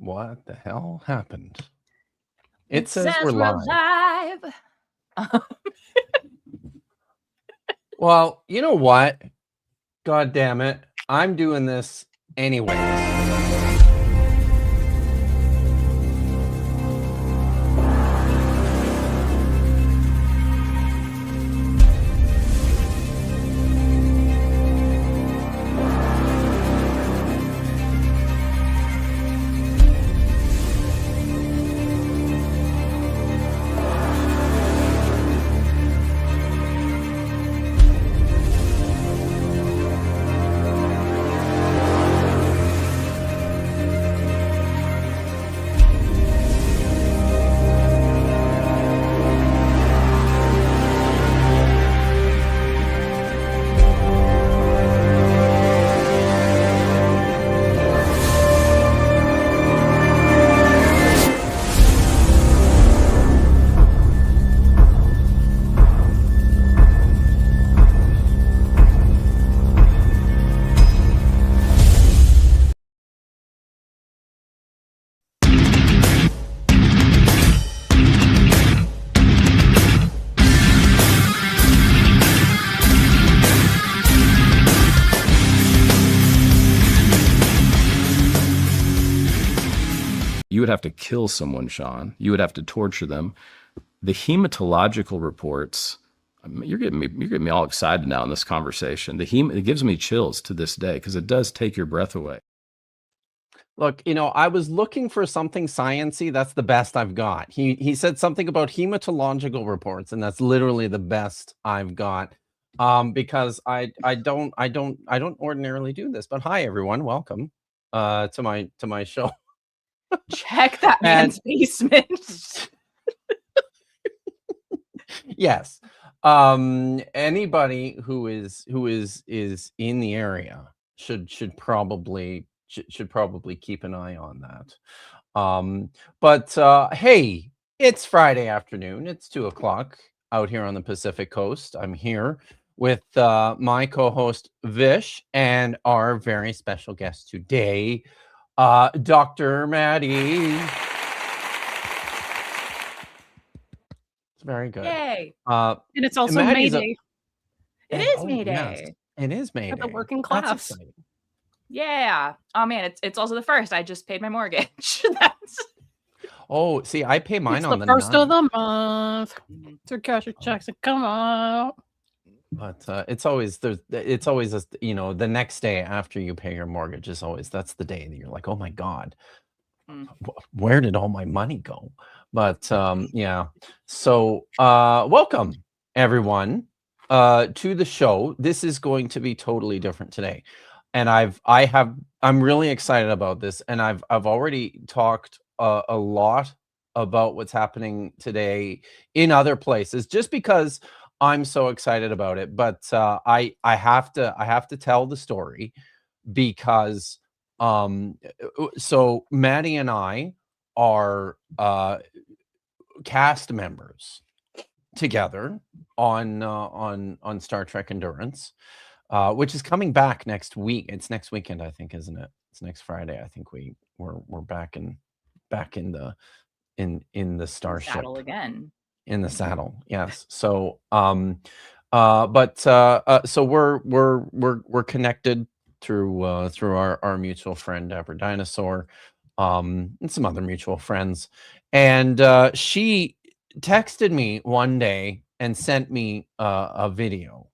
What the hell happened? It says we're live. Well, you know what? God damn it. I'm doing this anyways. You would have to kill someone, Sean. You would have to torture them. The hematological reports, you're getting me all excited now in this conversation. It gives me chills to this day because it does take your breath away. Look, I was looking for something sciencey. That's the best I've got. He said something about hematological reports, and that's literally the best I've got. Because I don't ordinarily do this. But hi everyone, welcome to my show. Check that man's basement. Yes. Anybody who is in the area should probably keep an eye on that. But hey, it's Friday afternoon. It's 2:00 out here on the Pacific Coast. I'm here with my co-host Vish and our very special guest today, Dr. Maddie. It's very good. Yay. And it's also Maddie's May Day. It is May yes, Day. it is May For Day. the working That's class. exciting. Yeah. Oh man, it's also the first. I just paid my mortgage. That's Oh, see, I pay mine It's on the the first of 9th. the month. To cash your checks and come out. But it's always the next day after you pay your mortgage is always, that's the day that you're like, oh my God, where did all my money go? But yeah. So welcome everyone to the show. This is going to be totally different today. And I'm really excited about this. And I've already talked a lot about what's happening today in other places, just because I'm so excited about it. But I have to tell the story because so Maddie and I are cast members together on Star Trek Endurance, which is coming back next week. It's next weekend, I think, isn't it? It's next Friday. I think we're back in the starship saddle again. In the saddle, yes. So so we're connected through our mutual friend Ever Dinosaur, and some other mutual friends. And she texted me one day and sent me a video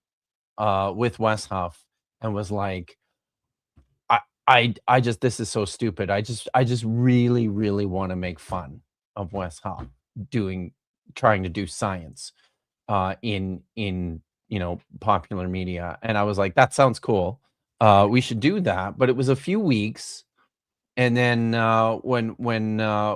with Wes Huff and was like, I just, this is so stupid. I just really want to make fun of Wes Huff trying to do science in popular media. And I was like, that sounds cool. We should do that. But it was a few weeks, and then when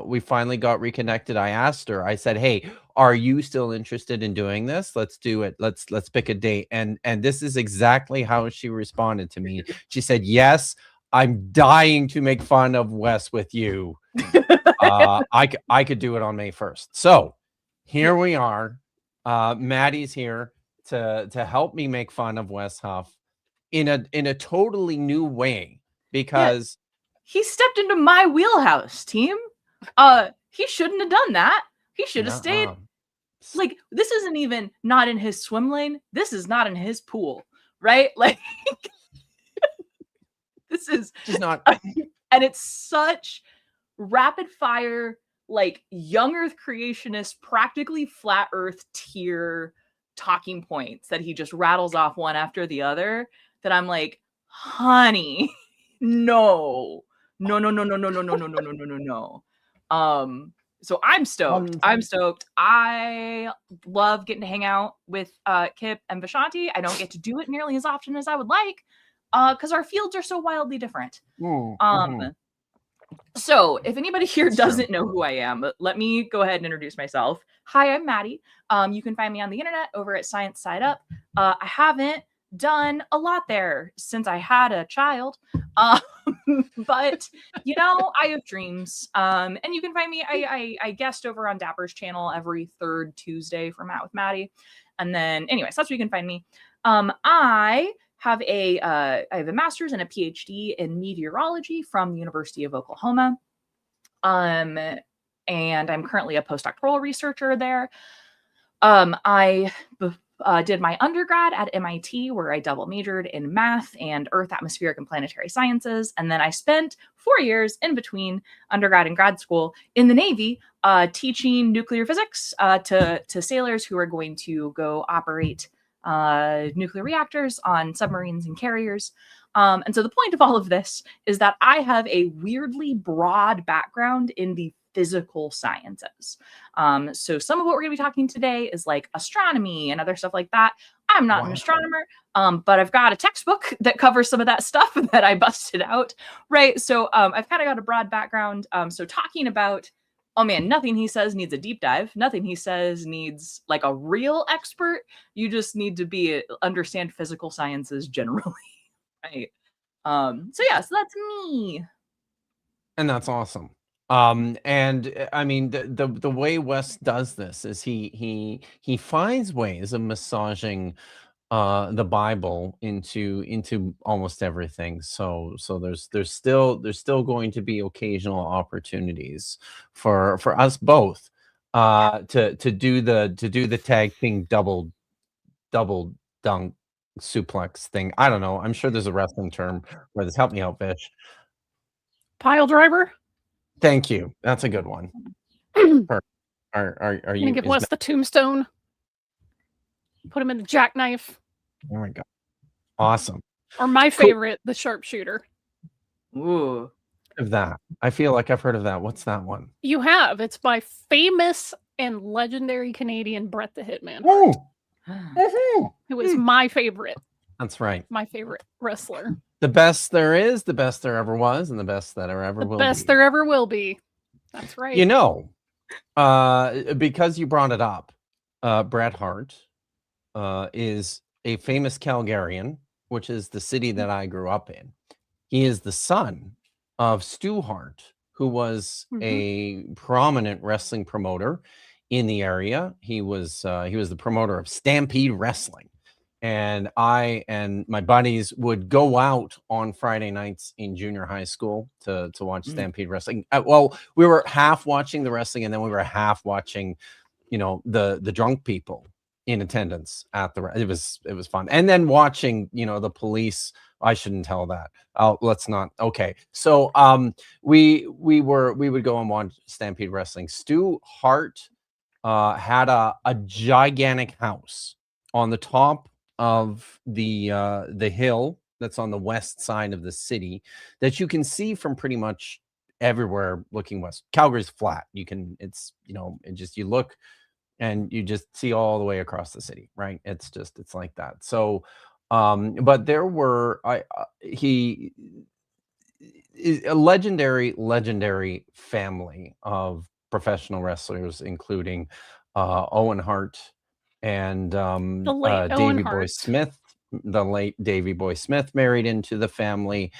we finally got reconnected, I asked her, I said, hey, are you still interested in doing this? Let's do it. Let's pick a date. And this is exactly how she responded to me. She said, yes, I'm dying to make fun of Wes with you. I could do it on May 1st. So here we are. Maddie's here to help me make fun of Wes Huff in a totally new way, because he stepped into my wheelhouse, team. He shouldn't have done that. He should have stayed. Like, this isn't even not in his swim lane. This is not in his pool, right? Like, this is just not. And it's such rapid fire, like, young Earth creationist, practically flat Earth tier talking points that he just rattles off one after the other that I'm like, honey, no. So I'm stoked. I'm stoked. I love getting to hang out with Kip and Vishanti. I don't get to do it nearly as often as I would like because our fields are so wildly different. So if anybody here doesn't know who I am, let me go ahead and introduce myself. Hi, I'm Maddie. You can find me on the internet over at Science Side Up. I haven't done a lot there since I had a child. But you know, I have dreams. And you can find me, I guest over on Dapper's channel every third Tuesday for Matt with Maddie. And then anyways, that's where you can find me. I have a master's and a PhD in meteorology from the University of Oklahoma. And I'm currently a postdoctoral researcher there. I did my undergrad at MIT, where I double majored in math and Earth, atmospheric, and planetary sciences. And then I spent 4 years in between undergrad and grad school in the Navy, teaching nuclear physics to sailors who are going to go operate nuclear reactors on submarines and carriers. And so the point of all of this is that I have a weirdly broad background in the physical sciences. So some of what we're going to be talking today is like astronomy and other stuff like that. I'm not an astronomer, but I've got a textbook that covers some of that stuff that I busted out, right? So I've kind of got a broad background. So talking about, oh man, nothing he says needs a deep dive. Nothing he says needs like a real expert. You just need to understand physical sciences generally, right? So yeah, so that's me. And that's awesome. And I mean, the way Wes does this is he finds ways of massaging the Bible into almost everything. So there's still going to be occasional opportunities for us both to do the tag team double dunk suplex thing. I don't know. I'm sure there's a wrestling term for this. Help me out, Vish. Pile driver. Thank you. That's a good one. Are you gonna give Wes the tombstone? Put him in the jackknife. Oh my god! Awesome. Or my favorite, the sharpshooter. Ooh. Of that, I feel like I've heard of that. What's that one? You have. It's by famous and legendary Canadian Bret the Hitman. Who is my favorite. That's right. My favorite wrestler. The best there is, the best there ever was, and the best that there ever will be. The best there ever will be. That's right. You know, because you brought it up, Bret Hart is a famous Calgarian, which is the city that I grew up in. He is the son of Stu Hart, who was a prominent wrestling promoter in the area. He was the promoter of Stampede Wrestling. And I and my buddies would go out on Friday nights in junior high school to watch Stampede Wrestling. Well, we were half watching the wrestling, and then we were half watching, you know, the drunk people in attendance at the. It was fun, and then watching, you know, the police. I shouldn't tell that. Let's not. Okay, so we would go and watch Stampede Wrestling. Stu Hart had a gigantic house on the top of the hill that's on the west side of the city that you can see from pretty much everywhere looking west. Calgary's flat. It's, you know, it just, you look and you just see all the way across the city, right? It's like that. So, but there were, he is a legendary family of professional wrestlers, including Owen Hart, and Davey Boy Smith, the late Davey Boy Smith, married into the family,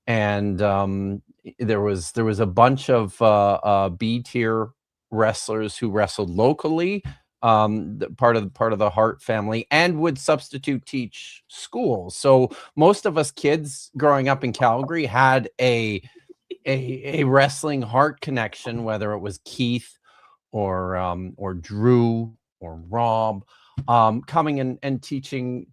and there was a bunch of B tier wrestlers who wrestled locally, part of the Hart family, and would substitute teach schools. So most of us kids growing up in Calgary had a a wrestling heart connection, whether it was Keith or Drew or Rob, coming and teaching.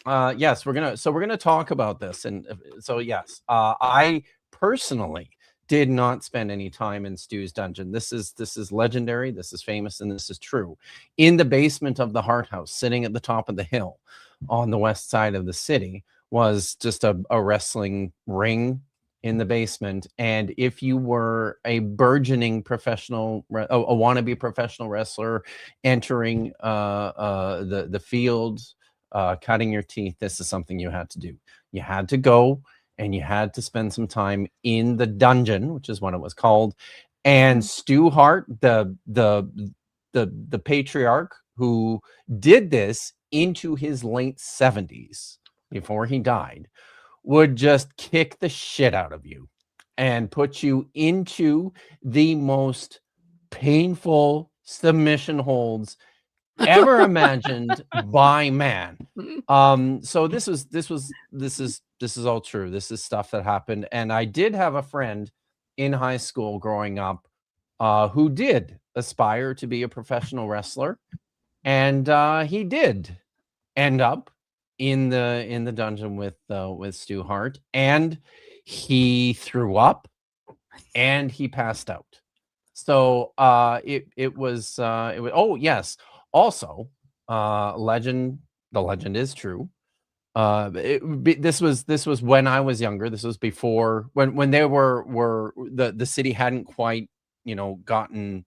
Yes, we're gonna talk about this, and so yes, I personally did not spend any time in Stu's dungeon. This is legendary, this is famous, and this is true. In the basement of the Heart House, sitting at the top of the hill on the west side of the city, was just a wrestling ring in the basement. And if you were a burgeoning professional, a wannabe professional wrestler entering the field, cutting your teeth, this is something you had to do. You had to go and you had to spend some time in the dungeon, which is what it was called. And Stu Hart, the patriarch who did this into his late 70s before he died, would just kick the shit out of you and put you into the most painful submission holds ever imagined by man. So this is all true. This is stuff that happened. And I did have a friend in high school growing up who did aspire to be a professional wrestler, and he did end up in the dungeon with Stu Hart, and he threw up and he passed out. So it was oh yes, also the legend is true. This was when I was younger. This was before when they were the city hadn't quite gotten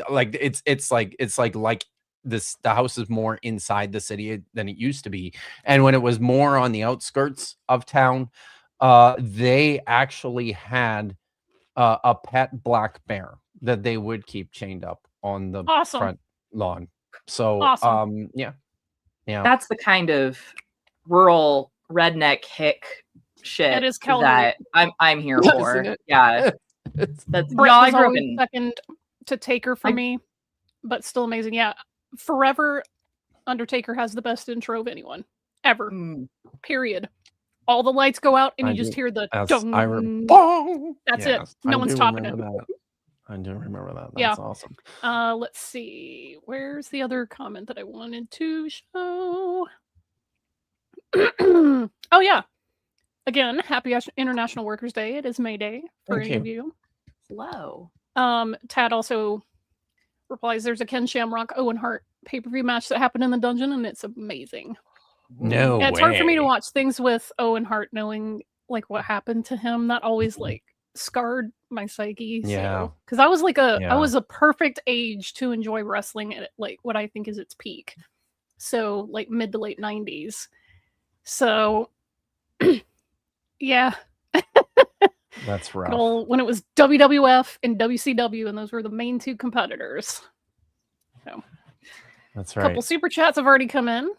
like it's like this, the house is more inside the city than it used to be. And when it was more on the outskirts of town, they actually had a pet black bear that they would keep chained up on the front lawn. So yeah that's the kind of rural redneck hick shit that is that I'm here for. Yeah, that's I grew up in second to Taker for me, but still amazing. Yeah, forever Undertaker has the best intro of anyone ever. Period. All the lights go out and you just hear the dong. That's it. No one's topping it. I do remember that. That's awesome. Let's see. Where's the other comment that I wanted to show? Oh yeah. Again, happy International Workers' Day. It is May Day for any of you. Hello. Tad also replies, there's a Ken Shamrock Owen Hart pay-per-view match that happened in the dungeon, and it's amazing. No way. It's hard for me to watch things with Owen Hart knowing like what happened to him. That always like scarred my psyche. Yeah. Because I was like I was a perfect age to enjoy wrestling at like what I think is its peak. So like mid to late 90s. So yeah. That's rough. Well, when it was WWF and WCW, and those were the main two competitors. So that's right. A couple super chats have already come in.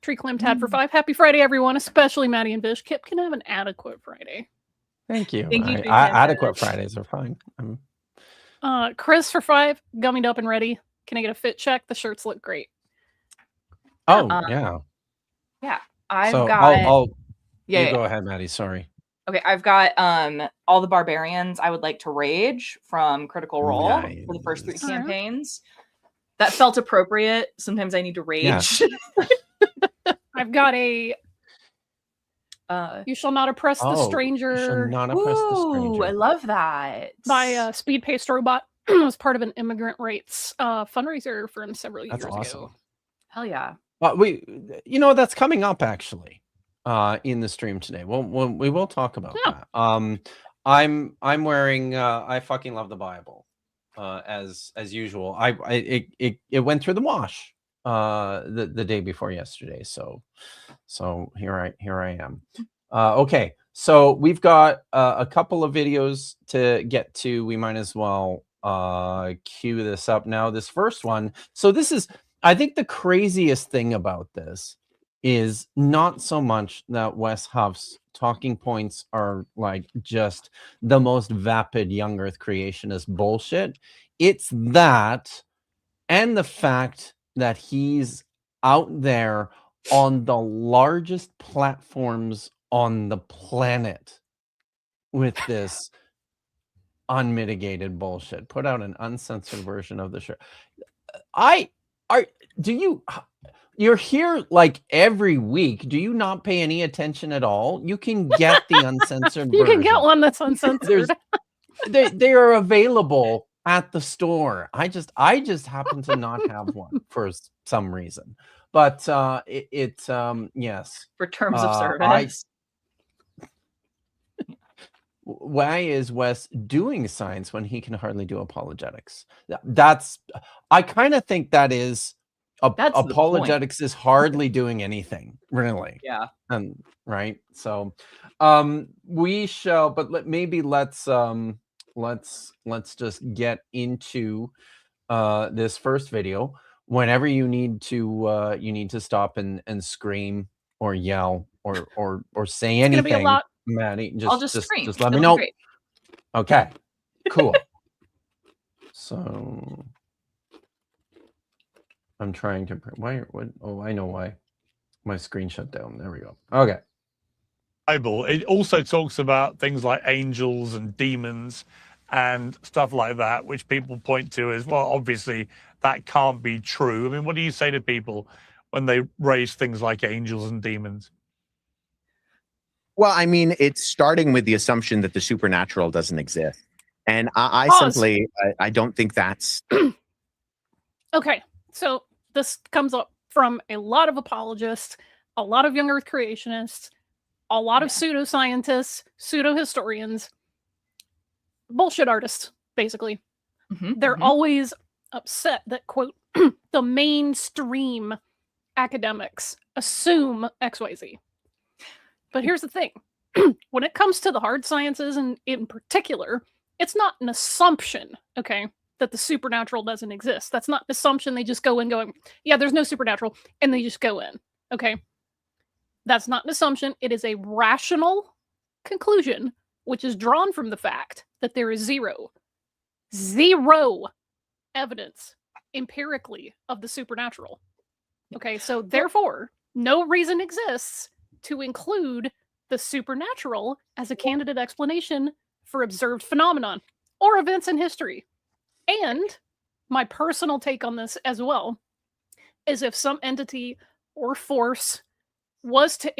Tree Clam Tad for 5. Happy Friday, everyone, especially Maddie and Vish. Kip can have an adequate Friday. Thank you. Adequate Fridays are fine. Chris for 5, gummied up and ready. Can I get a fit check? The shirts look great. Oh, yeah. Yeah. I'll go ahead, Maddie. Sorry. Okay, I've got all the barbarians I would like to rage from Critical Role for the first 3 campaigns. That felt appropriate. Sometimes I need to rage. Yeah. I've got a You Shall Not Oppress the Stranger. You Shall Not Oppress the Stranger. I love that. By Speed Paced Robot. It was part of an immigrant rights fundraiser from several years ago. Hell yeah. That's coming up actually in the stream today. We will talk about that. I'm wearing I fucking love the Bible as usual. It went through the wash the day before yesterday, so here I am. Okay, so we've got a couple of videos to get to. We might as well cue this up now. This first one, so this is, I think the craziest thing about this is not so much that Wes Huff's talking points are like just the most vapid young earth creationist bullshit. It's that, and the fact that he's out there on the largest platforms on the planet with this unmitigated bullshit. Put out an uncensored version of the show. You're here like every week. Do you not pay any attention at all? You can get the uncensored You version. can get one that's uncensored. They are available at the store. I just happen to not have one for some reason. But yes. For terms of service. Why is Wes doing science when he can hardly do apologetics? I kind of think that is apologetics is hardly doing anything, really. Yeah. And right. So we shall, but let's just get into this first video. Whenever you need to stop and scream or yell or say anything. It's gonna be a lot. Maddie, I'll just scream. Just let me know. Okay, cool. So I'm trying to I know why my screen shut down. There we go. Okay. Bible, it also talks about things like angels and demons and stuff like that, which people point to as well. Obviously, that can't be true. I mean, what do you say to people when they raise things like angels and demons? Well, I mean, it's starting with the assumption that the supernatural doesn't exist. And I simply, I don't think that's... Okay, so this comes up from a lot of apologists, a lot of young earth creationists, a lot of pseudoscientists, pseudo-historians, bullshit artists, basically. They're always upset that, quote, the mainstream academics assume XYZ. But here's the thing. When it comes to the hard sciences, and in particular, it's not an assumption, okay, that the supernatural doesn't exist. That's not an assumption. They just go in going, yeah, there's no supernatural, and they just go in, okay? That's not an assumption. It is a rational conclusion, which is drawn from the fact that there is zero evidence empirically of the supernatural. Okay, so therefore, no reason exists to include the supernatural as a candidate explanation for observed phenomenon or events in history. And my personal take on this as well is if some entity or force was to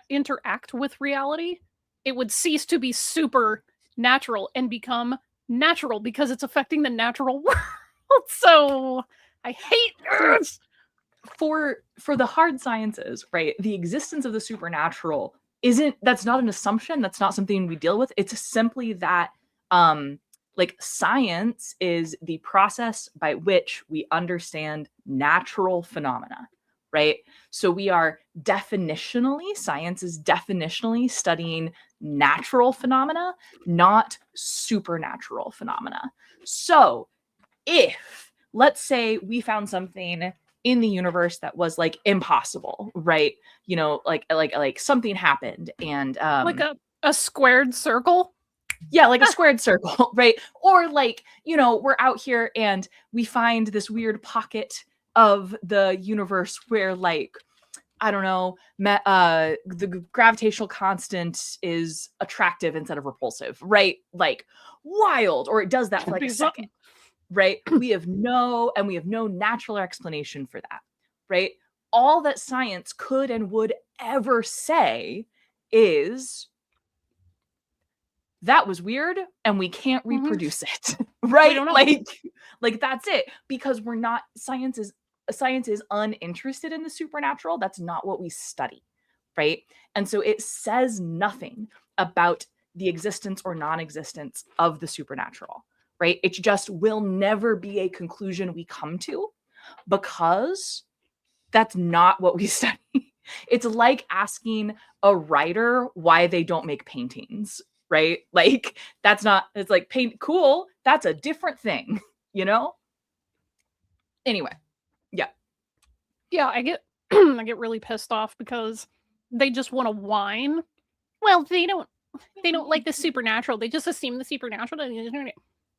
interact with reality, it would cease to be supernatural and become natural because it's affecting the natural world. So I hate nerds. For the hard sciences, right? The existence of the supernatural that's not an assumption. That's not something we deal with. It's simply that like science is the process by which we understand natural phenomena, right? So we are science is definitionally studying natural phenomena, not supernatural phenomena. So if, let's say, we found something in the universe that was like impossible, right? You know, like something happened and like a squared circle. Yeah, like a squared circle, right? Or like, you know, we're out here and we find this weird pocket of the universe where, like, I don't know, the gravitational constant is attractive instead of repulsive, right? Like wild, or it does that for like a second. Right? We have no natural explanation for that, right? All that science could and would ever say is that was weird and we can't reproduce it, right? Like that's it, because science is uninterested in the supernatural. That's not what we study, right? And so it says nothing about the existence or non-existence of the supernatural. Right? It just will never be a conclusion we come to because that's not what we study. It's like asking a writer why they don't make paintings, right? Like it's like paint, cool. That's a different thing, you know? Anyway, yeah. Yeah, I get really pissed off because they just want to whine. Well, they don't like the supernatural. They just assume the supernatural.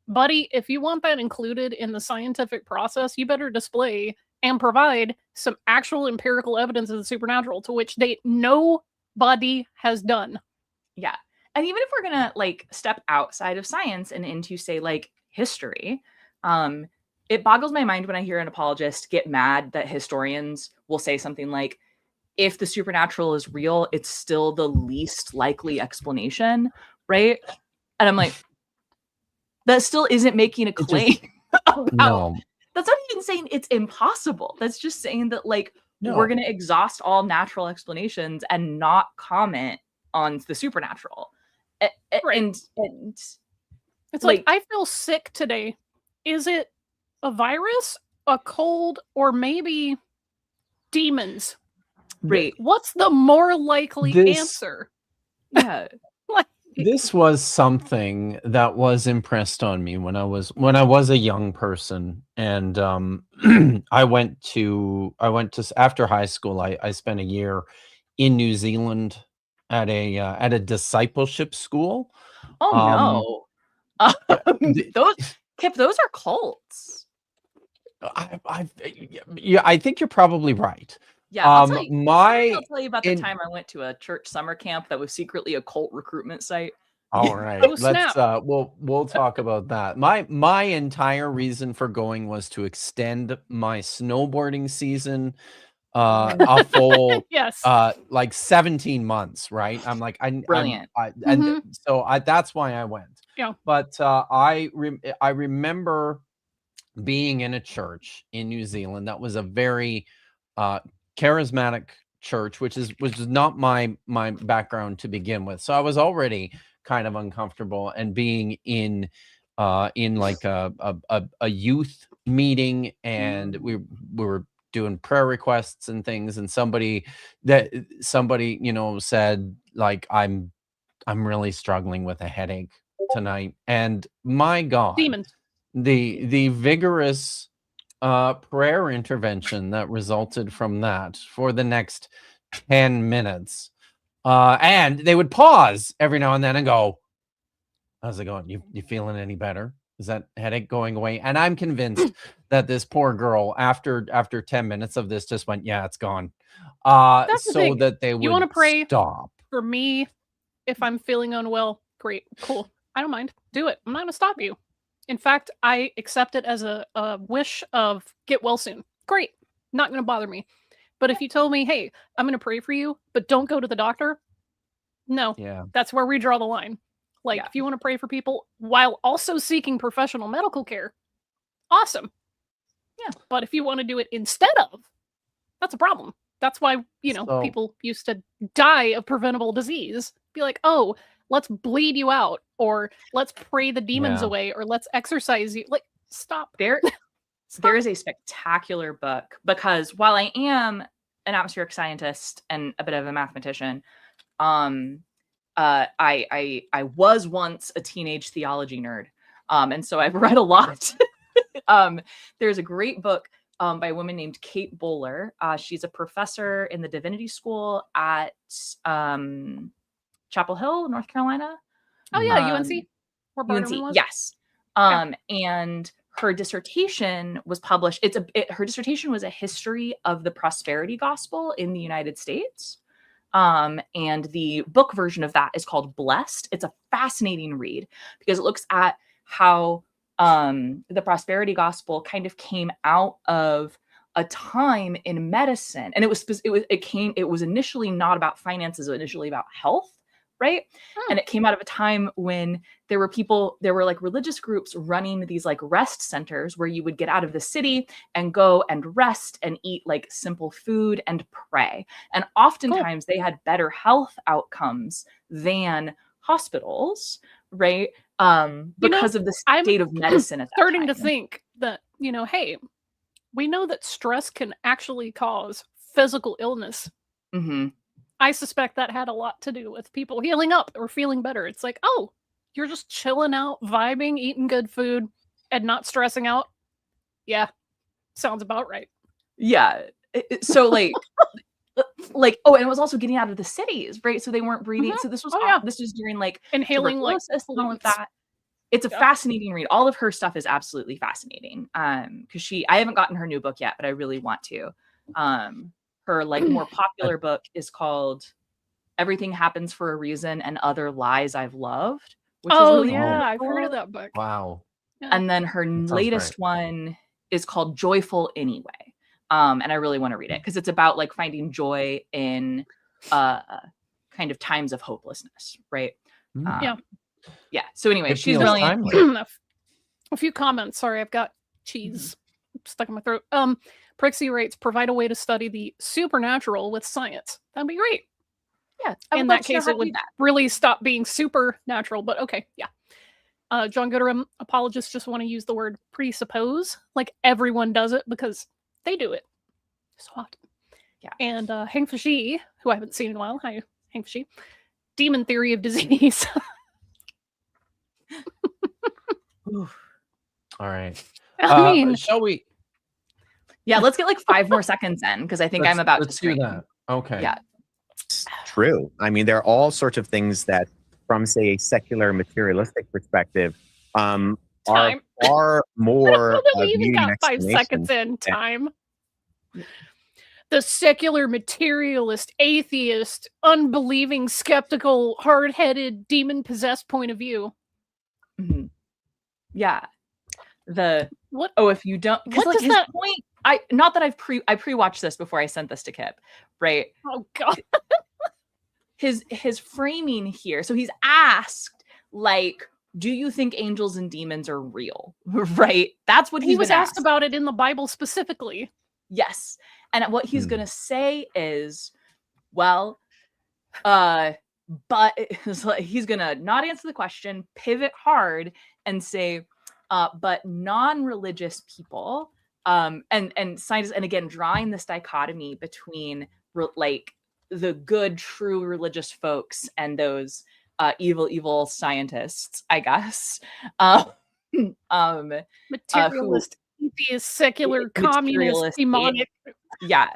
Buddy, if you want that included in the scientific process, you better display and provide some actual empirical evidence of the supernatural, to which nobody has done. Yeah. And even if we're gonna like step outside of science and into say like history, it boggles my mind when I hear an apologist get mad that historians will say something like, if the supernatural is real, it's still the least likely explanation, right? And I'm like, that still isn't making a claim about, No. that's not even saying it's impossible. That's just saying that like No. we're going to exhaust all natural explanations and not comment on the supernatural. Right. And it's like, I feel sick today. Is it a virus, a cold, or maybe demons? Right. What's the more likely answer? Yeah. Like, this was something that was impressed on me when I was a young person, and I went to after high school. I spent a year in New Zealand at a discipleship school. Oh no. Those are cults. I think you're probably right. Yeah, I'll tell you about the time I went to a church summer camp that was secretly a cult recruitment site. All right, let's we'll talk about that. My entire reason for going was to extend my snowboarding season a full yes, like 17 months, right? I'm like, brilliant. So that's why I went. Yeah. But I remember being in a church in New Zealand that was a very charismatic church, which is not my background to begin with. So I was already kind of uncomfortable, and being in like a youth meeting, and we were doing prayer requests and things, and somebody said like, I'm really struggling with a headache tonight, and my God, demons. The vigorous prayer intervention that resulted from that for the next 10 minutes. And they would pause every now and then and go, how's it going? You feeling any better? Is that headache going away? And I'm convinced that this poor girl, after 10 minutes of this, just went, yeah, it's gone. That's the so thing. that they would You want to pray stop. For me, if I'm feeling unwell, great, cool. I don't mind. Do it. I'm not going to stop you. In fact, I accept it as a wish of get well soon. Great. Not going to bother me. But if you told me, hey, I'm going to pray for you, but don't go to the doctor. No. Yeah. That's where we draw the line. Like, if you want to pray for people while also seeking professional medical care, awesome. Yeah. But if you want to do it instead of, that's a problem. That's why, people used to die of preventable disease. Be like, oh, let's bleed you out, or let's pray the demons away, or let's exorcise you. Like, stop. There is a spectacular book, because while I am an atmospheric scientist and a bit of a mathematician, I was once a teenage theology nerd. And so I've read a lot. There's a great book by a woman named Kate Bowler. She's a professor in the divinity school at Chapel Hill, North Carolina. Oh yeah, UNC. UNC, yes. And her dissertation was published. Her dissertation was a history of the prosperity gospel in the United States. And the book version of that is called Blessed. It's a fascinating read because it looks at how the prosperity gospel kind of came out of a time in medicine, and it was initially not about finances, it was initially about health, right? And it came out of a time when there were like religious groups running these like rest centers where you would get out of the city and go and rest and eat like simple food and pray. And oftentimes they had better health outcomes than hospitals, right? Because of the state of medicine at that starting time. To think that, hey, we know that stress can actually cause physical illness. Mm-hmm. I suspect that had a lot to do with people healing up or feeling better. It's like, oh, you're just chilling out, vibing, eating good food, and not stressing out. Yeah, sounds about right. Yeah. So like, and it was also getting out of the cities, right? So they weren't breathing. So this was this was during like inhaling like all of that. It's a fascinating read. All of her stuff is absolutely fascinating. Because I haven't gotten her new book yet, but I really want to. Her like more popular book is called Everything Happens for a Reason and Other Lies I've Loved, which Oh, is really yeah, cool. I've heard of that book. Wow. Yeah. And then her latest one is called Joyful Anyway. And I really want to read it because it's about like finding joy in kind of times of hopelessness, right? Yeah. Yeah. So anyway, It she's feels brilliant. timely. A few comments. Sorry, I've got cheese stuck in my throat. Prixie writes, provide a way to study the supernatural with science. That'd be great. Yeah. In that case, it would really stop being supernatural, but okay, yeah. John Gooderham, apologists just want to use the word presuppose, like everyone does it because they do it so often. Yeah. And Hank Fashi, who I haven't seen in a while, hi, Hank Fashi, demon theory of disease. All right. I mean, shall we? Yeah, let's get like 5 more seconds in because I think I'm about to scream. Do that. Okay. Yeah. True. I mean, there are all sorts of things that, from say a secular materialistic perspective, are far more. We even got 5 seconds in time. The secular materialist, atheist, unbelieving, skeptical, hard-headed, demon-possessed point of view. Mm-hmm. Yeah. What? Oh, if you don't, because like does his that point. Not that I pre-watched this before I sent this to Kip, right? Oh God. His framing here. So he's asked, like, do you think angels and demons are real? Right? That's what he was asked about it in the Bible specifically. Yes. And what he's gonna say is, well, but he's gonna not answer the question, pivot hard, and say, but non-religious people, and scientists, and again, drawing this dichotomy between like the good, true religious folks and those evil scientists, I guess. Materialist, atheist, secular, communist, demonic. Yeah.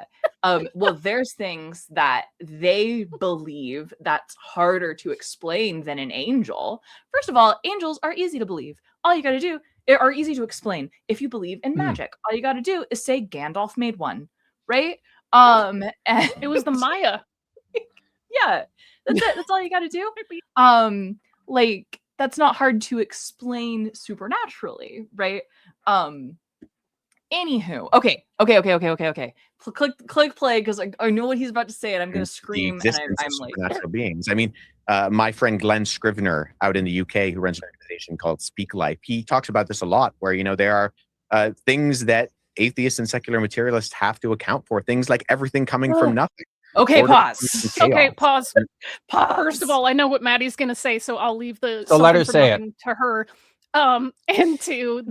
Well, there's things that they believe that's harder to explain than an angel. First of all, angels are easy to believe. All you got to do are easy to explain. If you believe in magic, all you got to do is say Gandalf made one, right? And it was the Maya. Yeah, that's it. That's all you got to do. Like that's not hard to explain supernaturally, right? Anywho, okay. Click play because I know what he's about to say, and I'm gonna scream. And I'm like supernatural beings. I mean, my friend Glenn Scrivener out in the UK, who runs an organization called Speak Life, he talks about this a lot. Where there are things that atheists and secular materialists have to account for. Things like everything coming from nothing. Okay, pause. Okay, pause. First of all, I know what Maddie's gonna say, so I'll leave the so let her say it to her. And to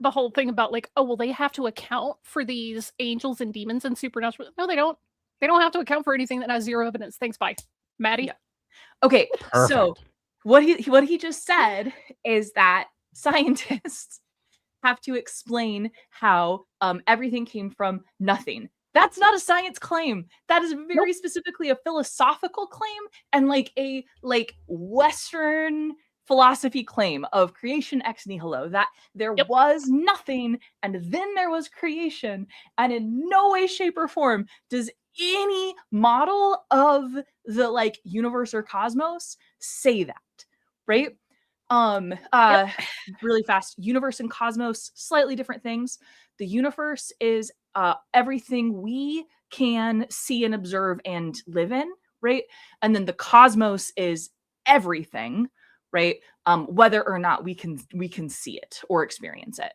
the whole thing about like, oh well, they have to account for these angels and demons and supernatural. No, they don't. They don't have to account for anything that has zero evidence. Thanks, bye, Maddie. Yeah. Okay, perfect. So what he just said is that scientists have to explain how everything came from nothing. That's not a science claim. That is very specifically a philosophical claim and like a Western philosophy claim of creation ex nihilo, that there was nothing and then there was creation, and in no way, shape, or form does any model of the like universe or cosmos say that, right? Really fast. Universe and cosmos, slightly different things. The universe is everything we can see and observe and live in, right? And then the cosmos is everything, right? Whether or not we can see it or experience it.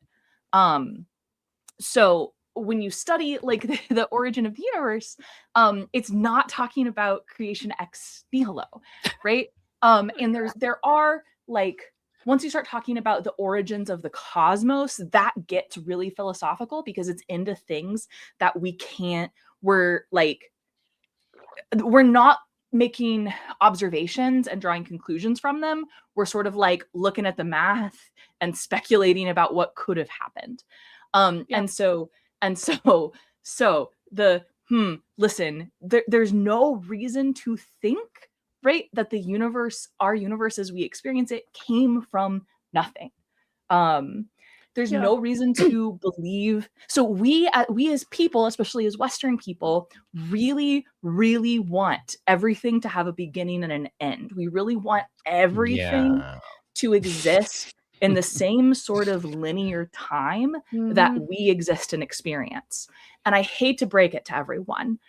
So when you study like the origin of the universe, it's not talking about creation ex nihilo, right? And there are like, once you start talking about the origins of the cosmos, that gets really philosophical because it's into things that we're not making observations and drawing conclusions from them. We're sort of like looking at the math and speculating about what could have happened. And so listen, there's no reason to think, right, that the universe, our universe as we experience it, came from nothing. There's no reason to believe. So we as people, especially as Western people, really, really want everything to have a beginning and an end. We really want everything to exist in the same sort of linear time that we exist and experience. And I hate to break it to everyone,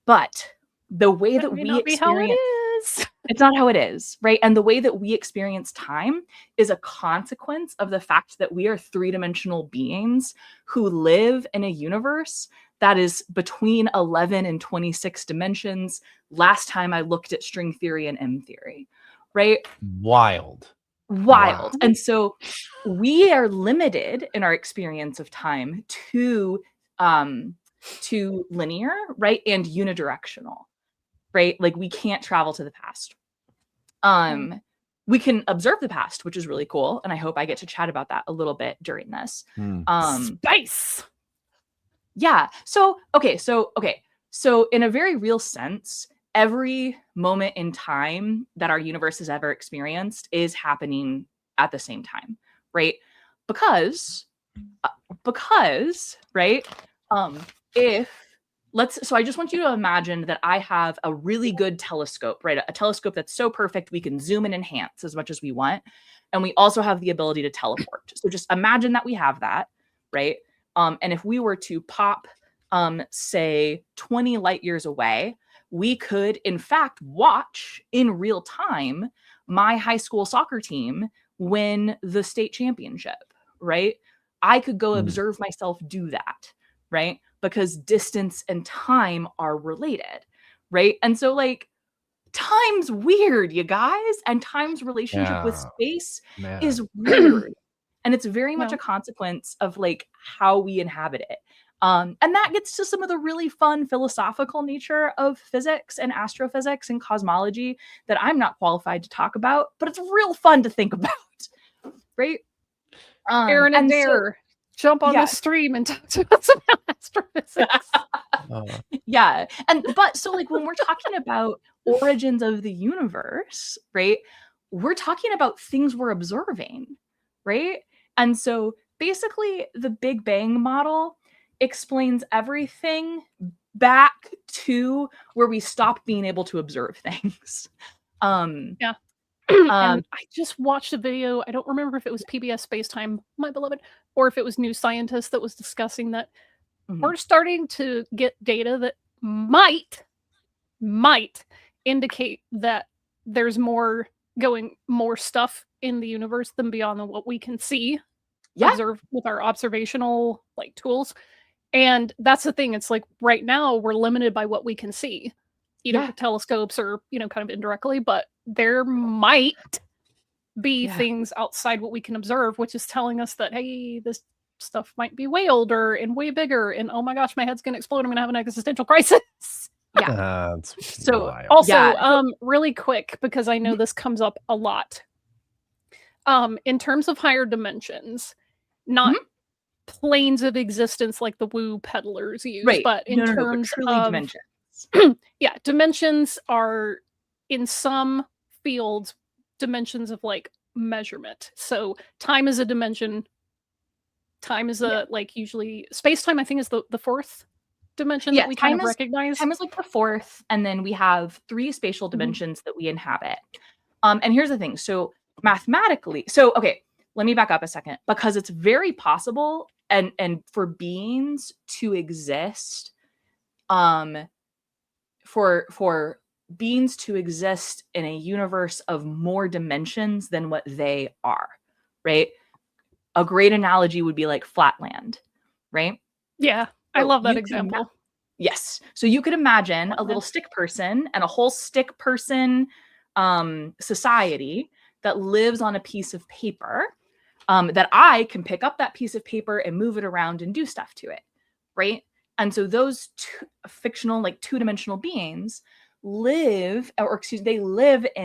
but the way that we experience it's not how it is, right? And the way that we experience time is a consequence of the fact that we are three-dimensional beings who live in a universe that is between 11 and 26 dimensions. Last time I looked at string theory and M theory, right? Wild. Wow. And so we are limited in our experience of time to linear, right? And unidirectional, right? Like we can't travel to the past. We can observe the past, which is really cool. And I hope I get to chat about that a little bit during this. Spice. Yeah. So in a very real sense, every moment in time that our universe has ever experienced is happening at the same time, right? Because right? So I just want you to imagine that I have a really good telescope, right? A telescope that's so perfect we can zoom and enhance as much as we want. And we also have the ability to teleport. So just imagine that we have that, right? And if we were to pop, say, 20 light years away, we could, in fact, watch in real time my high school soccer team win the state championship, right? I could go observe myself do that, right? Because distance and time are related, right? And so, like, time's weird, you guys, and time's relationship with space is weird. And it's very much a consequence of, like, how we inhabit it. And that gets to some of the really fun philosophical nature of physics and astrophysics and cosmology that I'm not qualified to talk about, but it's real fun to think about, right? Aaron and Dare, jump on the stream and talk to us about astrophysics. Yeah. But so, like, when we're talking about origins of the universe, right, we're talking about things we're observing, right? And so basically the Big Bang model explains everything back to where we stopped being able to observe things. And I just watched a video. I don't remember if it was PBS Spacetime, my beloved, or if it was New Scientist that was discussing that we're starting to get data that might indicate that there's more stuff in the universe than beyond what we can see, observe with our observational like tools. And that's the thing. It's like right now we're limited by what we can see, either with telescopes or, kind of indirectly, but there might be things outside what we can observe, which is telling us that, hey, this stuff might be way older and way bigger. And oh my gosh, my head's going to explode. I'm going to have an existential crisis. So also, really quick, because I know this comes up a lot. In terms of higher dimensions, not planes of existence like the woo peddlers use, but in terms of dimensions. Dimensions are in some fields dimensions of like measurement. So time is a dimension. Time is like usually space-time, I think, is the fourth dimension that we kind of recognize. Time is like the fourth, and then we have 3 spatial dimensions that we inhabit. And here's the thing. So mathematically, let me back up a second, because it's very possible and for beings to exist, for beings to exist in a universe of more dimensions than what they are, right? A great analogy would be like flatland, right? Yeah, I love that example. Yes. So you could imagine a little stick person and a whole stick person society that lives on a piece of paper, that I can pick up that piece of paper and move it around and do stuff to it, right? And so those fictional, like 2-dimensional beings live in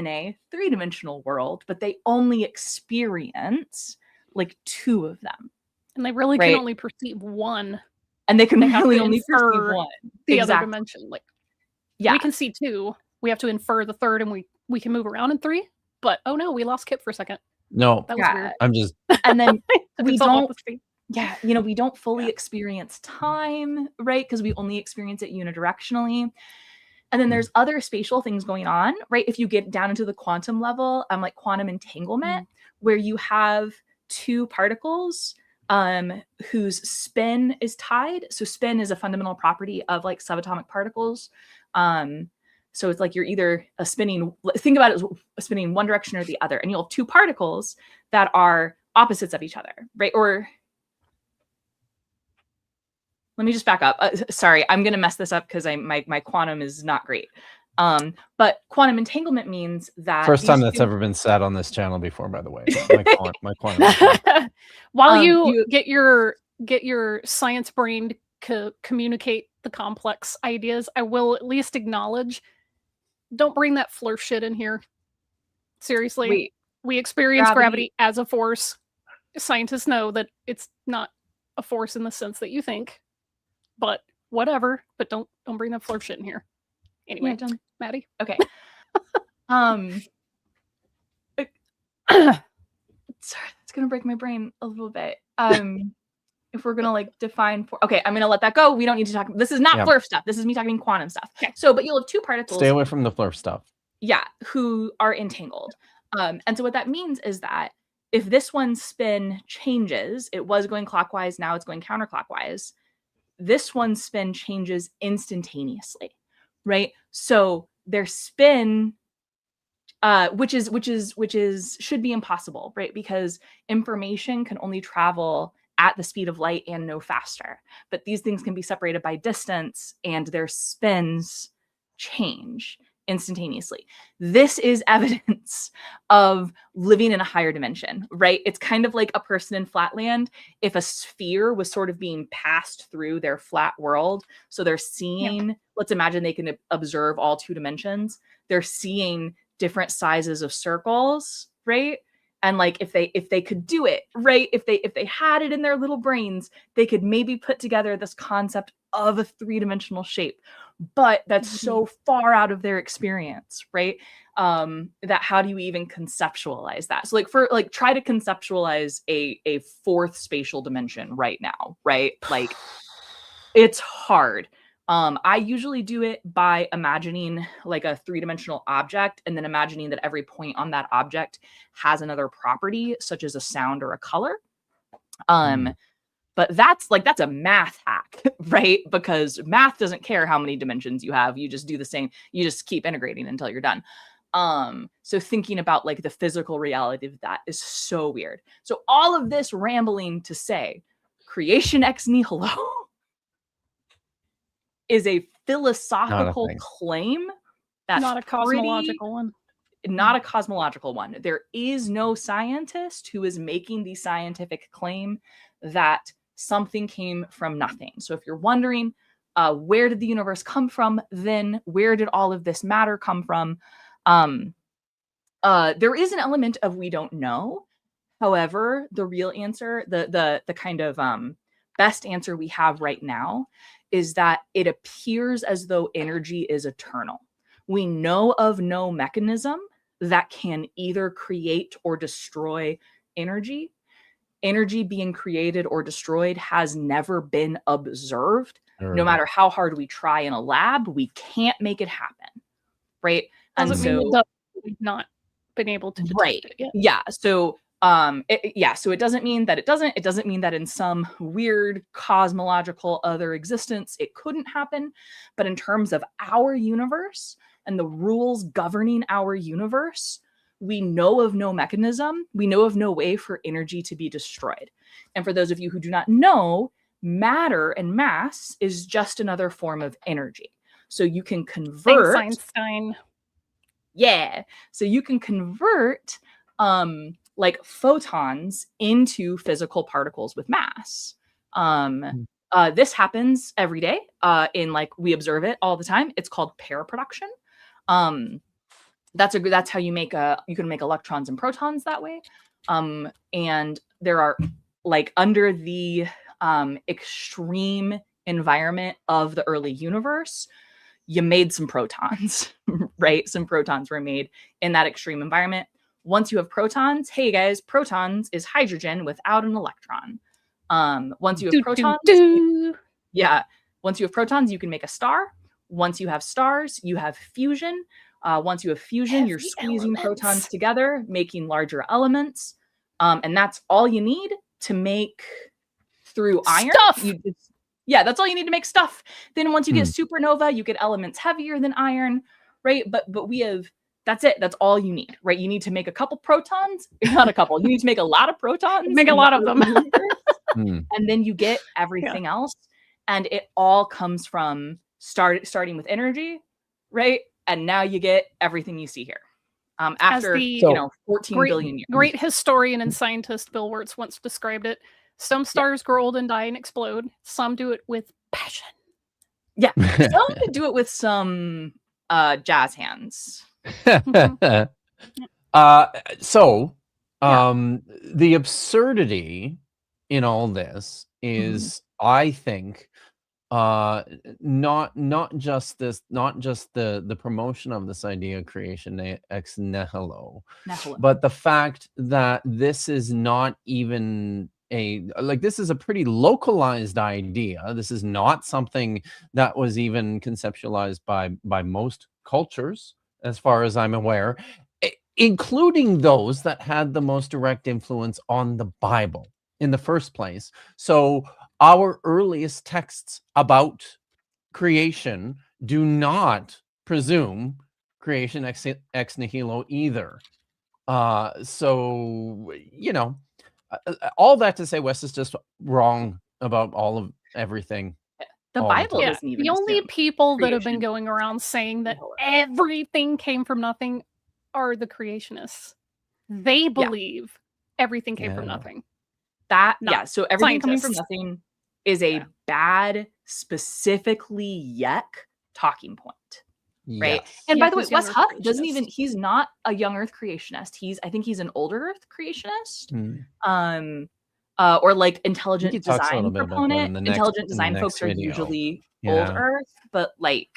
a 3-dimensional world, but they only experience like 2 of them. And they really can only perceive one. And they can really only perceive one. The other dimension. Like, we can see 2. We have to infer the third, and we can move around in 3. But oh no, we lost Kip for a second. No, That was weird. I'm just And then Took we itself off don't, the screen. yeah, you know, we don't fully Yeah. experience time, right? Because we only experience it unidirectionally. And then there's other spatial things going on, right? If you get down into the quantum level, like quantum entanglement, where you have two particles whose spin is tied. So spin is a fundamental property of like subatomic particles. So it's like you're either think about it as spinning one direction or the other, and you'll have two particles that are opposites of each other, right? Or let me just back up. Sorry, I'm gonna mess this up because my quantum is not great. But quantum entanglement means that first time that's ever been said on this channel before, by the way. My quantum. While you get your science brain to communicate the complex ideas, I will at least acknowledge, don't bring that flurf shit in here. Seriously. Wait, we experience gravity as a force. Scientists know that it's not a force in the sense that you think. But whatever. But don't bring that flurf shit in here. Anyway, yeah, Maddie. Okay. Sorry, that's gonna break my brain a little bit. If we're gonna like define okay, I'm gonna let that go. We don't need to talk. This is not flurf stuff. This is me talking quantum stuff. Okay. So, but you'll have two particles. Stay away from the flurf stuff. Yeah, who are entangled. And so what that means is that if this one's spin changes, it was going clockwise, now it's going counterclockwise. This one's spin changes instantaneously, right? So their spin, which should be impossible, right? Because information can only travel at the speed of light and no faster. But these things can be separated by distance, and their spins change instantaneously. This is evidence of living in a higher dimension, right? It's kind of like a person in Flatland. If a sphere was sort of being passed through their flat world, so they're seeing, let's imagine they can observe all two dimensions. They're seeing different sizes of circles, right? And like if they could do it, right? If they had it in their little brains, they could maybe put together this concept of a three-dimensional shape. But that's so far out of their experience, right? That how do you even conceptualize that? So like try to conceptualize a fourth spatial dimension right now, right? Like it's hard. I usually do it by imagining like a three-dimensional object and then imagining that every point on that object has another property, such as a sound or a color. But that's a math hack, right? Because math doesn't care how many dimensions you have. You just do the same. You just keep integrating until you're done. So thinking about like the physical reality of that is so weird. So all of this rambling to say creation ex nihilo is a philosophical claim. That's not a cosmological one. Not a cosmological one. There is no scientist who is making the scientific claim that something came from nothing. So if you're wondering, where did the universe come from? Then where did all of this matter come from? There is an element of we don't know. However, the real answer, the kind of best answer we have right now is that it appears as though energy is eternal. We know of no mechanism that can either create or destroy energy. Energy being created or destroyed has never been observed. No matter how hard we try in a lab, we can't make it happen, right? And so we've not been able to detect it yet. Yeah. So so it doesn't mean that it doesn't mean that in some weird cosmological other existence it couldn't happen. But in terms of our universe and the rules governing our universe, we know of no mechanism. We know of no way for energy to be destroyed. And for those of you who do not know, matter and mass is just another form of energy. So you can convert. Thanks, Einstein. Yeah. So you can convert like photons into physical particles with mass. This happens every day. We observe it all the time. It's called paraproduction. That's how you can make electrons and protons that way. And there are like under the extreme environment of the early universe, you made some protons, right? Some protons were made in that extreme environment. Once you have protons, hey guys, protons is hydrogen without an electron. Once you have protons, once you have protons, you can make a star. Once you have stars, you have fusion. Once you have fusion, you're squeezing protons together, making larger elements. And that's all you need to make through iron. That's all you need to make stuff. Then once you get supernova, you get elements heavier than iron, right? But we have, that's it. That's all you need, right? You need to make a couple protons, not a couple. You need to make a lot of protons. Make a lot of them. And then you get everything else. And it all comes from starting with energy, right? And now you get everything you see here. After 14 billion years. Great historian and scientist Bill Wirtz once described it. Some stars grow old and die and explode. Some do it with passion. Yeah. Some do it with some jazz hands. The absurdity in all this is, I think, not just the promotion of this idea of creation ex nihilo, but the fact that this is not even this is a pretty localized idea. This is not something that was even conceptualized by most cultures, as far as I'm aware, including those that had the most direct influence on the Bible in the first place. So our earliest texts about creation do not presume creation ex nihilo either. All that to say, Wes is just wrong about all of everything. The Bible isn't even the only people that have been going around saying that everything came from nothing are the creationists. They believe everything came from nothing. So everything coming from nothing is a bad, specifically talking point. Right. Yes. And by the way, Wes Huff he's not a young earth creationist. I think he's an older earth creationist. Or like intelligent design proponent. Intelligent design folks are usually old earth, but like,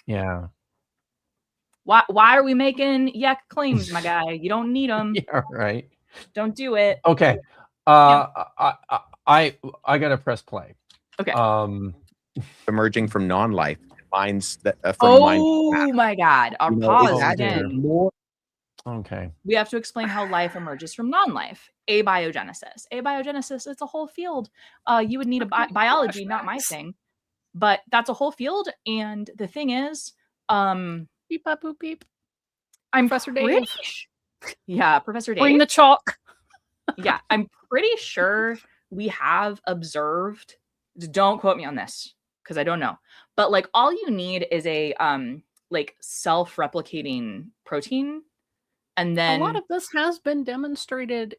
why are we making claims, my guy? You don't need them. Yeah, right. Don't do it. Okay. I gotta press play. Okay. Emerging from non-life. Minds that my God. Our pause again. Okay. We have to explain how life emerges from non-life. Abiogenesis. Abiogenesis, it's a whole field. You would need a biology, not my thing. But that's a whole field. And the thing is, beep, bop, boop, beep. I'm Professor Dave. Professor Dave. Bring the chalk. I'm pretty sure we have observed. Don't quote me on this, because I don't know. But like all you need is a self-replicating protein. And then a lot of this has been demonstrated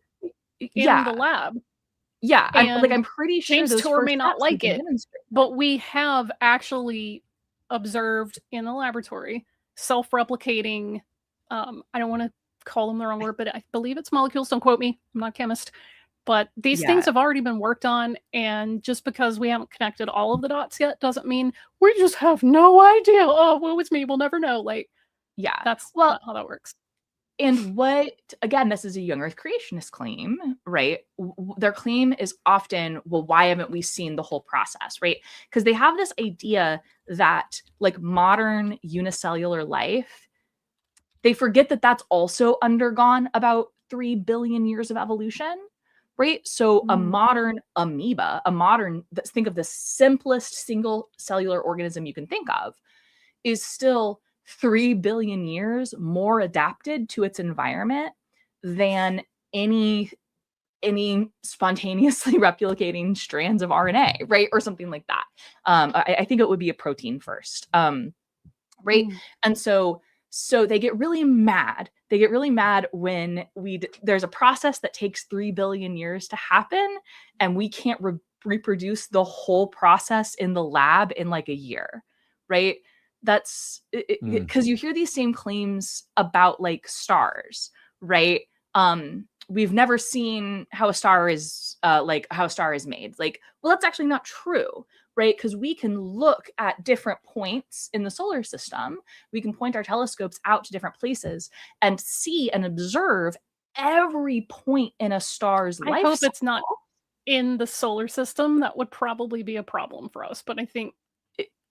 in the lab. Yeah. I'm pretty sure James Tour may not like it, but we have actually observed in the laboratory self-replicating, I don't want to call them the wrong word, but I believe it's molecules. Don't quote me. I'm not a chemist. But these things have already been worked on, and just because we haven't connected all of the dots yet doesn't mean we just have no idea. Oh, woe is me. We'll never know. That's not how that works. And again, this is a young earth creationist claim, right? Their claim is often, well, why haven't we seen the whole process, right? Because they have this idea that like modern unicellular life, they forget that that's also undergone about 3 billion years of evolution. Right. So a modern amoeba, think of the simplest single cellular organism you can think of, is still 3 billion years more adapted to its environment than any spontaneously replicating strands of RNA, right? Or something like that. I think it would be a protein first. Right. And so they get really mad. They get really mad when there's a process that takes 3 billion years to happen, and we can't reproduce the whole process in the lab in like a year, right? That's because you hear these same claims about like stars, right? We've never seen how a star is made. Like, well, that's actually not true. Right? Because we can look at different points in the solar system. We can point our telescopes out to different places and see and observe every point in a star's life I hope it's cycle, not in the solar system. That would probably be a problem for us. But I think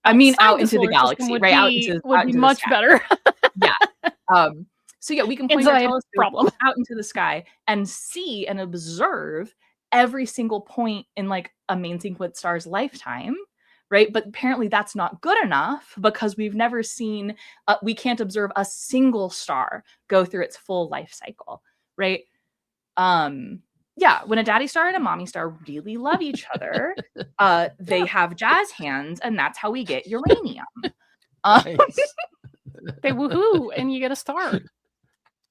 I mean, outside out into the solar system galaxy, would right? Out be into would out be into the much sky. better. Yeah. So yeah, we can point our Inside telescope problem. out into the sky and see and observe every single point in like a main sequence star's lifetime, right? But apparently that's not good enough because we've never seen, we can't observe a single star go through its full life cycle, right? Yeah, when a daddy star and a mommy star really love each other, they have jazz hands, and that's how we get uranium. Nice. They woohoo, and you get a star.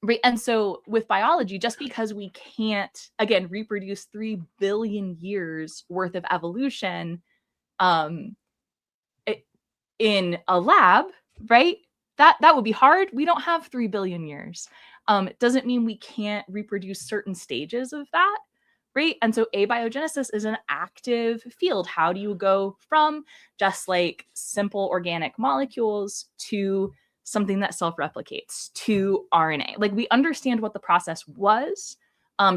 Right. And so with biology, just because we can't, again, reproduce 3 billion years worth of evolution in a lab, right? That would be hard. We don't have 3 billion years. It doesn't mean we can't reproduce certain stages of that, right? And so abiogenesis is an active field. How do you go from just like simple organic molecules to something that self-replicates, to RNA? Like, we understand what the process was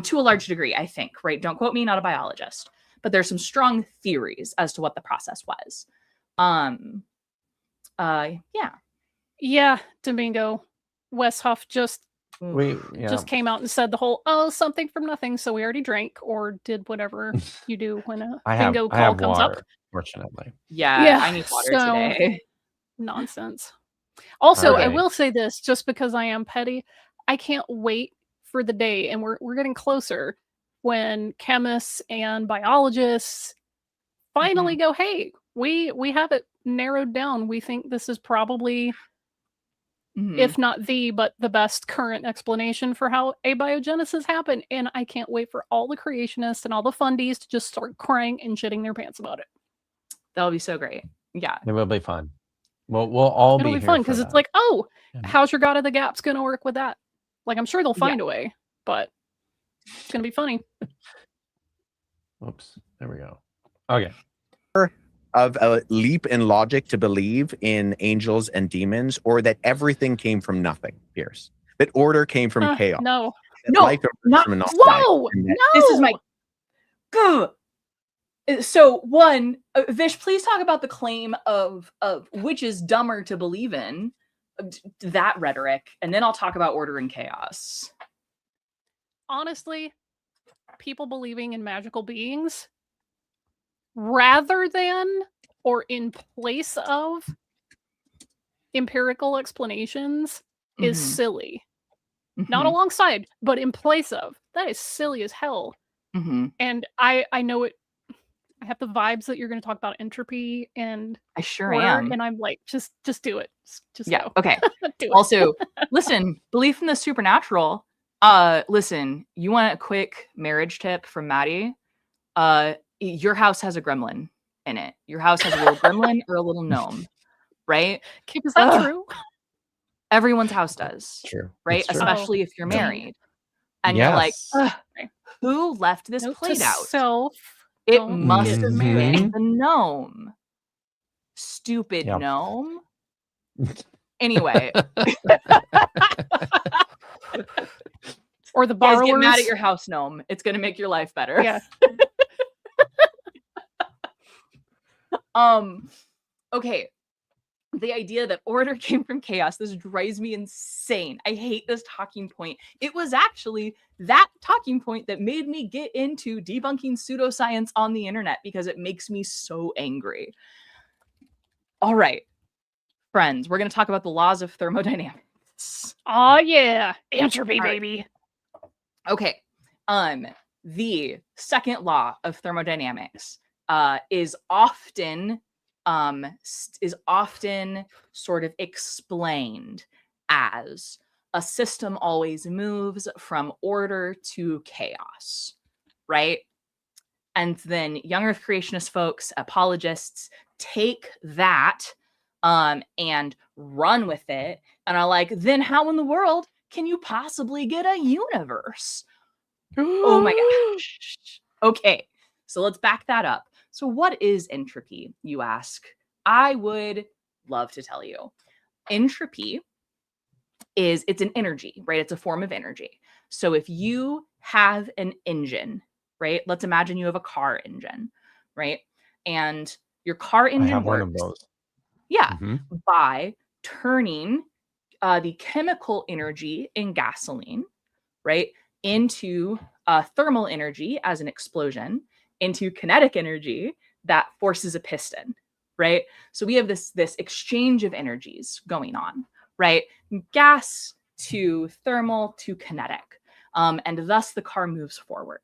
to a large degree, I think, right? Don't quote me, not a biologist, but there's some strong theories as to what the process was. Yeah, Domingo. Wes Huff just Just came out and said the whole something from nothing. So we already drank or did whatever you do when a bingo call comes water, up. fortunately. Yeah, I need water today. Nonsense. Also, I Okay. will say this, just because I am petty, I can't wait for the day, and we're getting closer, when chemists and biologists finally go, hey, we have it narrowed down. We think this is probably, if not but the best current explanation for how abiogenesis happened. And I can't wait for all the creationists and all the fundies to just start crying and shitting their pants about it. That'll be so great. Yeah. It will be fun. We'll all It'll be be here fun for because it's that. like, oh, Yeah. how's your God of the Gaps going to work with that? Like, I'm sure they'll find a way, but it's going to be funny. Oops. There we go. Okay. Of a leap in logic to believe in angels and demons, or that everything came from nothing, Pierce. That order came from chaos. No. That No, life emerged from a Whoa! and that- This is my. So one, Vish, please talk about the claim of which is dumber to believe in, that rhetoric, and then I'll talk about order and chaos. Honestly, people believing in magical beings rather than or in place of empirical explanations is silly. Not alongside, but in place of. That is silly as hell. And I know it. I have the vibes that you're going to talk about entropy and I sure order, am. and I'm like, just do it. Just yeah. go. Okay. Do it. Also, listen, belief in the supernatural. Listen, you want a quick marriage tip from Maddie? Your house has a gremlin in it. Your house has a little gremlin or a little gnome, right? Is that true? Everyone's house does. True. Right? It's true. Especially if you're Dang. married. And you're like, Yes. who left this Note plate to out? self, It don't must get have married. been the gnome. Stupid Yep. gnome. Anyway. Or the Guys, borrowers. get mad at your house gnome. It's going to make your life better. Yeah. Okay. The idea that order came from chaos, this drives me insane. I hate this talking point. It was actually that talking point that made me get into debunking pseudoscience on the internet because it makes me so angry. All right, friends, we're going to talk about the laws of thermodynamics. Oh yeah, entropy, All right. baby. Okay. The second law of thermodynamics is often sort of explained as a system always moves from order to chaos, right? And then young earth creationist folks, apologists, take that and run with it and are like, then how in the world can you possibly get a universe? Oh my gosh. Okay, so let's back that up. So what is entropy, you ask? I would love to tell you. Entropy is it's an energy, right? It's a form of energy. So if you have an engine, right? Let's imagine you have a car engine, right? And your car I engine have one of works, those. yeah, Mhm. by turning the chemical energy in gasoline, right, into thermal energy as an explosion, into kinetic energy that forces a piston, right? So we have this exchange of energies going on, right? Gas to thermal to kinetic, and thus the car moves forward.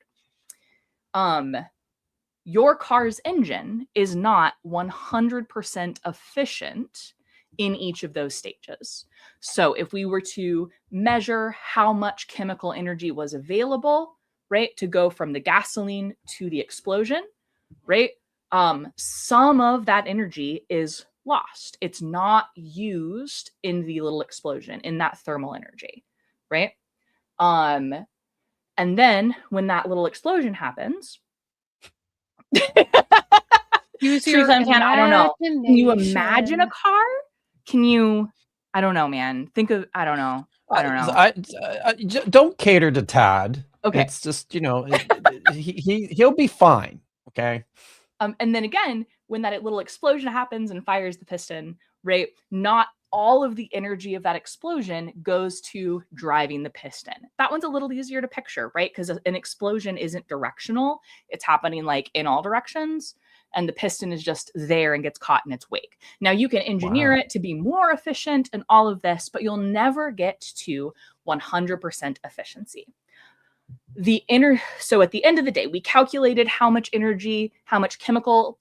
Your car's engine is not 100% efficient in each of those stages. So if we were to measure how much chemical energy was available, right, to go from the gasoline to the explosion, right, some of that energy is lost. It's not used in the little explosion, in that thermal energy, right? And then when that little explosion happens, Use True your Suntan, I don't know. Can you imagine a imagination. car? Can you? I don't know, man. Think of. I don't know. I don't know. Don't cater to Todd. Okay. It's just, he'll be fine. Okay. And then again, when that little explosion happens and fires the piston, right? Not all of the energy of that explosion goes to driving the piston. That one's a little easier to picture, right? Because an explosion isn't directional. It's happening like in all directions. And the piston is just there and gets caught in its wake. Now you can engineer it to be more efficient and all of this, but you'll never get to 100% efficiency. So at the end of the day, we calculated how much energy, how much chemical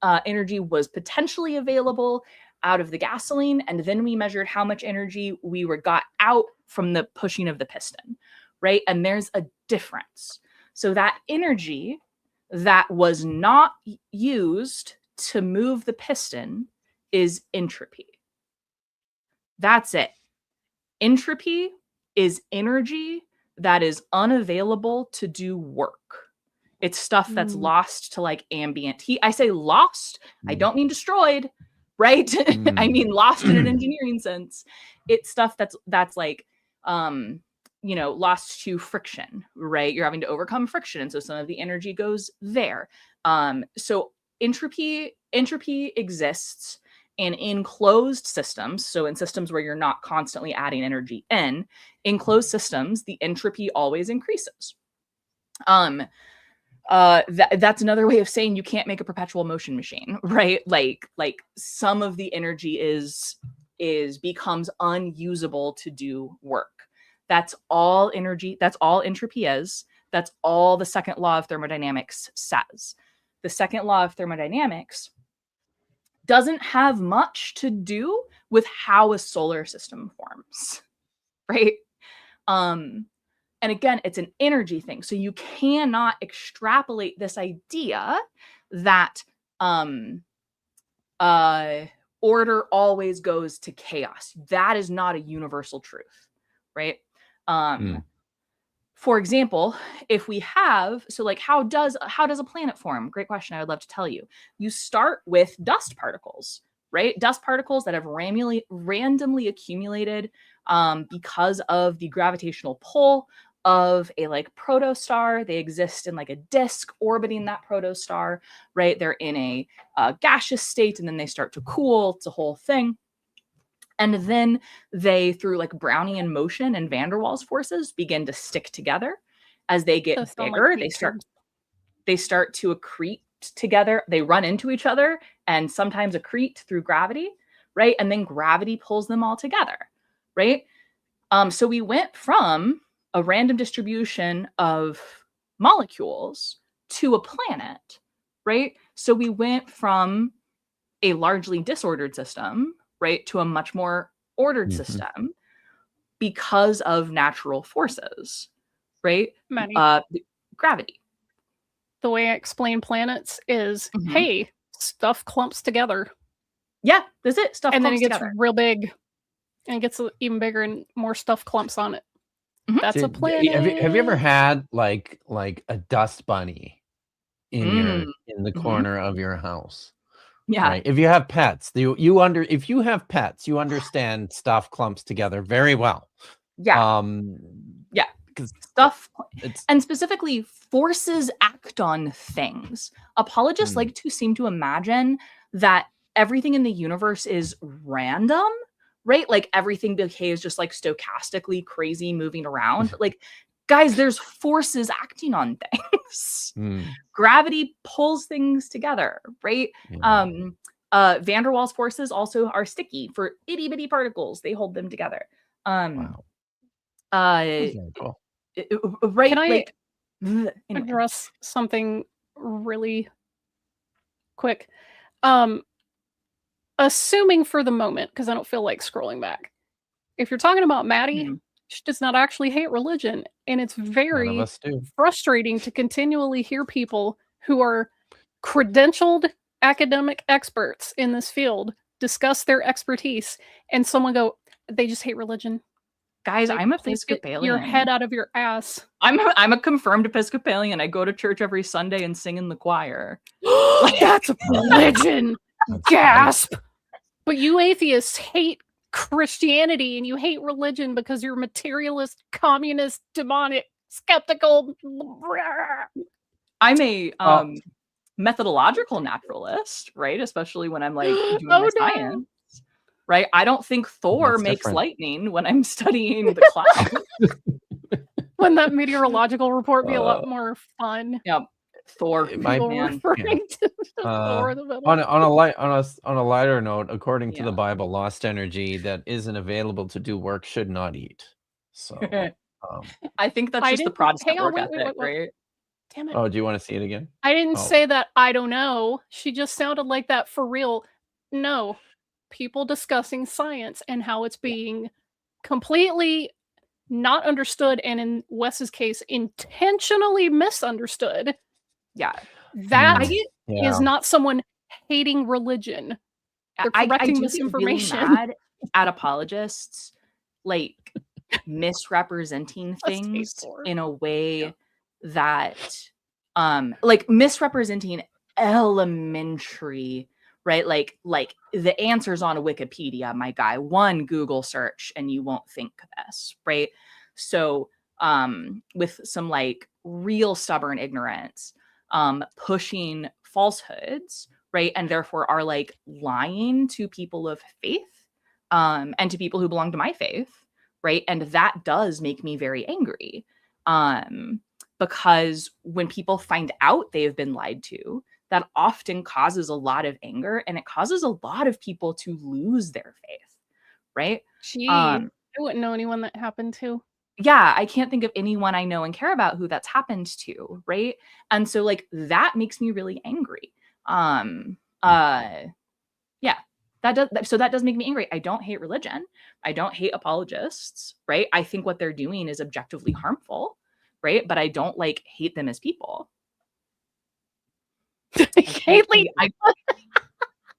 energy was potentially available out of the gasoline, and then we measured how much energy we got out from the pushing of the piston, right? And there's a difference. So that energy that was not used to move the piston is entropy. That's it. Entropy is energy that is unavailable to do work. It's stuff that's lost to like ambient heat. I say lost, I don't mean destroyed, right? I mean lost in an engineering sense. It's stuff that's like lost to friction, right? You're having to overcome friction, and so some of the energy goes there. So entropy exists. And in closed systems, so in systems where you're not constantly adding energy in closed systems, the entropy always increases. That's another way of saying you can't make a perpetual motion machine, right? Like some of the energy becomes unusable to do work. That's all energy. That's all entropy is. That's all the second law of thermodynamics says. The second law of thermodynamics doesn't have much to do with how a solar system forms, right? And again, it's an energy thing. So you cannot extrapolate this idea that order always goes to chaos. That is not a universal truth, right? For example, if we have, so like how does a planet form? Great question. I would love to tell you. You start with dust particles, right? Dust particles that have randomly accumulated because of the gravitational pull of a like protostar. They exist in like a disk orbiting that protostar, right? They're in a gaseous state, and then they start to cool. It's a whole thing. And then they, through like Brownian motion and van der Waals forces, begin to stick together. As they get bigger, they start to accrete together. They run into each other and sometimes accrete through gravity, right? And then gravity pulls them all together, right? So we went from a random distribution of molecules to a planet, right? So we went from a largely disordered system, right, to a much more ordered system because of natural forces, right? Gravity. The way I explain planets is, hey, stuff clumps together. Yeah, that's it. Stuff and clumps then it gets together. real big, and it gets even bigger, and more stuff clumps on it. That's a planet. Have you ever had like a dust bunny in the corner of your house? Yeah. Right. If you have pets, if you have pets, you understand stuff clumps together very well. Yeah. Yeah. Because Stuff it's and specifically forces act on things. Apologists like to seem to imagine that everything in the universe is random, right? Like everything behaves just like stochastically crazy moving around. But like, guys, there's forces acting on things. Gravity pulls things together, right? Yeah. Van der Waals forces also are sticky for itty bitty particles. They hold them together. Wow. That's very cool. Right? Can I like anyway. address something really quick? Assuming for the moment, because I don't feel like scrolling back. If you're talking about Maddie, she does not actually hate religion, and it's None of very us do. frustrating to continually hear people who are credentialed academic experts in this field discuss their expertise, and someone go, "They just hate religion." Guys, Like, I'm please get Episcopalian. your head out of your ass. I'm a confirmed Episcopalian. I go to church every Sunday and sing in the choir. That's a religion. Gasp. But you atheists hate Christianity and you hate religion because you're materialist, communist, demonic, skeptical. I'm a methodological naturalist, right? Especially when I'm like doing my science. Right? I don't think Thor makes lightning when I'm studying the clouds. Wouldn't that meteorological report be a lot more fun? Yeah, Thor. People referring to Thor. On a lighter note, according to the Bible, lost energy that isn't available to do work should not eat. So I think that's just the Protestant work ethic, right? Damn it. Oh, do you want to see it again? I didn't say that. I don't know. She just sounded like that for real. No. People discussing science and how it's being completely not understood, and in Wes's case, intentionally misunderstood. Yeah. That is not someone hating religion. They're correcting misinformation. Really mad at apologists like misrepresenting things in a way that like misrepresenting elementary, right? Like the answers on Wikipedia, my guy, one Google search and you won't think this, right? So with some like real stubborn ignorance, pushing falsehoods, right? And therefore are like lying to people of faith and to people who belong to my faith, right? And that does make me very angry because when people find out they've been lied to, that often causes a lot of anger and it causes a lot of people to lose their faith, right? Gee, I wouldn't know anyone that happened to. Yeah, I can't think of anyone I know and care about who that's happened to, right? And so like that makes me really angry. Yeah, that does make me angry. I don't hate religion. I don't hate apologists, right? I think what they're doing is objectively harmful, right? But I don't like hate them as people.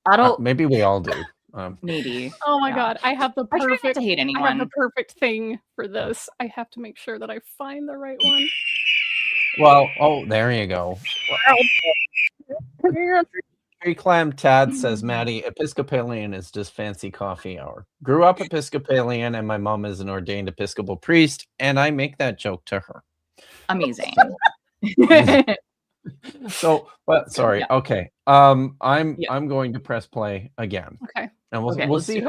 I don't. Maybe we all do. Maybe. Oh my god, I have the perfect. I try not to hate anyone. I have the perfect thing for this. I have to make sure that I find the right one. Well, there you go. Tree Clam Tad says, Maddie, Episcopalian is just fancy coffee hour. Grew up Episcopalian, and my mom is an ordained Episcopal priest, and I make that joke to her. Amazing. So, but sorry. Okay. I'm going to press play again. Okay. And we'll see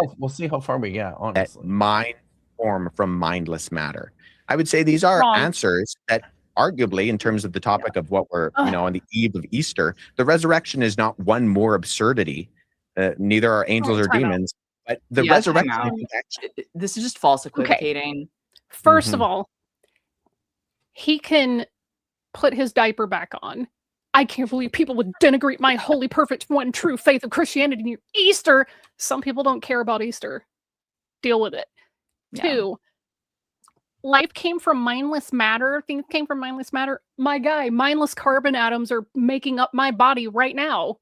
how far we get. Honestly, that mind form from mindless matter. I would say these are answers that, arguably, in terms of the topic of what we're on the eve of Easter, the resurrection is not one more absurdity. Neither are angels or demons, but the resurrection. This is just false equivocating. Okay. First of all, he can put his diaper back on. I can't believe people would denigrate my holy, perfect, one true faith of Christianity. Easter. Some people don't care about Easter. Deal with it. Yeah. 2, life came from mindless matter. Things came from mindless matter. My guy, mindless carbon atoms are making up my body right now.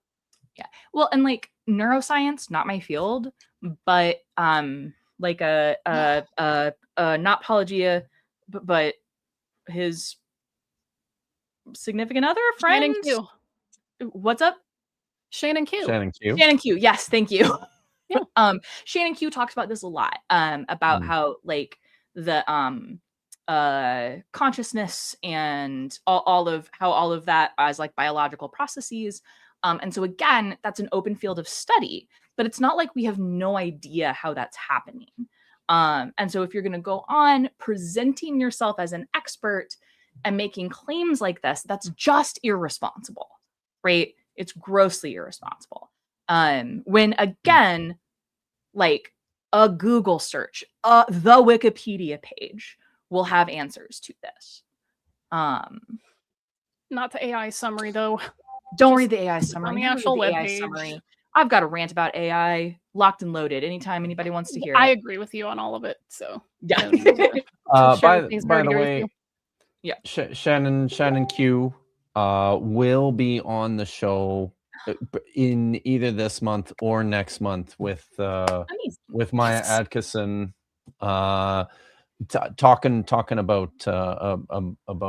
Yeah. Well, and like neuroscience, not my field, but like not Apologia, but his significant other, friend. What's up? Shannon Q. Shannon Q. Shannon Q. Yes, thank you. Yeah. Shannon Q talks about this a lot. About how like the consciousness and all of that as like biological processes. And so again, that's an open field of study, but it's not like we have no idea how that's happening. And so if you're going to go on presenting yourself as an expert and making claims like this, that's just irresponsible, right? It's grossly irresponsible. When again, like a Google search, the Wikipedia page will have answers to this. Not the AI summary though. Don't read the AI summary. On the Never read actual the AI webpage. summary. I've got a rant about AI locked and loaded anytime anybody wants to hear I it. agree with you on all of it. So Yeah. no need to share things By dirty the with way, you. Yeah. Shannon Q will be on the show in either this month or next month with Maya Adkisson, talking about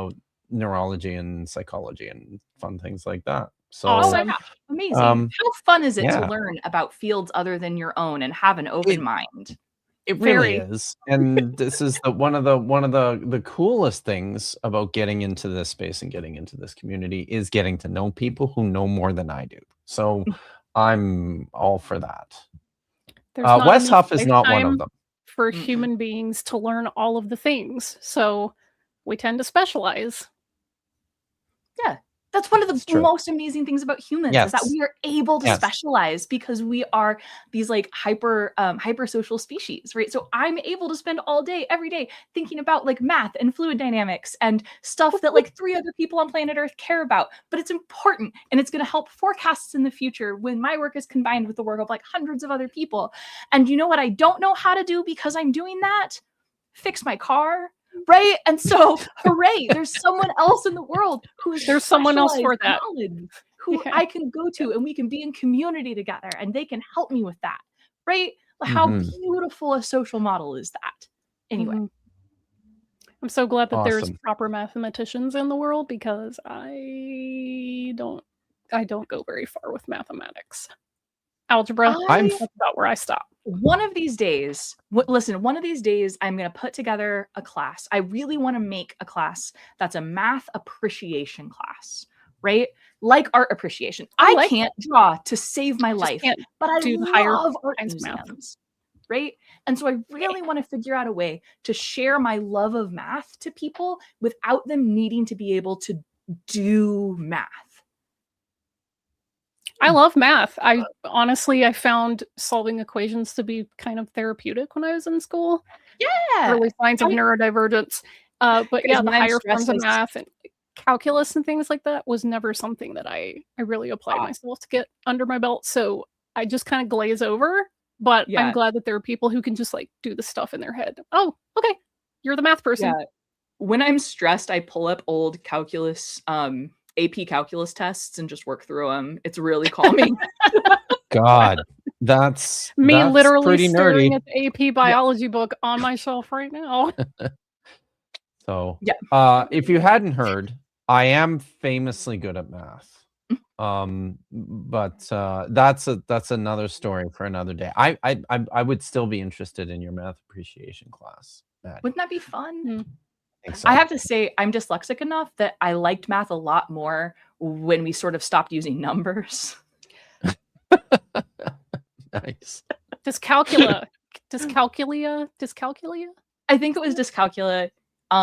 neurology and psychology and fun things like that. So Oh my gosh, amazing. How fun is it yeah. to learn about fields other than your own and have an open mind? It really is. And this is one of the coolest things about getting into this space and getting into this community is getting to know people who know more than I do. So I'm all for that. Wes Huff is not one of them. For human beings to learn all of the things. So we tend to specialize. Yeah. That's one of the most amazing things about humans is that we are able to specialize because we are these like hyper social species, right? So I'm able to spend all day, every day thinking about like math and fluid dynamics and stuff that like 3 other people on planet Earth care about, but it's important and it's going to help forecasts in the future when my work is combined with the work of like hundreds of other people. And you know what I don't know how to do because I'm doing that? Fix my car. Right. And so hooray, there's someone else in the world there's someone else for that who I can go to and we can be in community together and they can help me with that. Right. How beautiful a social model is that? Anyway. I'm so glad that there's proper mathematicians in the world because I don't go very far with mathematics. Algebra, that's about where I stop. One of these days, one of these days, I'm going to put together a class. I really want to make a class that's a math appreciation class, right? Like art appreciation. I can't draw to save my life, but I love art museums, right? And so I really want to figure out a way to share my love of math to people without them needing to be able to do math. I love math. I found solving equations to be kind of therapeutic when I was in school. Yeah. Early signs of neurodivergence. But yeah, the higher forms of math and calculus and things like that was never something that I really applied myself to get under my belt. So I just kind of glaze over. But I'm glad that there are people who can just like do the stuff in their head. Oh, okay. You're the math person. Yeah. When I'm stressed, I pull up old calculus AP calculus tests and just work through them. It's really calming. God, that's literally pretty staring nerdy. at the AP biology book on my shelf right now. So, if you hadn't heard, I am famously good at math. But that's another story for another day. I would still be interested in your math appreciation class, Maddie. Wouldn't that be fun? So. I have to say, I'm dyslexic enough that I liked math a lot more when we sort of stopped using numbers. Nice. Dyscalculia? I think it was dyscalculia.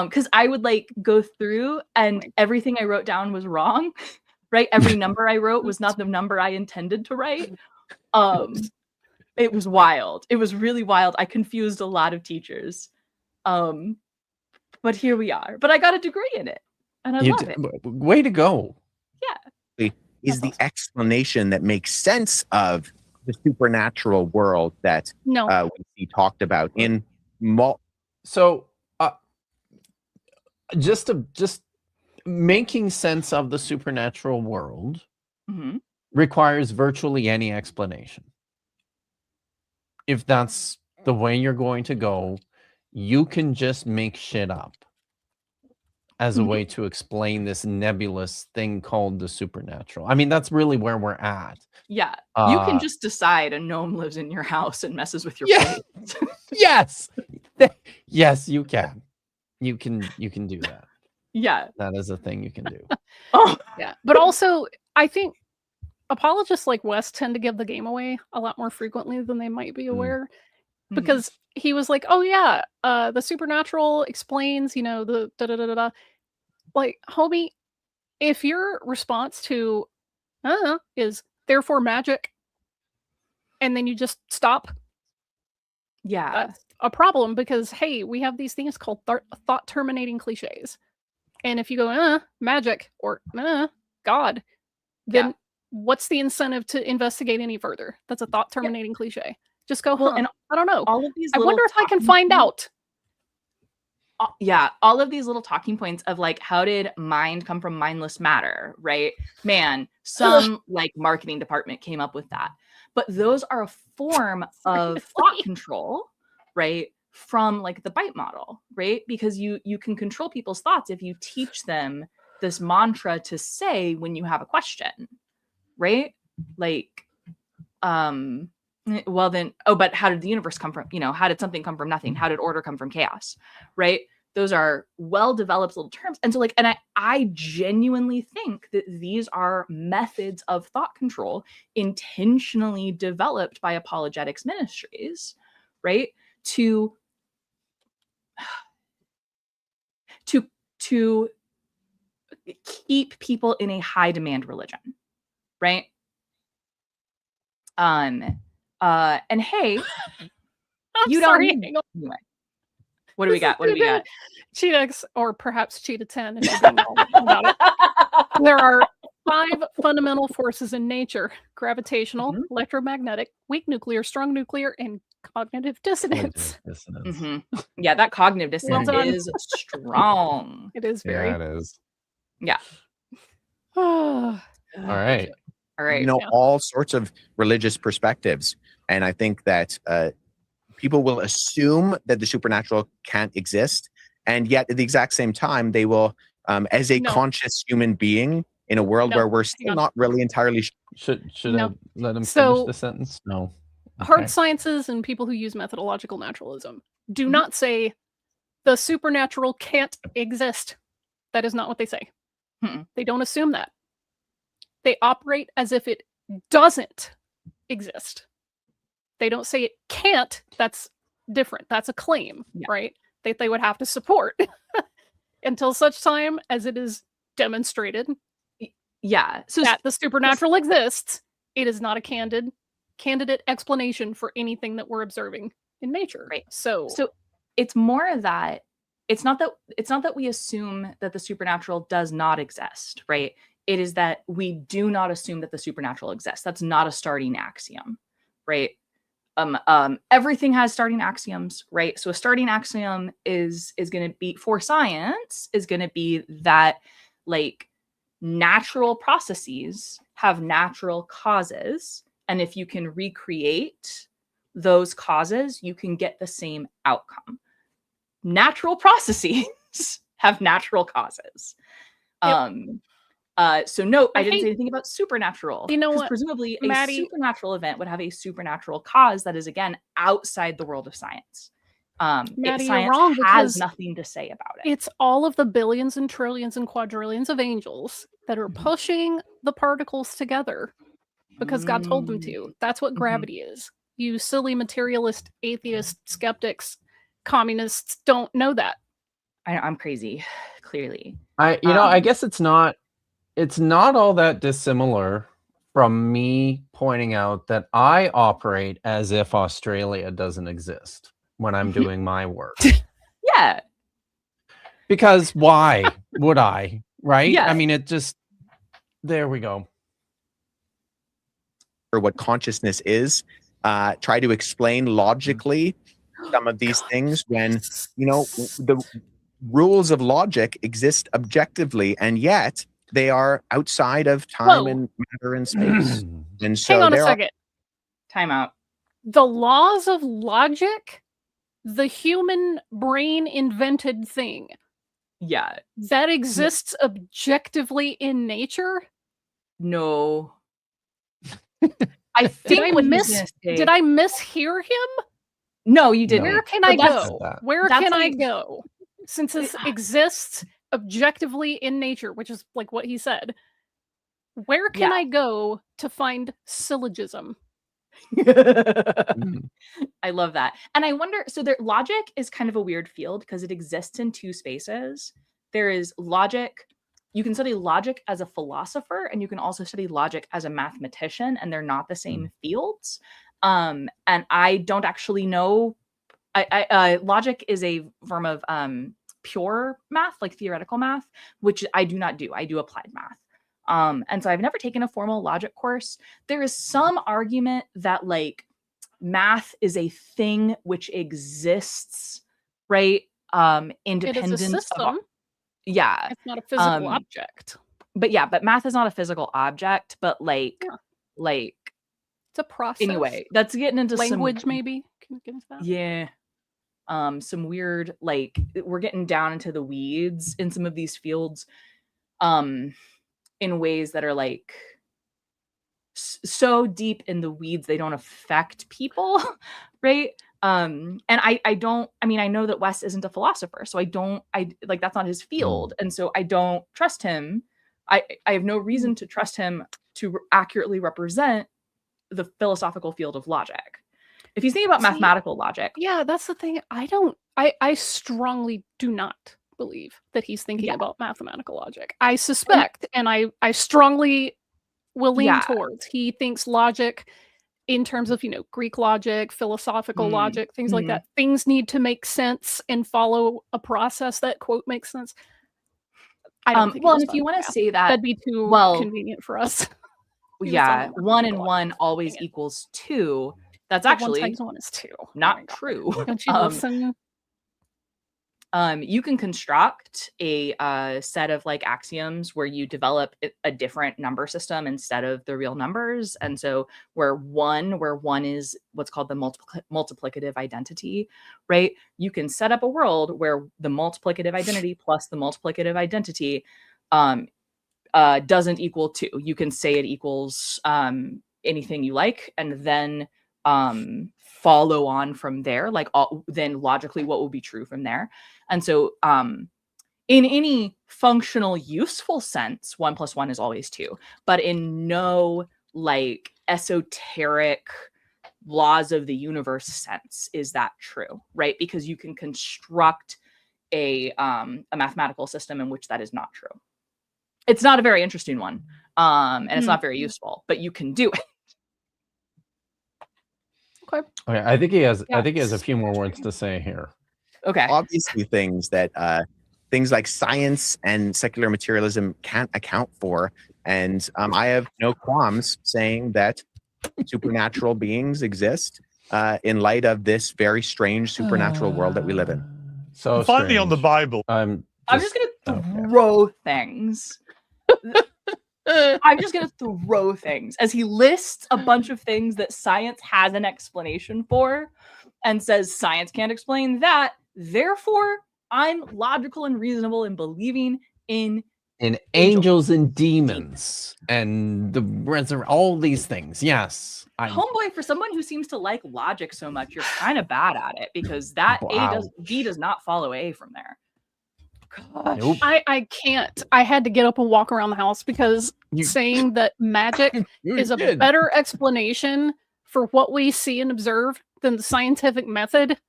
Because I would like go through and everything I wrote down was wrong. Right? Every number I wrote was not the number I intended to write. It was wild. It was really wild. I confused a lot of teachers. But here we are. But I got a degree in it. And I love it. Way to go. Yeah. Is the explanation that makes sense of the supernatural world that we see talked about in So just making sense of the supernatural world requires virtually any explanation. If that's the way you're going to go, you can just make shit up. as a way to explain this nebulous thing called the supernatural. I mean, that's really where we're at. Yeah. You can just decide a gnome lives in your house and messes with your Yeah. plates. Yes. Yes, you can. You can do that. Yeah. That is a thing you can do. Oh, Yeah. But also, I think apologists like Wes tend to give the game away a lot more frequently than they might be aware. Because he was like, oh yeah, the supernatural explains, you know, the da-da-da-da-da. Like, homie, if your response to is therefore magic, and then you just stop, yeah. that's a problem, because hey, we have these things called thought terminating cliches. And if you go magic or God, then what's the incentive to investigate any further? That's a thought terminating cliche. Just go, Well, and I don't know. all of these I little wonder if I can talking find points- out. Yeah, all of these little talking points of like, how did mind come from mindless matter, right? Man, some like marketing department came up with that. But those are a form of thought control, right? From like the bite model, right? Because you can control people's thoughts if you teach them this mantra to say when you have a question, right? Like, well then, but how did the universe come from, you know, how did something come from nothing? How did order come from chaos? Right? Those are well-developed little terms. And so like, and I genuinely think that these are methods of thought control intentionally developed by apologetics ministries, right? To keep people in a high demand religion, right? And hey, you don't need anyway. What do we got? What do we got? Cheetah, or perhaps Cheetah 10, if you're being all about it. There are 5 fundamental forces in nature: gravitational, electromagnetic, weak nuclear, strong nuclear, and cognitive dissonance. Yeah, that cognitive dissonance Well is strong. It is very. Yeah, it is. Yeah. All right. All right. You know, all sorts of religious perspectives. And I think that people will assume that the supernatural can't exist. And yet at the exact same time, they will, as a conscious human being in a world where we're still not really entirely Should I let him finish the sentence? No. Hard sciences and people who use methodological naturalism do not say the supernatural can't exist. That is not what they say. They don't assume that. They operate as if it doesn't exist. They don't say it can't. That's different. That's a claim, right? That they would have to support until such time as it is demonstrated. Yeah. So that the supernatural exists, it is not a candidate explanation for anything that we're observing in nature. Right. So it's more that it's not that we assume that the supernatural does not exist, right? It is that we do not assume that the supernatural exists. That's not a starting axiom, right? Everything has starting axioms, right? So a starting axiom is going to be, for science, is going to be that like natural processes have natural causes, and if you can recreate those causes, you can get the same outcome. Natural processes have natural causes. So no, I didn't say anything about supernatural. You know what? Presumably Maddie, a supernatural event would have a supernatural cause that is, again, outside the world of science. Maddie, science you're wrong, has nothing to say about it. It's all of the billions and trillions and quadrillions of angels that are pushing the particles together because God told them to. That's what gravity is. You silly materialist, atheist, skeptics, communists don't know that. I'm crazy, clearly. I guess it's not all that dissimilar from me pointing out that I operate as if Australia doesn't exist when I'm doing my work. Yeah. Because why would I, right? Yeah. I mean, it just, there we go. Or what consciousness is, try to explain logically some of these things when, you know, the rules of logic exist objectively, and yet they are outside of time and matter and space. And so hang on a second. Time out. The laws of logic, the human brain invented thing. Yeah. That exists objectively in nature? No. I think what he's gonna say. Did I mishear him? No, you didn't. Where can But I that's- go? that. Where That's can I like- go? Since this exists objectively in nature, which is like what he said, where can Yeah. I go to find syllogism? Mm. I love that. And I wonder, so their logic is kind of a weird field because it exists in two spaces. There is logic. You can study logic as a philosopher, and you can also study logic as a mathematician, and they're not the same fields. And I don't actually know. Logic is a form of pure math, like theoretical math, which I do not do. I do applied math. And so I've never taken a formal logic course. There is some argument that like math is a thing which exists, right? It Independent is a system. of, yeah. It's not a physical object. But math is not a physical object, but like It's a process. anyway, that's getting into Language, some, maybe. Can we get into that? yeah. Some weird, like, we're getting down into the weeds in some of these fields, in ways that are like so deep in the weeds they don't affect people, right? And I don't, I mean, I know that Wes isn't a philosopher, so I like, that's not his field, and so I don't trust him. I have no reason to trust him to accurately represent the philosophical field of logic. If he's thinking about mathematical logic, Yeah, that's the thing. I strongly do not believe that he's thinking about mathematical logic. I suspect, and I strongly will lean towards, he thinks logic in terms of, Greek logic, philosophical logic, things like that. Things need to make sense and follow a process that, quote, makes sense. I don't think well, and if you want to say that, that'd be too convenient for us. Yeah, 1 and 1 always equals 2. That's actually 1 times 1 is 2. not true. Don't you listen? You can construct a set of like axioms where you develop a different number system instead of the real numbers, and so where one is what's called the multiplicative identity, right? You can set up a world where the multiplicative identity plus the multiplicative identity doesn't equal 2. You can say it equals anything you like, and then follow on from there, like then logically what will be true from there. And so in any functional useful sense, 1 + 1 is always 2, but in no like esoteric laws of the universe sense is that true, right? Because you can construct a mathematical system in which that is not true. It's not a very interesting one, and it's not very useful, but you can do it. Okay. I think he has. I think he has a few more words to say here. Okay. Obviously, things like science and secular materialism can't account for, and I have no qualms saying that supernatural beings exist in light of this very strange supernatural world that we live in. So finally, on the strange. Bible, I'm just gonna throw things. I'm just gonna throw things as he lists a bunch of things that science has an explanation for, and says science can't explain that. Therefore, I'm logical and reasonable in believing in angels and demons and the all these things. Yes, homeboy, for someone who seems to like logic so much, you're kind of bad at it, because that B does not follow A from there. Gosh. Nope. I can't. I had to get up and walk around the house because saying that magic is a better explanation for what we see and observe than the scientific method.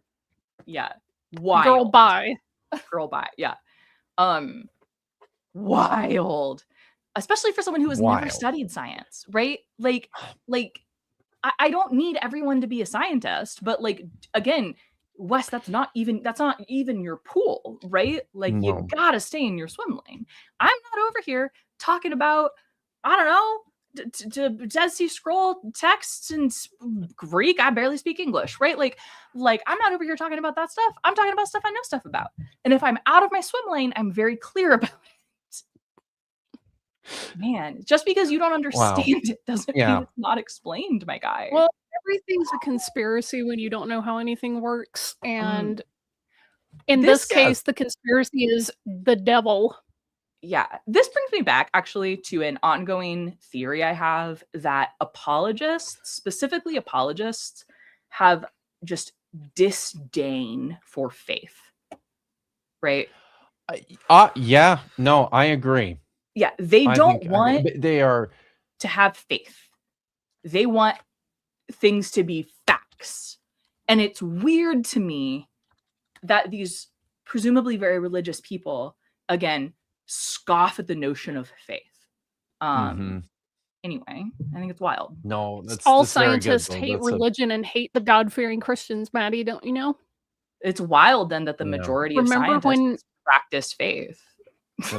Yeah. Wild. Girl, bye. Yeah. Wild. Especially for someone who has never studied science, right? Like I don't need everyone to be a scientist, but like, again, Wes, that's not even your pool, right? Like, you gotta stay in your swim lane. I'm not over here talking about, I don't know, to Dead Sea Scroll texts and Greek. I barely speak English, right? Like I'm not over here talking about that stuff. I'm talking about stuff I know stuff about. And if I'm out of my swim lane, I'm very clear about it. Man, just because you don't understand it doesn't mean it's not explained, my guy. Well, everything's a conspiracy when you don't know how anything works, and In this case, the conspiracy is the devil. Yeah, this brings me back actually to an ongoing theory I have that apologists, specifically apologists, have just disdain for faith. Right? Yeah, no, I agree. Yeah, they don't want they are to have faith. They want things to be facts. And it's weird to me that these presumably very religious people, again, scoff at the notion of faith. Anyway, I think it's wild. No, all scientists hate religion and hate the God-fearing Christians, Maddie, don't you know? It's wild then that the majority of scientists practice faith.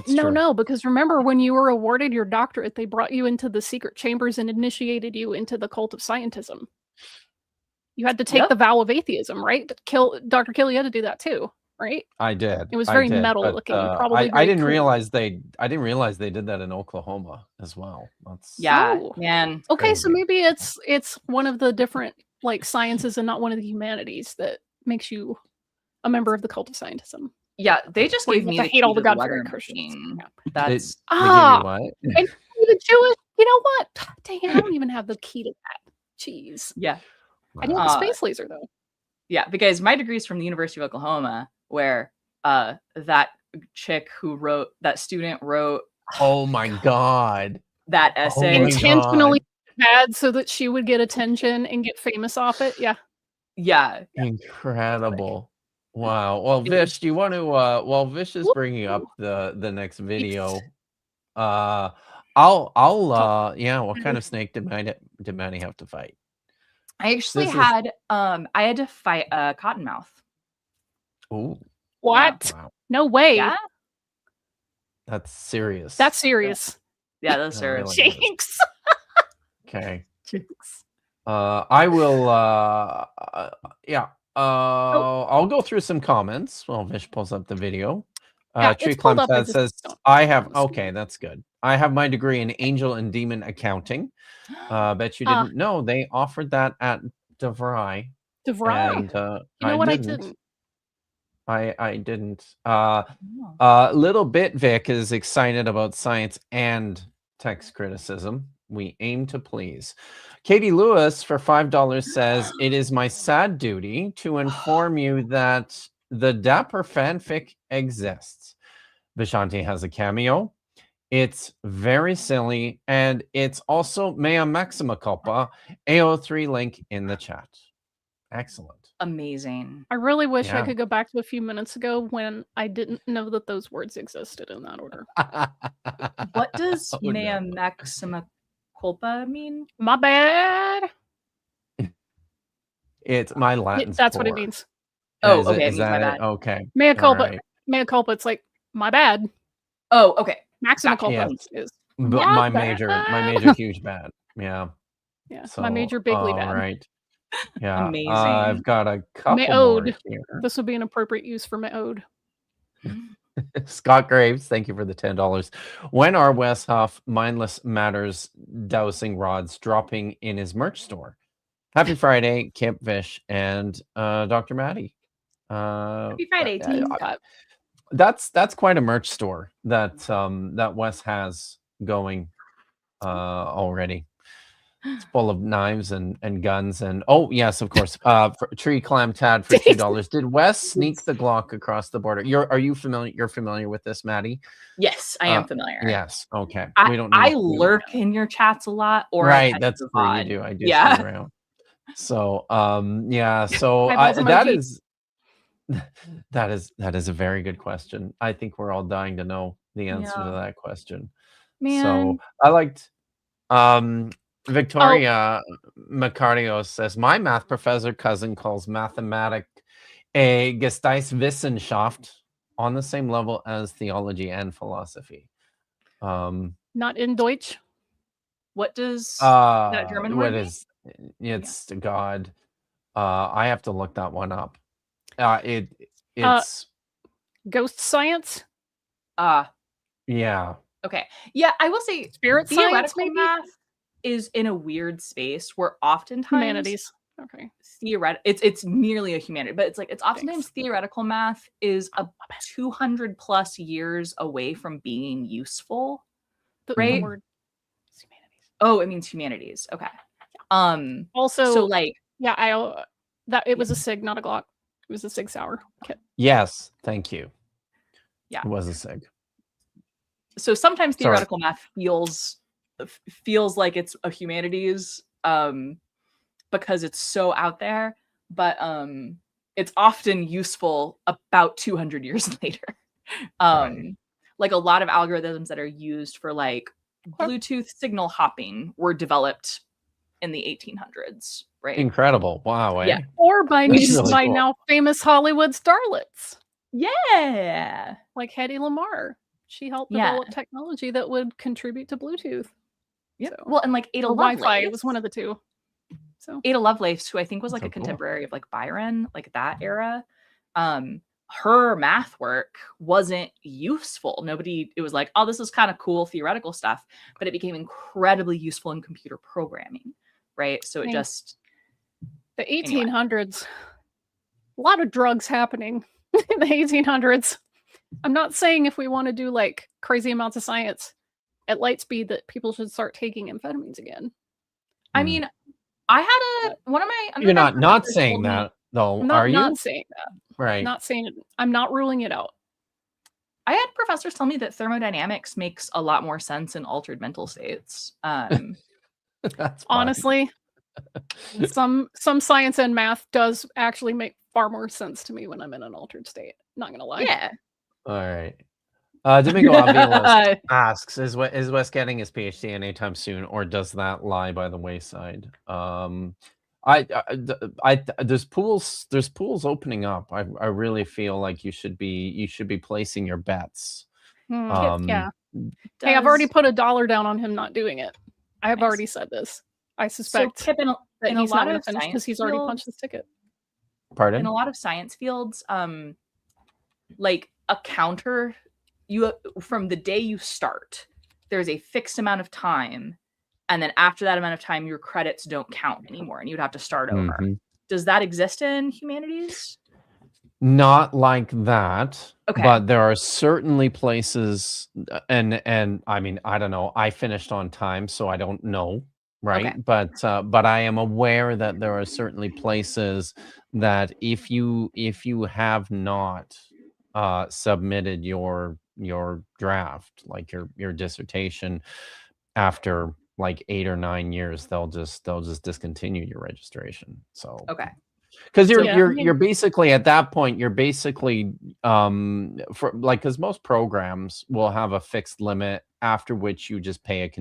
No, because remember when you were awarded your doctorate, they brought you into the secret chambers and initiated you into the cult of scientism. You had to take the vow of atheism, right? Dr. Kill, you had to do that too, right? I did. It was very metal looking. Probably I didn't realize they did that in Oklahoma as well. Man. Okay, so maybe it's one of the different like sciences and not one of the humanities that makes you a member of the cult of scientism. Yeah, they just gave me the hate all the God-fearing Christians. That's they give you what? And the Jewish. You know what? Dang, I don't even have the key to that. Jeez. Yeah. I need the space laser though. Yeah, because my degree is from the University of Oklahoma, where that student wrote. Oh my God. That essay intentionally bad so that she would get attention and get famous off it. Yeah. Yeah. Incredible. Wow. Well, Vish, do you want to while Vish is bringing up the next video, what kind of snake did Maddie have to fight? I actually had to fight a cottonmouth. Oh. What? Wow. No way. Yeah. That's serious. That's serious. Yeah, that's serious. Really Jinx. Okay. Jinx. I will I'll go through some comments while Vish pulls up the video. Tree Climb says, I have that's good. I have my degree in angel and demon accounting. Bet you didn't know they offered that at DeVry. And, you know what? I didn't. I didn't. Little Bit Vic is excited about science and text criticism. We aim to please. Katie Lewis for $5 says, it is my sad duty to inform you that the Dapper fanfic exists. Vishanti has a cameo. It's very silly, and it's also mea maxima culpa. AO3 link in the chat. Excellent. Amazing. I really wish I could go back to a few minutes ago when I didn't know that those words existed in that order. What does mea maxima culpa mean? My bad. It's my Latin. That's what it means. Oh, okay. It means my bad. Okay. Mea culpa. Right. Mea culpa. It's like my bad. Oh, okay. Maxima culpa is my major huge bad. Yeah. Yeah. So, my major bigly bad. Right. Yeah. Amazing. I've got a couple more here. This would be an appropriate use for me'od. Scott Graves, thank you for the $10. When are Wes Huff mindless matters dowsing rods dropping in his merch store? Happy Friday, Kip, Vish, and Dr. Maddie. Happy Friday, team. That's quite a merch store that Wes has going already. It's full of knives and guns and yes, of course. For Tree Climb Tad for $2. Did Wes sneak the Glock across the border? Are you familiar? You're familiar with this, Maddie? Yes, I am familiar. Yes. Okay. I lurk in your chats a lot, or right. That's what you do. I do. Yeah. Stay around. So So that is a very good question. I think we're all dying to know the answer to that question. Man. So I liked Victoria Macario says, my math professor cousin calls mathematic a Geisteswissenschaft on the same level as theology and philosophy. Not in Deutsch. What does that German word mean? It's God. I have to look that one up. It's ghost science. Yeah. Okay. Yeah, I will say spirit science maybe math is in a weird space where oftentimes humanities. Okay. It's merely a humanity, but it's oftentimes theoretical math is a 200 plus years away from being useful. The Right? word is humanities. Oh, it means humanities. Okay. Also, so like, yeah, it was a SIG, not a Glock. It was a SIG Sauer kit. Yes, thank you. Yeah. It was a SIG. So sometimes theoretical math feels like it's a humanities because it's so out there, but it's often useful about 200 years later. Like a lot of algorithms that are used for like Bluetooth signal hopping were developed in the 1800s, right? Incredible. Wow. Eh? Yeah. Or by Really cool. now famous Hollywood starlets. Yeah. Like Hedy Lamarr. She helped develop technology that would contribute to Bluetooth. Yeah. So. Well, and like Ada Lovelace. Wi-Fi, it was one of the two. So Ada Lovelace, who I think was like So a contemporary of like Byron, like that era. Her math work wasn't useful. It was like, oh, this is kind of cool theoretical stuff, but it became incredibly useful in computer programming, right? So it just the 1800s, a lot of drugs happening in the 1800s. I'm not saying if we want to do like crazy amounts of science at light speed that people should start taking amphetamines again. I mean, I had one of my You're not saying that though, are you? Not saying that. Right. Not saying it. I'm not ruling it out. I had professors tell me that thermodynamics makes a lot more sense in altered mental states. That's honestly, some science and math does actually make far more sense to me when I'm in an altered state. Not gonna lie. Yeah. All right. Domingo Aviles asks, is Wes getting his PhD anytime soon, or does that lie by the wayside? There's pools opening up. I really feel like you should be placing your bets. Yeah. Hey, I've already put $1 down on him not doing it. I have already said this. I suspect that he's not going to finish because he's already punched his ticket. Pardon? In a lot of science fields, like a counter, from the day you start, there's a fixed amount of time, and then after that amount of time, your credits don't count anymore, and you'd have to start over. Does that exist in humanities? Not like that. Okay. But there are certainly places, and I mean, I don't know. I finished on time, so I don't know, right? Okay. But I am aware that there are certainly places that if you have not submitted your draft, like your dissertation, after like 8 or 9 years, they'll just discontinue your registration. So okay, because you're basically at that point, you're basically for like, because most programs will have a fixed limit after which you just pay a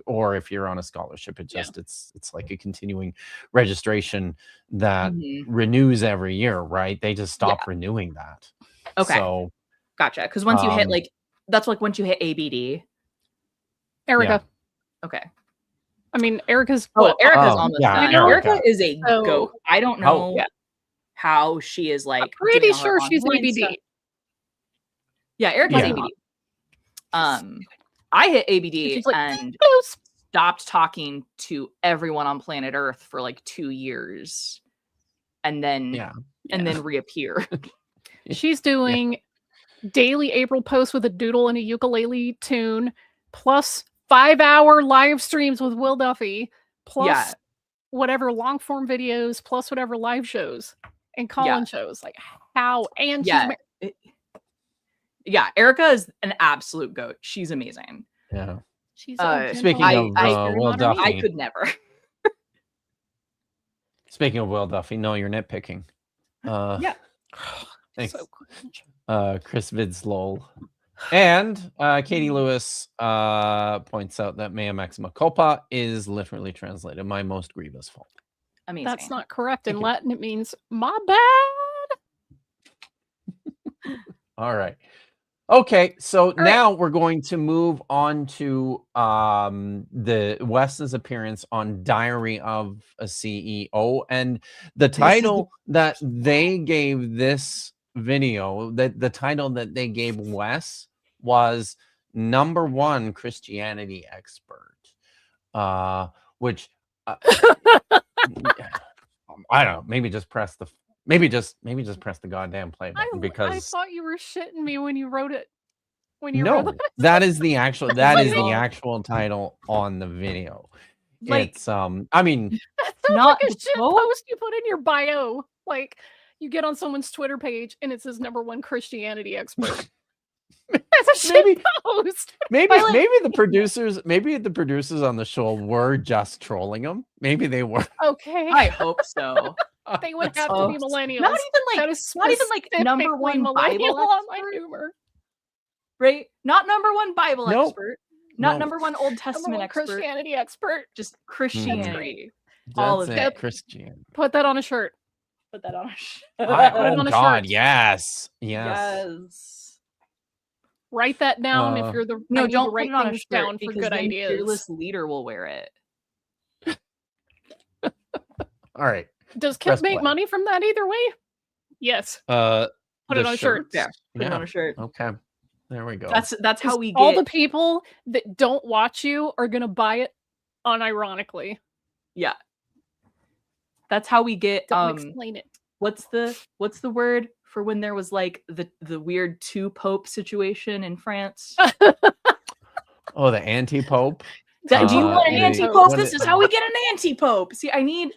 or if you're on a scholarship, it's like a continuing registration that renews every year, right? They just stop renewing that. Okay. So gotcha. Because once you hit that's like once you hit ABD. Erica. Yeah. Okay. I mean, Erica's. Erica's almost done. Erica is a So, goat. I don't know how she is like. I'm pretty sure she's ABD. Stuff. Yeah, Erica's ABD. I hit ABD and stopped talking to everyone on planet Earth for like 2 years, and then then reappear. She's doing daily April posts with a doodle and a ukulele tune, plus 5-hour live streams with Will Duffy, plus whatever long form videos, plus whatever live shows and call-in shows. Like how? And Erica is an absolute goat. She's amazing. Yeah. She's speaking of Will Duffy, I could never. Speaking of Will Duffy, no, you're nitpicking. Thanks. So Chris Vids lol. And Katie Lewis points out that mea maxima culpa is literally translated my most grievous fault. Amazing. That's not correct. In Latin, it means my bad. All right. Okay, so now we're going to move on to the Wes's appearance on Diary of a CEO, and the title that they gave this video, the title that they gave Wes was #1 Christianity expert, which I don't know. Maybe just press the press the goddamn play button I because thought you were shitting me when you wrote it. When you no, wrote it. that is the actual Like- actual title on the video. Like, It's I mean, That sounds Not like a the shit Pope? post you put in your bio. Like you get on someone's Twitter page and it says #1 Christianity expert. That's a shit maybe post. maybe By, like- maybe the producers on the show were just trolling him. Maybe they were. Okay. I hope so. They would have Oh, to be millennials. Not even That like, is not even like specifically #1 millennial Bible on my expert, humor. right? Not #1 Bible Nope. expert. Not Nope. #1 Old Testament #1 expert. Christianity expert. Just Christianity. That's All of it. Christian. Put that on a shirt. Put that on a Put it Oh on a God, shirt. yes. Yes. Write that down if you're the I No, need to don't put write it on a things shirt down for because good then ideas. Fearless Leader will wear it. All right. Does Press Kip make play. money from that either way? Yes. Put it on a shirt. Yeah, put it on a shirt. Okay. There we go. That's how we all get. the people that don't watch you are gonna buy it unironically. Yeah. That's how we get. Don't explain it. What's the word for when there was like the weird two pope situation in France? Oh, the anti-pope. Do you want an the- anti-pope? when This it- is how we get an anti-pope. See, I need.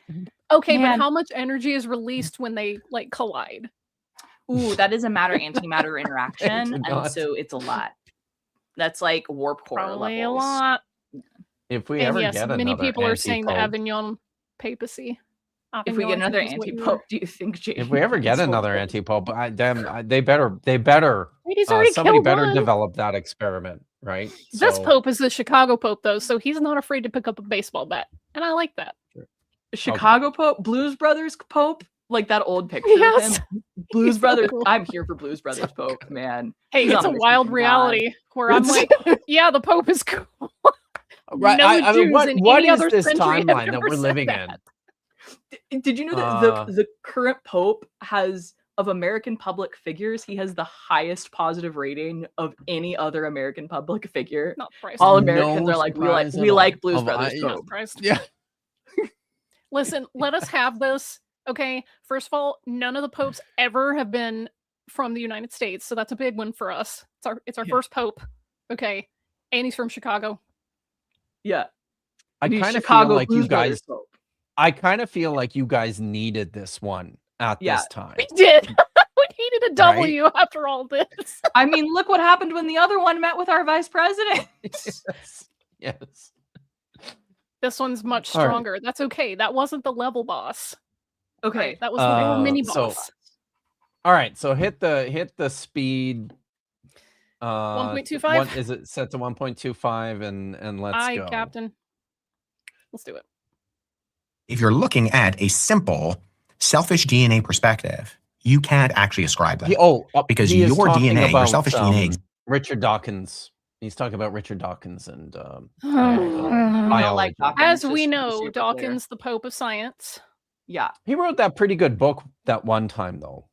Okay, Man. but how much energy is released when they like collide? Ooh, that is a matter-antimatter interaction, do and not. so it's a lot. That's like warp core Probably levels. a lot. If we And ever yes, get many another people are saying the anti-pope- Avignon papacy. If we get Avignon, I another think is what you were- anti-pope, do you think Jaden? if we ever get Vance will another vote? anti-pope, they better Wait, he's already somebody killed better one. develop that experiment, right? This So- pope is the Chicago pope, though, so he's not afraid to pick up a baseball bat, and I like that. Chicago Pope, Blues Brothers Pope, like that old picture Yes. of him. Blues He's so Brothers. cool. I'm here for Blues Brothers Pope, man. Hey, He's it's a on wild God. reality where I'm like, yeah, the pope is cool. Right, No I mean, Jews in what any is other this century have timeline that ever we're said living that. Did you know that the current Pope has, of American public figures, he has the highest positive rating of any other American public figure. Not surprised. All No Americans are like, surprise we at like all. Blues Of Brothers I- Not Pope. surprised. Yeah. Listen, let us have this. Okay. First of all, none of the popes ever have been from the United States, so that's a big one for us. It's our Yeah. first pope. Okay. And he's from Chicago. Yeah. I He's kind of feel Chicago like you Blues Brothers guys. Pope. I kind of feel like you guys needed this one at Yeah. this time. We did. We needed a W after all this. I mean, look what happened when the other one met with our vice president. Yes. This one's much All right. stronger. That's okay. That wasn't the level boss. Okay. Right? That was the mini so- boss. All right. So hit the speed. 1.25? What is it set to 1.25 and let's Aye, go. Captain. Let's do it. If you're looking at a simple selfish DNA perspective, you can't actually ascribe that. Because he is your talking DNA, your about, selfish DNA Richard Dawkins. He's talking about Richard Dawkins and I don't biology. like Dawkins, As just we to be know, super clear. Dawkins, the Pope of Science. Yeah. He wrote that pretty good book that one time though.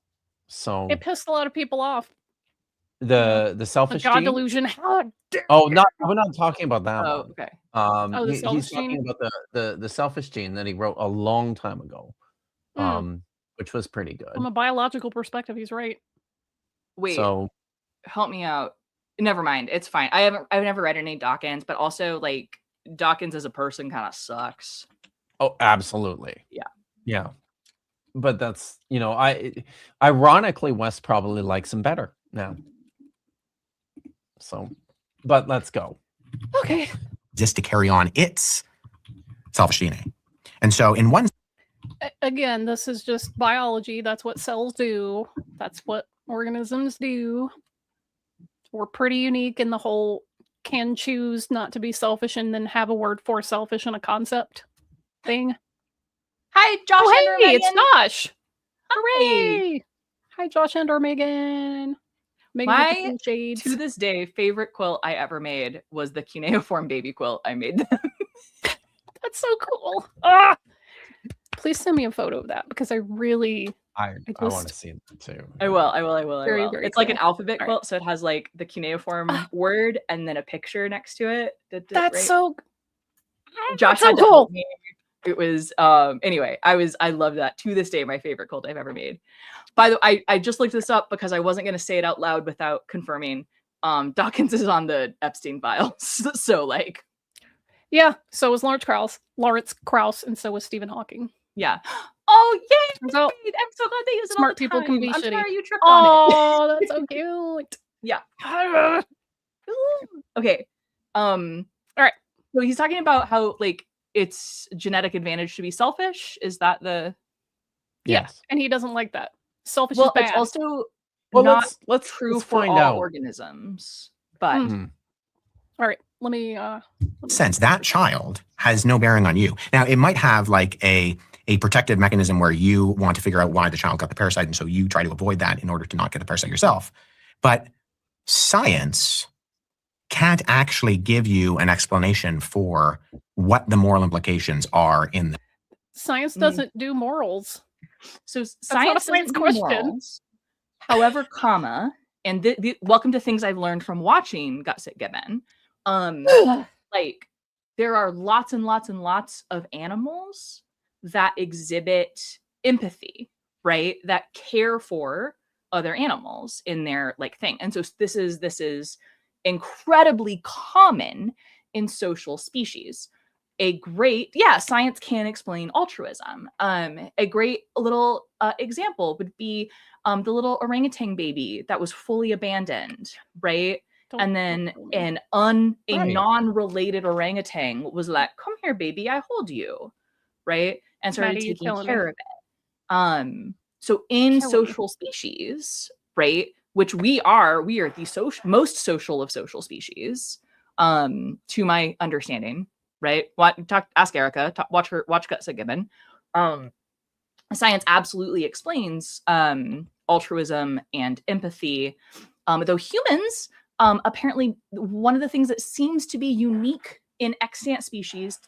So It pissed a lot of people off. the The selfish God gene. delusion. How dare Oh, we're not talking about that Oh, one. okay. Oh, the He's selfish talking gene? about the selfish gene that he wrote a long time ago. Mm. Which was pretty good. From a biological perspective, he's right. Wait, So help me out. Never mind. It's fine. I've never read any Dawkins, but also like Dawkins as a person kind of sucks. oh, absolutely. Yeah. Yeah. But that's, ironically, Wes probably likes him better now. So, but let's go. Okay. just to carry on its selfish DNA. And so in one Again, this is just biology. That's what cells do. That's what organisms do. We're pretty unique in the whole can choose not to be selfish and then have a word for selfish in a concept thing. Hi, Josh. Oh, and hey, it's Megan. Josh. Hooray. Hi, Josh and or Megan. Megan with the My cool shades. To this day, favorite quilt I ever made was the cuneiform baby quilt I made them. That's so cool. Ah! Please send me a photo of that because I really I just- want to see that too. I will. Very, very It's like an cool. alphabet All right. quilt, so it has like the cuneiform word and then a picture next to it. that's right? so Josh so had to cool. help me. It was anyway, I love that. To this day, my favorite cult I've ever made. By the way, I just looked this up because I wasn't gonna say it out loud without confirming. Dawkins is on the Epstein files. So like, Yeah, so was Lawrence Krauss, and so was Stephen Hawking. yeah. Oh yay! Turns out I'm so glad they use it all smart the people time. can be I'm shitty. sorry you tripped on it. Oh, that's so cute. Yeah. Okay. All right. So he's talking about how like it's genetic advantage to be selfish. Is that the? Yes. And he doesn't like that. Selfish Well, is bad. it's also Well, not let's true for find all out. organisms. But All right, let me sense that child has no bearing on you. Now, it might have like a protective mechanism where you want to figure out why the child got the parasite, and so you try to avoid that in order to not get the parasite yourself. But science can't actually give you an explanation for what the moral implications are in that. Science doesn't do morals. so not a science science doesn't do question. morals. However, and welcome to things I've learned from watching Got Sick Given. Like there are lots and lots and lots of animals that exhibit empathy, right? That care for other animals in their like thing. And so this is incredibly common in social species. Science can explain altruism. A great little example would be the little orangutan baby that was fully abandoned, right? And then a non-related orangutan was like, "Come here, baby, I hold you," right? And started Maddie, taking care of it. So in social species, right, which we are the most social of social species, to my understanding, right? Ask Erica, watch Got Sick Given. Science absolutely explains altruism and empathy, though humans, apparently one of the things that seems to be unique in extant species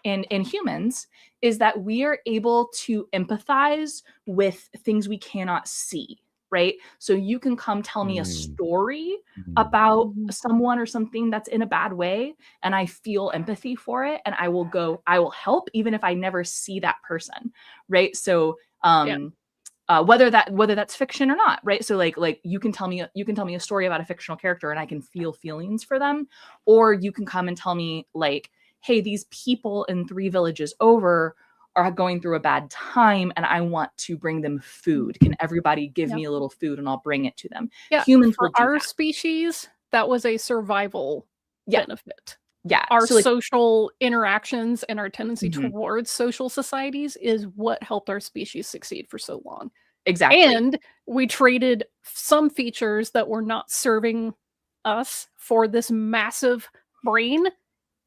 in humans is that we are able to empathize with things we cannot see, right? So you can come tell me a story about someone or something that's in a bad way, and I feel empathy for it, and I will help even if I never see that person, right? So whether that's fiction or not, right? So like you can tell me a story about a fictional character and I can feel feelings for them, or you can come and tell me like, hey, these people in 3 villages over are going through a bad time and I want to bring them food. Can everybody give me a little food and I'll bring it to them? Yeah, humans for will do our that. species, that was a survival benefit. Yeah, our so, like, social interactions and our tendency towards social societies is what helped our species succeed for so long. Exactly. And we traded some features that were not serving us for this massive brain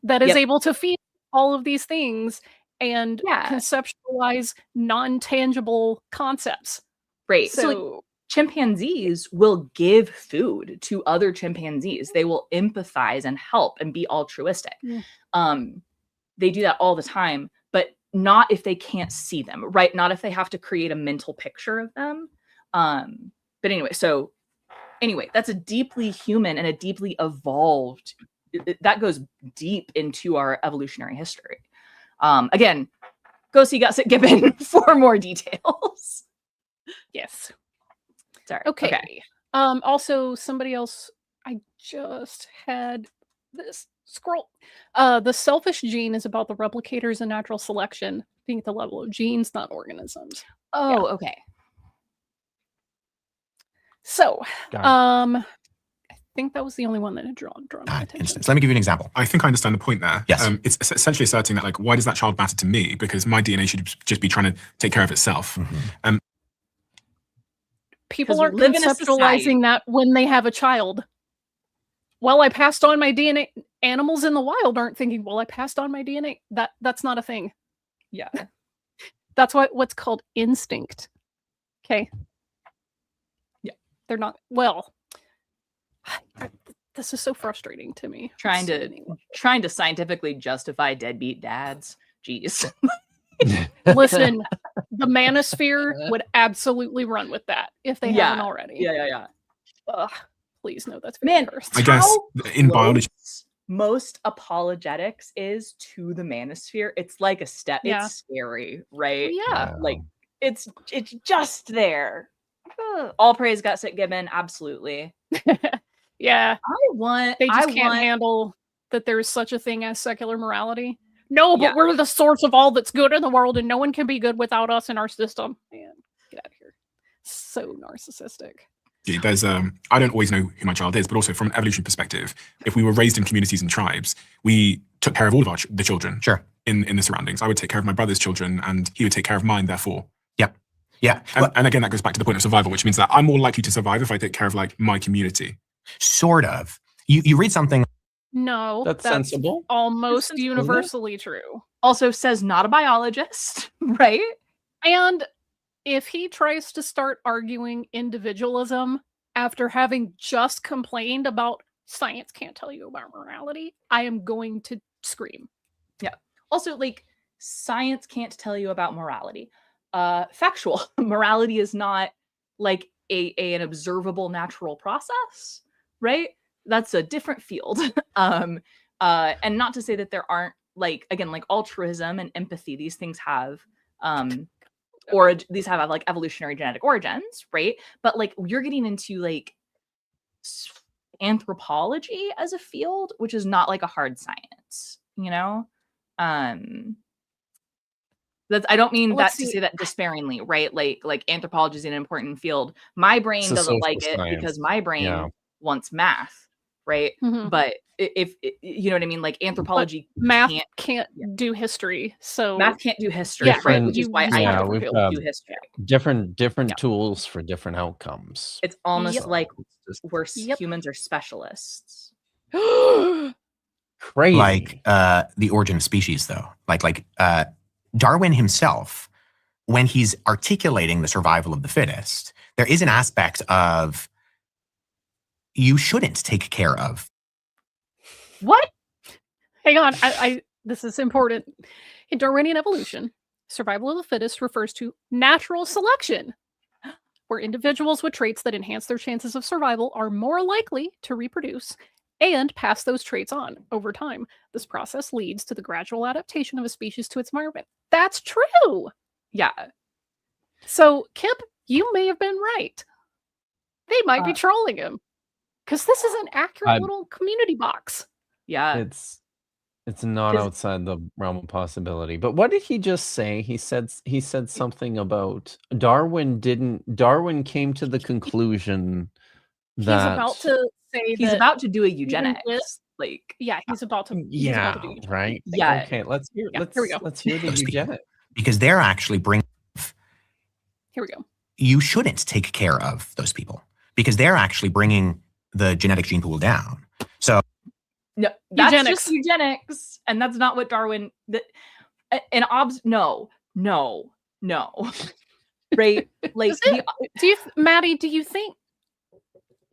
that is able to feel all of these things and conceptualize non-tangible concepts. Right. So like, chimpanzees will give food to other chimpanzees. They will empathize and help and be altruistic. They do that all the time, but not if they can't see them, right? Not if they have to create a mental picture of them. But anyway, that's a deeply human and a deeply evolved, that goes deep into our evolutionary history. Again, go see Got Sick Given for more details. Yes. Sorry. Okay. Also, somebody else, I just had this scroll. The selfish gene is about the replicators and natural selection being at the level of genes, not organisms. Oh, okay. So, I think that was the only one that had drawn my attention. Instance. Let me give you an example. I think I understand the point there. Yes. It's essentially asserting that, like, why does that child matter to me? Because my DNA should just be trying to take care of itself. People aren't conceptualizing that when they have a child. Well, I passed on my DNA. Animals in the wild aren't thinking, well, I passed on my DNA. That's not a thing. Yeah. That's what's called instinct. Okay. Yeah. They're not, well, this is so frustrating to me. Trying to scientifically justify deadbeat dads. Jeez. Listen, the manosphere would absolutely run with that if they haven't already. Yeah. Ugh, please, no, that's very cursed. I guess in biology, most apologetics is to the manosphere. It's like a step. Yeah. It's scary, right? Yeah. Like it's just there. All praise Gusset Gibbon, absolutely. Yeah. They just I can't want handle that there's such a thing as secular morality. No, but Yeah. we're the source of all that's good in the world, and no one can be good without us in our system. Man, get out of here. So narcissistic. Yeah, there's I don't always know who my child is, but also from an evolutionary perspective, if we were raised in communities and tribes, we took care of all of the children. Sure. In the surroundings. I would take care of my brother's children, and he would take care of mine, therefore. Yep. Yeah. And again, that goes back to the point of survival, which means that I'm more likely to survive if I take care of like my community. Sort of. You read something. No, That's sensible. Almost Sensible, universally true. Also says not a biologist, right? And if he tries to start arguing individualism after having just complained about science can't tell you about morality, I am going to scream. Yeah. Also, like, science can't tell you about morality. Factual. Morality is not like an observable natural process, right? That's a different field. And not to say that there aren't, like, again, like altruism and empathy, these things have these have like evolutionary genetic origins, right? But like you're getting into like anthropology as a field, which is not like a hard science, you know? That's, I don't mean that to say that despairingly, right? Like anthropology is an important field. My brain doesn't like it because my brain wants math, right? Mm-hmm. But if you know what I mean, like anthropology, math can't do history, so math can't do history, right? Which is why I we've do history. Different tools for different outcomes. It's almost like humans are specialists. Crazy. Like the origin of species, though. Like Darwin himself, when he's articulating the survival of the fittest, there is an aspect of you shouldn't take care of. What? Hang on, I this is important. In Darwinian evolution, survival of the fittest refers to natural selection, where individuals with traits that enhance their chances of survival are more likely to reproduce and pass those traits on over time. This process leads to the gradual adaptation of a species to its environment. That's true. Yeah. So, Kip, you may have been right. They might be trolling him because this is an accurate little community box. Yeah. It's not outside the realm of possibility. But what did he just say? He said something about Darwin came to the conclusion that he's about to say he's about to do a eugenics. He's about to do eugenics. Right. Yeah. Okay, let's hear the eugenics. Because they're actually bringing. Here we go. You shouldn't take care of those people because they're actually bringing the genetic gene pool down. So no, that's just eugenics, and that's not what Darwin. No. Right? Like, Maddie, do you think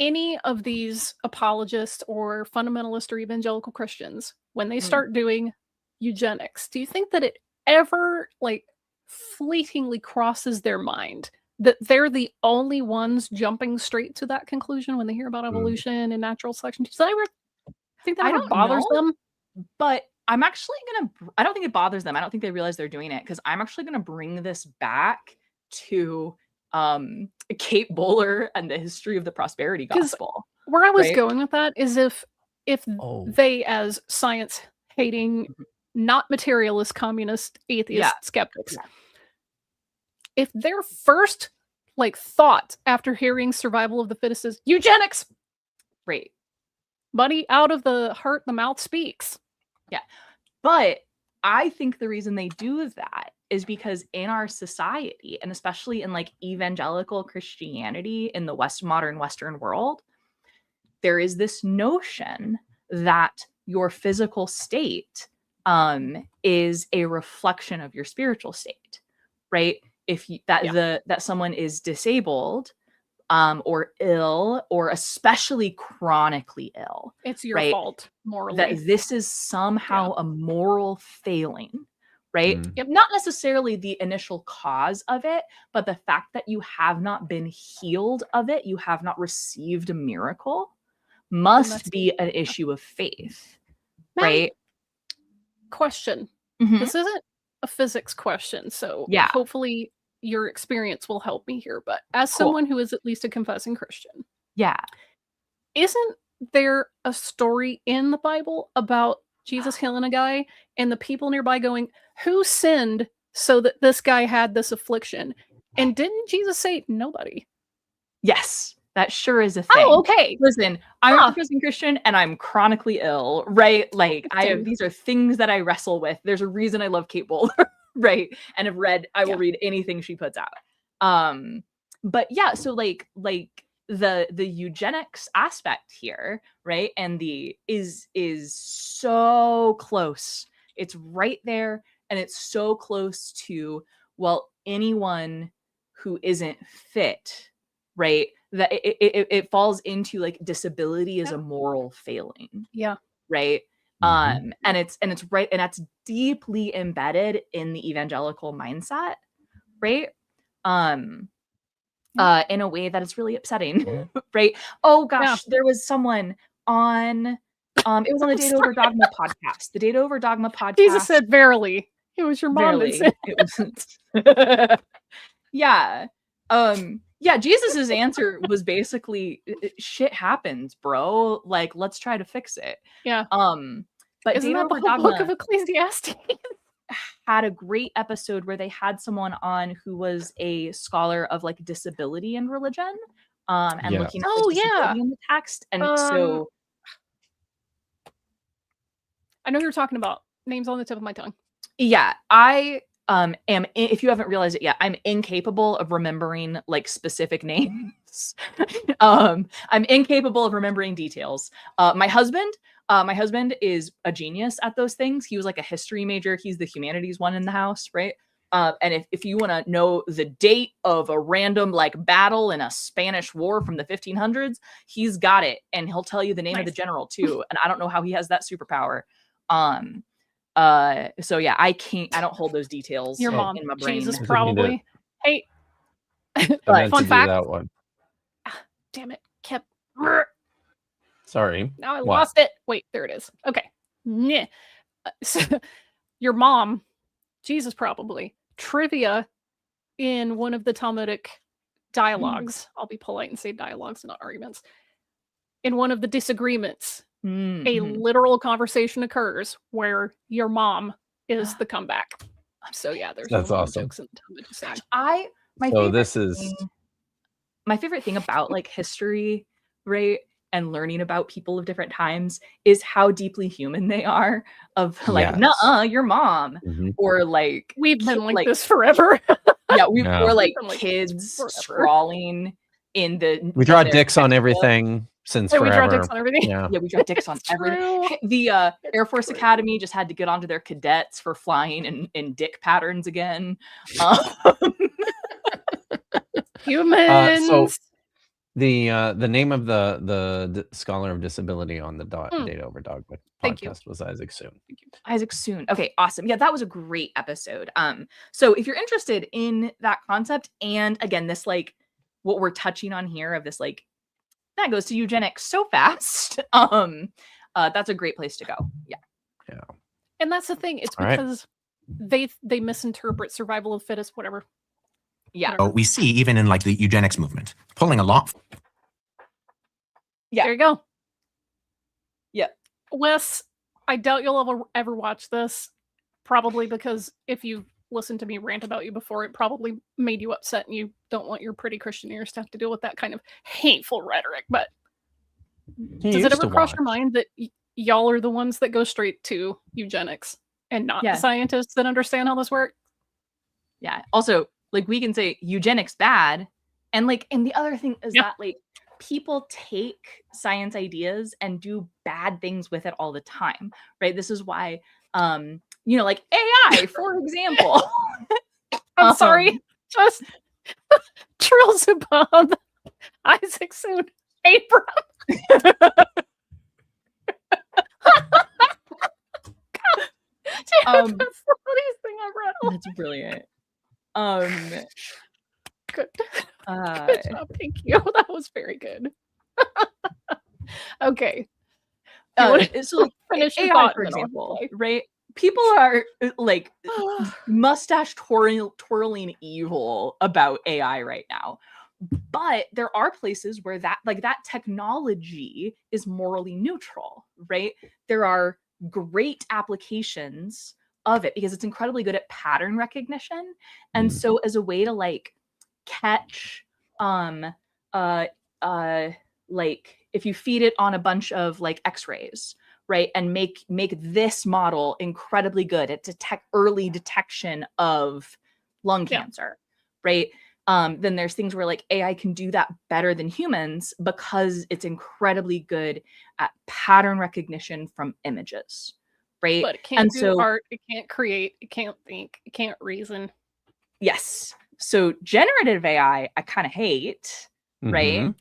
any of these apologists or fundamentalist or evangelical Christians, when they start doing eugenics, do you think that it ever like fleetingly crosses their mind that they're the only ones jumping straight to that conclusion when they hear about evolution and natural selection? Do you ever think that ever bothers them? But I'm actually I don't think it bothers them. I don't think they realize they're doing it, because I'm actually gonna bring this back to Kate Bowler and the history of the prosperity gospel. Where I was going with that is if they, as science hating, not materialist, communist, atheist skeptics, if their first thought after hearing survival of the fittest is eugenics, right? Money out of the heart, the mouth speaks. Yeah, but I think the reason they do that is because in our society, and especially in evangelical Christianity in the modern Western world, there is this notion that your physical state is a reflection of your spiritual state, right? If that someone is disabled or ill, or especially chronically ill, it's your fault morally. That this is somehow a moral failing, right? Not necessarily the initial cause of it, but the fact that you have not been healed of it, you have not received a miracle, must be an issue of faith, right? Question. Mhm. This isn't a physics question, so Yeah. hopefully your experience will help me here. But as Cool. someone who is at least a confessing Christian, Yeah. isn't there a story in the Bible about Jesus healing a guy and the people nearby going, "Who sinned so that this guy had this affliction?" And didn't Jesus say nobody? Yes, that sure is a thing. Oh, okay. Listen, I'm Huh. a confessing Christian and I'm chronically ill, right? Like Same. these are things that I wrestle with. There's a reason I love Kate Bowler, right? And I will read anything she puts out. But yeah, so like the eugenics aspect here, right? And the is so close. It's right there, and it's so close to, well, anyone who isn't fit, right? That it falls into like disability is a moral failing, Yeah. right? Mhm. And it's right, and that's deeply embedded in the evangelical mindset, right? In a way that is really upsetting, right? Oh gosh, there was someone on it was on the Data Over Dogma podcast. The Data Over Dogma podcast. Jesus said, "Verily, it was your mom that Verily, said." it wasn't. Yeah. Yeah, Jesus's answer was basically shit happens, bro. Like, let's try to fix it. Yeah. But Isn't Data that the Over whole Dogma book of Ecclesiastes? had a great episode where they had someone on who was a scholar of like disability in religion, and Yes. looking at Oh, like, yeah. disability in the text. And so I know who you're talking about. Name's on the tip of my tongue. yeah, I if you haven't realized it yet, I'm incapable of remembering like specific names. I'm incapable of remembering details. My husband is a genius at those things. He was like a history major. He's the humanities one in the house, right? And if you want to know the date of a random like battle in a Spanish war from the 1500s, he's got it, and he'll tell you the name of the general too. And I don't know how he has that superpower. So yeah, I don't hold those details Your mom, in my brain. Jesus, I think probably. Hey, I meant fun to do fact. that one. Damn it, kept. Sorry. Now I What? lost it. Wait, there it is. Okay. Nyeh. So, your mom, Jesus, probably trivia in one of the Talmudic dialogues. I'll be polite and say dialogues, not arguments. In one of the disagreements, a literal conversation occurs where your mom is the comeback. So yeah, there's That's no awesome. jokes in the Talmud to say. My favorite thing about like history, right, and learning about people of different times is how deeply human they are. Of like, nuh-uh, your mom, or like we've been like this forever. Yeah, or like We've been like kids forever. scrawling in the. We draw dicks on everything since Yeah, forever. we draw dicks on everything. Yeah. Yeah, we draw dicks on everything. The Air Force Academy just had to get onto their cadets for flying in dick patterns again. Humans. So the name of the scholar of disability on the Data Over Dogma podcast was Isaac Soon. Thank you. Isaac Soon. Okay, awesome. Yeah, that was a great episode. So if you're interested in that concept, and again, this like what we're touching on here of this like that goes to eugenics so fast. That's a great place to go. Yeah. Yeah. And that's the thing. It's because they misinterpret survival of fittest, whatever. Yeah. So we see even in like the eugenics movement pulling a lot. Yeah. There you go. Yeah. Wes, I doubt you'll ever watch this. Probably because if you've listened to me rant about you before, it probably made you upset and you don't want your pretty Christian ears to have to deal with that kind of hateful rhetoric. But does it ever cross your mind that y'all are the ones that go straight to eugenics and not the scientists that understand how this works? Yeah. Also, like we can say eugenics bad, and the other thing is that like people take science ideas and do bad things with it all the time, right? This is why like AI, for example. I'm sorry, just Trills above Isaac Soon Abram. That's the funniest thing I've read. That's brilliant. Good. Good job. Thank you. That was very good. Okay. So like Finish your AI, thought, for and then I'll example, reply. right? People are like mustache twirling evil about AI right now. But there are places where that technology is morally neutral, right? There are great applications of it because it's incredibly good at pattern recognition. And so as a way to like catch like if you feed it on a bunch of like x-rays, right, and make this model incredibly good at early detection of lung cancer, right? Then there's things where like AI can do that better than humans because it's incredibly good at pattern recognition from images, right? But it can't do art, it can't create, it can't think, it can't reason. Yes. So generative AI, I kind of hate, right?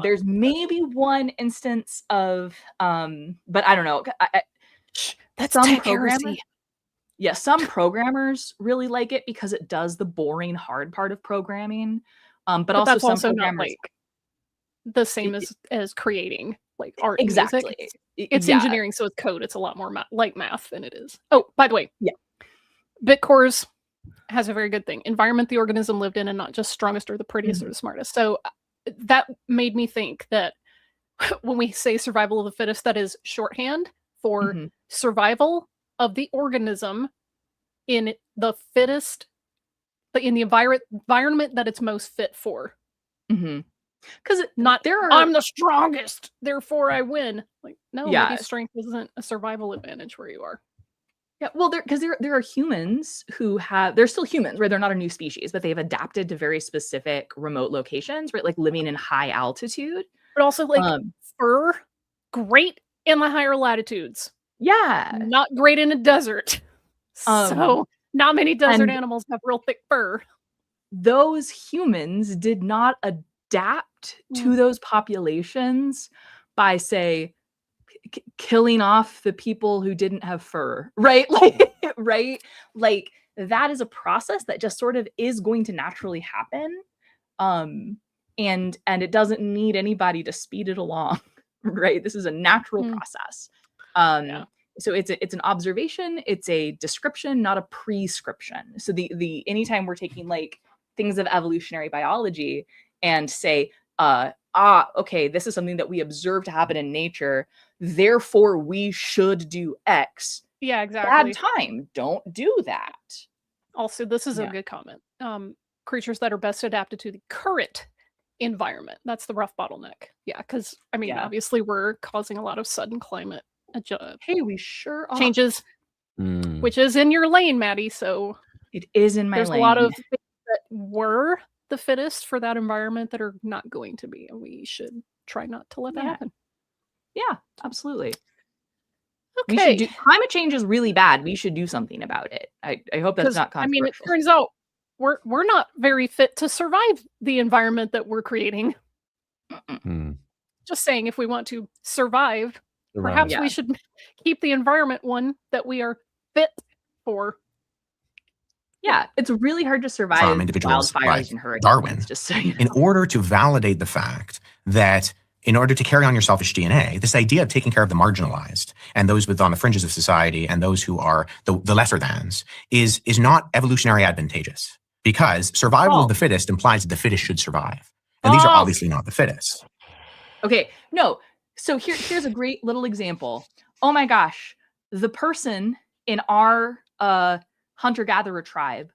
There's maybe one instance of, but I don't know. That's some programmers. Yeah, some programmers really like it because it does the boring, hard part of programming. But also that's some also programmers not like the same as creating like art. Exactly. And music. It's engineering, so it's code. It's a lot more like math than it is. Oh, by the way, Bitcores has a very good thing: environment the organism lived in, and not just strongest or the prettiest or the smartest. So that made me think that when we say survival of the fittest, that is shorthand for survival of the organism in the fittest, in the environment that it's most fit for. Because not I'm the strongest, therefore I win. Like, no, maybe strength isn't a survival advantage where you are. Yeah, well, there are humans who they're still humans, right? They're not a new species, but they've adapted to very specific remote locations, right? Like living in high altitude. But also like fur, great in the higher latitudes. Yeah. Not great in a desert. So not many desert animals have real thick fur. Those humans did not adapt to those populations by, say, killing off the people who didn't have fur, right? Like, right? Like that is a process that just sort of is going to naturally happen. And it doesn't need anybody to speed it along, right? This is a natural process. So it's an observation, it's a description, not a prescription. So the anytime we're taking like things of evolutionary biology and say, okay, this is something that we observe to happen in nature, therefore we should do X. Yeah, exactly. Bad time. Don't do that. Also, this is a good comment. Creatures that are best adapted to the current environment. That's the rough bottleneck. Yeah, because I mean, obviously we're causing a lot of sudden climate hey, we sure are. Changes, which is in your lane, Maddie. So it is in my lane. There's a lot of things that were the fittest for that environment that are not going to be, and we should try not to let that happen. Yeah, absolutely. Okay. Climate change is really bad. We should do something about it. I hope that's not controversial. I mean, it turns out we're not very fit to survive the environment that we're creating. Just saying, if we want to survive, perhaps we should keep the environment one that we are fit for. Yeah, it's really hard to survive from individuals wildfires like and hurricanes. Darwin, just so you know. In order to validate the fact that in order to carry on your selfish DNA, this idea of taking care of the marginalized and those on the fringes of society and those who are the lesser thans is not evolutionary advantageous, because survival of the fittest implies that the fittest should survive. And these are obviously not the fittest. Okay, no. So here's a great little example. Oh my gosh, the person in our hunter-gatherer tribe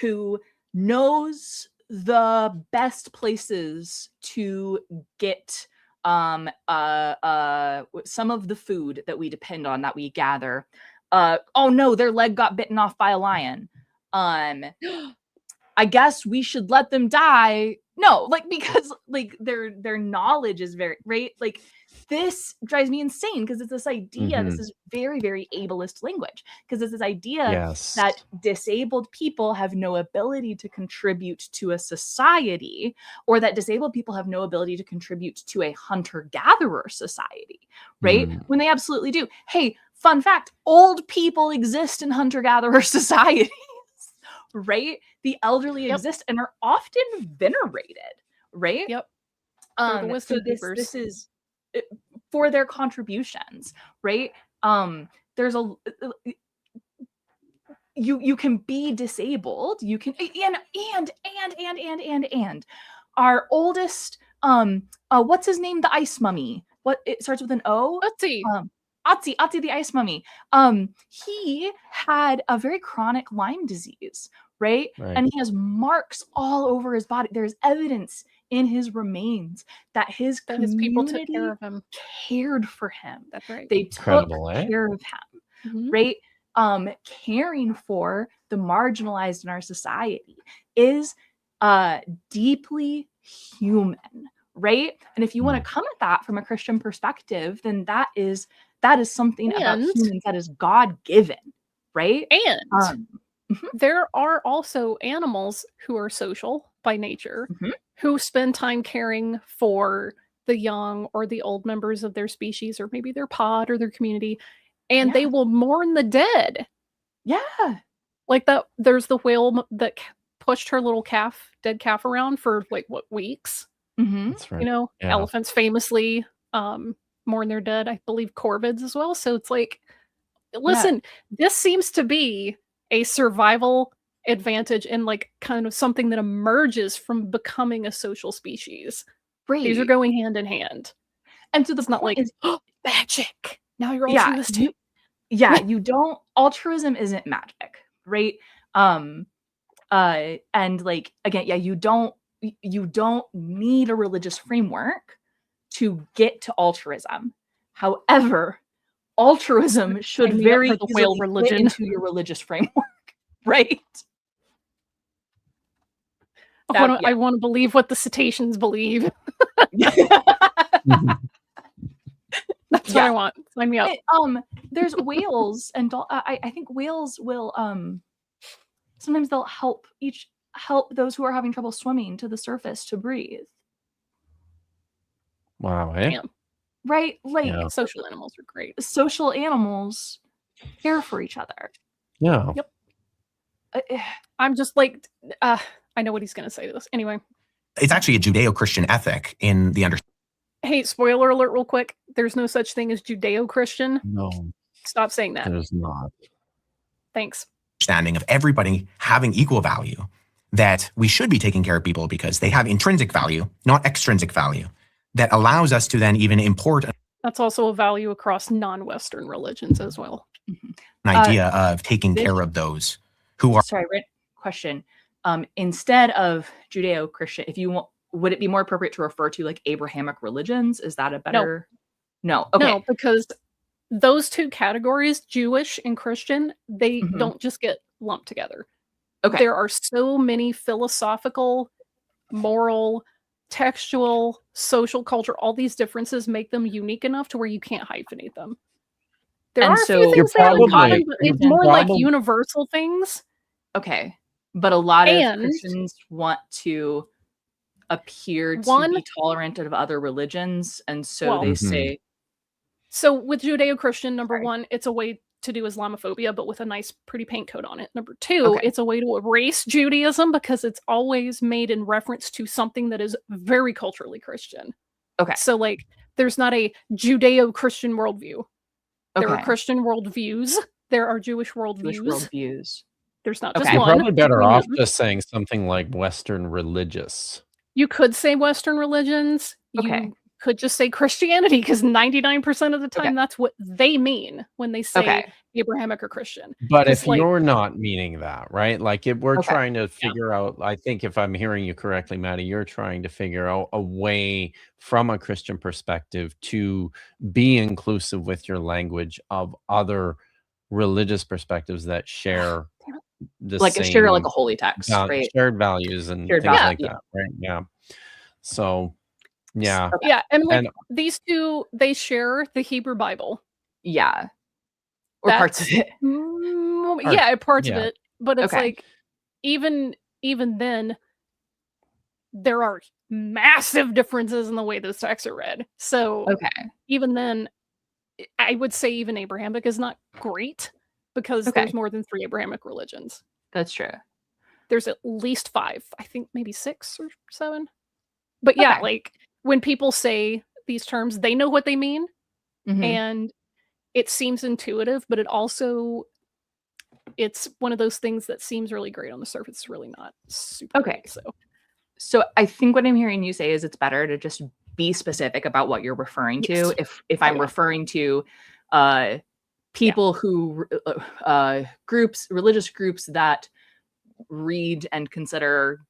who knows the best places to get some of the food that we depend on, that we gather. Oh no, their leg got bitten off by a lion. I guess we should let them die. No, like, because like their knowledge is very, right? Like, this drives me insane because it's this idea, this is very, very ableist language, because it's this idea that disabled people have no ability to contribute to a society, or that disabled people have no ability to contribute to a hunter-gatherer society, right? When they absolutely do. Hey, fun fact, old people exist in hunter-gatherer societies, right? The elderly exist and are often venerated, right? Yep. So this is for their contributions, right? There's a you can be disabled, you can and our oldest what's his name, the ice mummy, what it starts with an O, Otzi the ice mummy, he had a very chronic Lyme disease, right? And he has marks all over his body. There's evidence in his remains that his people took care of him, cared for him. That's right. They took care of him, right? Caring for the marginalized in our society is deeply human, right? And if you want to come at that from a Christian perspective, then that is something about humans that is God-given, right? And there are also animals who are social by nature, who spend time caring for the young or the old members of their species, or maybe their pod or their community, and they will mourn the dead. Yeah. Like that, there's the whale that pushed her little dead calf around for like what, weeks? That's right. You know, elephants famously mourn their dead. I believe corvids as well. So it's like, listen, this seems to be a survival advantage and like kind of something that emerges from becoming a social species. Right. These are going hand in hand. And so the it's not like, is, magic. Now you're altruistic. You don't, altruism isn't magic, right? And like, again, you don't need a religious framework to get to altruism. However, altruism should very the whale religion fit into your religious framework, right? I want to believe what the cetaceans believe. That's what I want. Sign me up. There's whales, and I think whales will sometimes they'll help those who are having trouble swimming to the surface to breathe. Wow, right? Like social animals are great. Social animals care for each other. Yeah. Yep. I'm just like, I know what he's going to say to this. Anyway, it's actually a Judeo-Christian ethic in the understanding. Hey, spoiler alert real quick. There's no such thing as Judeo-Christian. No. Stop saying that. There's not. Thanks. Understanding of everybody having equal value, that we should be taking care of people because they have intrinsic value, not extrinsic value, that allows us to then even import. That's also a value across non-Western religions as well. An idea of taking care of those who are. Sorry, question. Instead of Judeo-Christian, if you want, would it be more appropriate to refer to like Abrahamic religions? Is that a better? No. Okay. No, because those two categories, Jewish and Christian, they don't just get lumped together. Okay. There are so many philosophical, moral, textual, social, culture, all these differences make them unique enough to where you can't hyphenate them. There are a few things that are common, but it's more like universal things. Okay. But a lot of Christians want to appear to be tolerant of other religions, and so they say. So with Judeo-Christian, number one, it's a way to do Islamophobia, but with a nice, pretty paint coat on it. Number two, it's a way to erase Judaism because it's always made in reference to something that is very culturally Christian. Okay. So like, there's not a Judeo-Christian worldview. There are Christian worldviews. There are Jewish worldviews. There's not just You're one. probably better off just saying something like Western religious. You could say Western religions. You could just say Christianity, because 99% of the time that's what they mean when they say Abrahamic or Christian. But if you're not meaning that, right? Like if we're trying to figure out, I think if I'm hearing you correctly, Maddie, you're trying to figure out a way from a Christian perspective to be inclusive with your language of other religious perspectives that share the like same, share like a holy text, right? Shared values and things like that, right? Yeah. So, yeah. Yeah, and like these two, they share the Hebrew Bible. Yeah. Or parts of it. Parts of it. But it's like, even then, there are massive differences in the way those texts are read. So even then, I would say even Abrahamic is not great, because there's more than 3 Abrahamic religions. That's true. There's at least 5. I think maybe 6 or 7. But yeah, like when people say these terms, they know what they mean. And it seems intuitive, but it's one of those things that seems really great on the surface. It's really not super great, So I think what I'm hearing you say is it's better to just be specific about what you're referring to. If I'm referring to people who religious groups that read and consider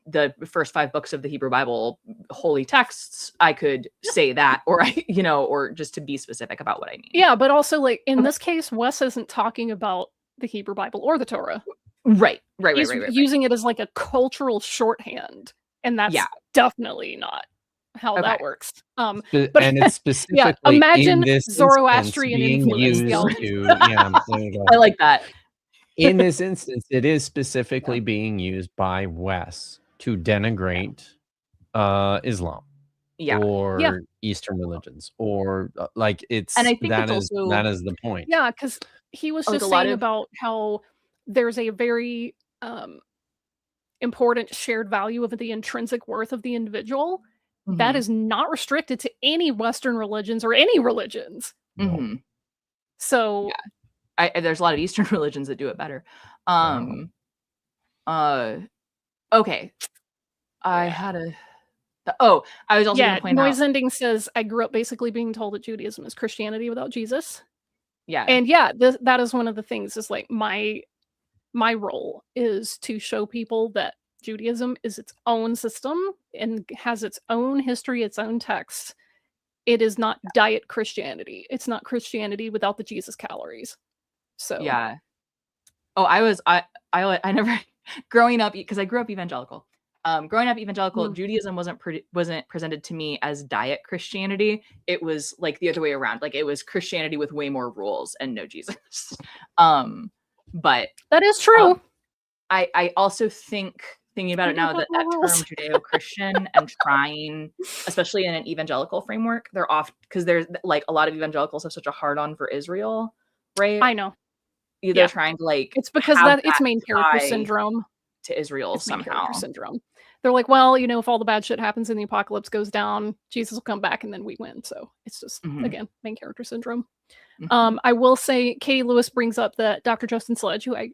the first 5 books of the Hebrew Bible holy texts, I could say that, or or just to be specific about what I mean. Yeah, but also like in this case, Wes isn't talking about the Hebrew Bible or the Torah. Right. He's using it as like a cultural shorthand, and that's definitely not how that works. And it's specifically imagine in this Zoroastrian influence theology. There you go. I like that. In this instance, it is specifically being used by Wes to denigrate Islam or Eastern religions, or like it's, and I think that is the point. Yeah, because he was just saying about how there's a very important shared value of the intrinsic worth of the individual that is not restricted to any Western religions or any religions. So there's a lot of Eastern religions that do it better. Okay. I had a I was also going to point out. Noise Ending says, I grew up basically being told that Judaism is Christianity without Jesus. Yeah. And that is one of the things, is like my role is to show people that Judaism is its own system and has its own history, its own texts. It is not diet Christianity. It's not Christianity without the Jesus calories. So yeah. Oh, I never growing up, because I grew up evangelical. Growing up evangelical, Judaism wasn't presented to me as diet Christianity. It was like the other way around. Like it was Christianity with way more rules and no Jesus. But that is true. I also thinking about it now, that term Judeo-Christian and trying, especially in an evangelical framework, they're off because there's like a lot of evangelicals have such a hard on for Israel, right? I know. They're trying to like, it's because it's main character syndrome to Israel somehow. Syndrome. They're like, well, if all the bad shit happens and the apocalypse goes down, Jesus will come back and then we win. So it's just again main character syndrome. I will say Katie Lewis brings up that Dr. Justin Sledge, who I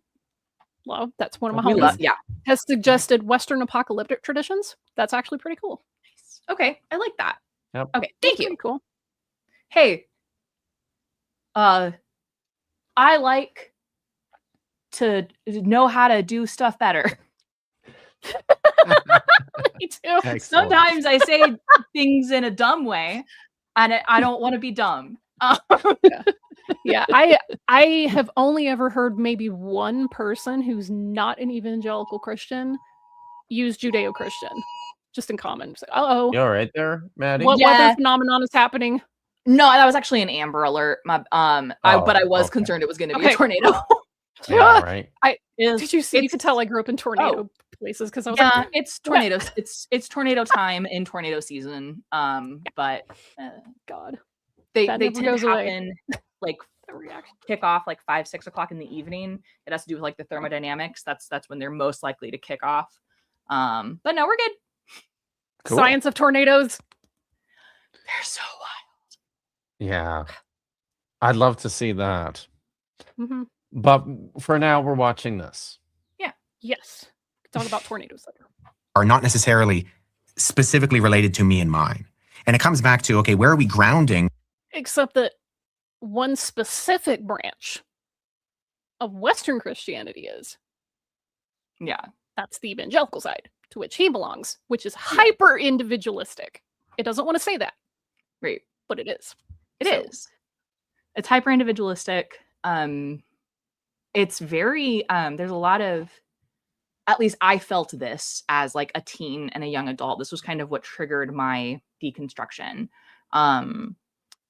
love, that's one of my homies, has suggested Western apocalyptic traditions. That's actually pretty cool. Okay, I like that. Yep. Okay, thank you. Cool. Hey, I like to know how to do stuff better. Me too. Excellent. Sometimes I say things in a dumb way, and I don't want to be dumb. Yeah, I have only ever heard maybe one person who's not an evangelical Christian use Judeo-Christian, just in common. Like, you're right there, Maddie. What weather phenomenon is happening? No, that was actually an Amber Alert. But I was concerned it was going to be a tornado. Yeah, right. Did you see? You could tell I grew up in tornado places because I was like, it's tornadoes. It's tornado time in tornado season. But God, they tend to happen like kick off like 5-6 o'clock in the evening. It has to do with like the thermodynamics. That's when they're most likely to kick off. But no, we're good. Cool. Science of tornadoes. They're so wild. Yeah, I'd love to see that. But for now, we're watching this. Yeah. Yes. Talk about tornadoes later. Are not necessarily specifically related to me and mine. And it comes back to, okay, where are we grounding? Except that one specific branch of Western Christianity is. Yeah. That's the evangelical side, to which he belongs, which is hyper individualistic. It doesn't want to say that. Right. But it is. It is. It's hyper individualistic. It's very there's a lot of, at least I felt this as like a teen and a young adult. This was kind of what triggered my deconstruction,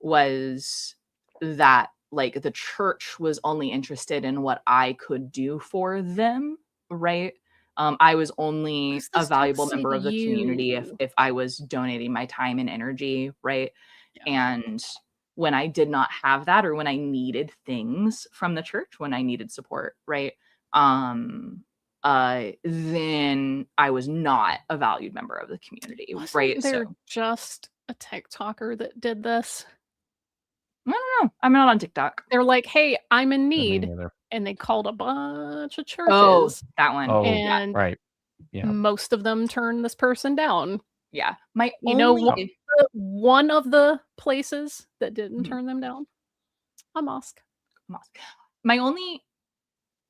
was that like the church was only interested in what I could do for them, right? I was only a valuable member of the community if I was donating my time and energy, right? Yeah. And when I did not have that, or when I needed things from the church, when I needed support, right? Then I was not a valued member of the community, right? Wasn't there just a TikToker that did this? I don't know. I'm not on TikTok. They're like, hey, I'm in Me need. neither. And they called a bunch of churches. Oh, that one. Oh, and right. Yeah. most of them turned this person down. Yeah. My You know, only one of the places that didn't Mhm. turn them down, a mosque. my only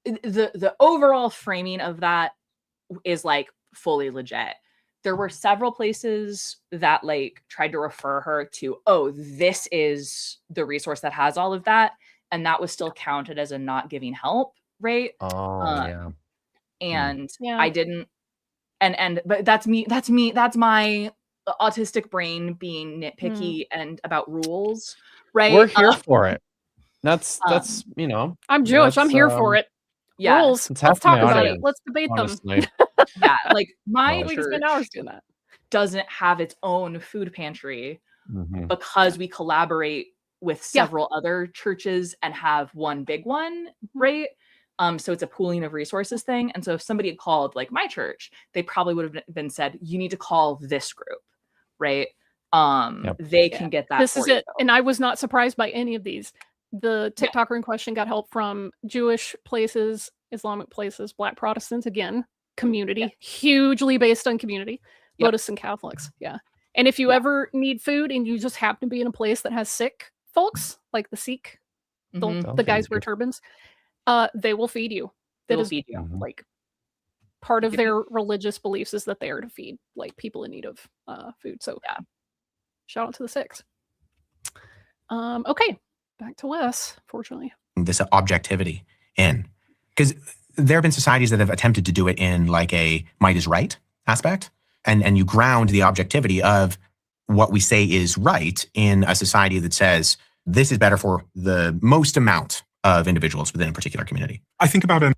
the overall framing of that is like fully legit. There were several places that like tried to refer her to, oh, this is the resource that has all of that, and that was still counted as a not giving help, right? Oh, yeah. And Yeah. I didn't, but that's my autistic brain being nitpicky and about rules, right? We're here for it. That's you know. I'm Jewish. I'm that's, here for it. Yeah. Rules. It's Let's half my talk about it. audience, Let's debate them. honestly. Yeah, like my Well, We can church spend hours doing that. doesn't have its own food pantry Mhm. because we collaborate with several other churches and have one big one, right? So it's a pooling of resources thing. And so if somebody had called like my church, they probably would have been said, you need to call this group, right? They can get that. This is for you. it. And I was not surprised by any of these. The TikToker in question got help from Jewish places, Islamic places, Black Protestants, again, community, hugely based on community, Buddhists and Catholics. Yeah. And if you ever need food and you just happen to be in a place that has sick folks, like the Sikh, the guys wear turbans, they will feed you. That is feed you. like part of their religious beliefs is that they are to feed like people in need of food. So yeah, shout out to the Sikhs. Okay, back to Wes. Fortunately, this objectivity in, because there have been societies that have attempted to do it in like a might is right aspect, and you ground the objectivity of what we say is right in a society that says this is better for the most amount of individuals within a particular community. I think about a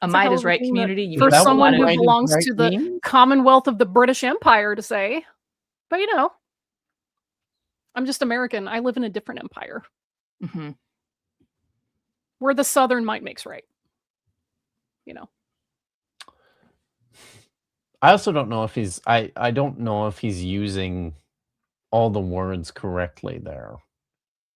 might is right community. For someone who belongs to the Commonwealth of the British Empire to say, but you know, I'm just American. I live in a different empire. Mm-hmm. Where the Southern might makes right. You know. I also don't know if he's I don't know if he's using all the words correctly there.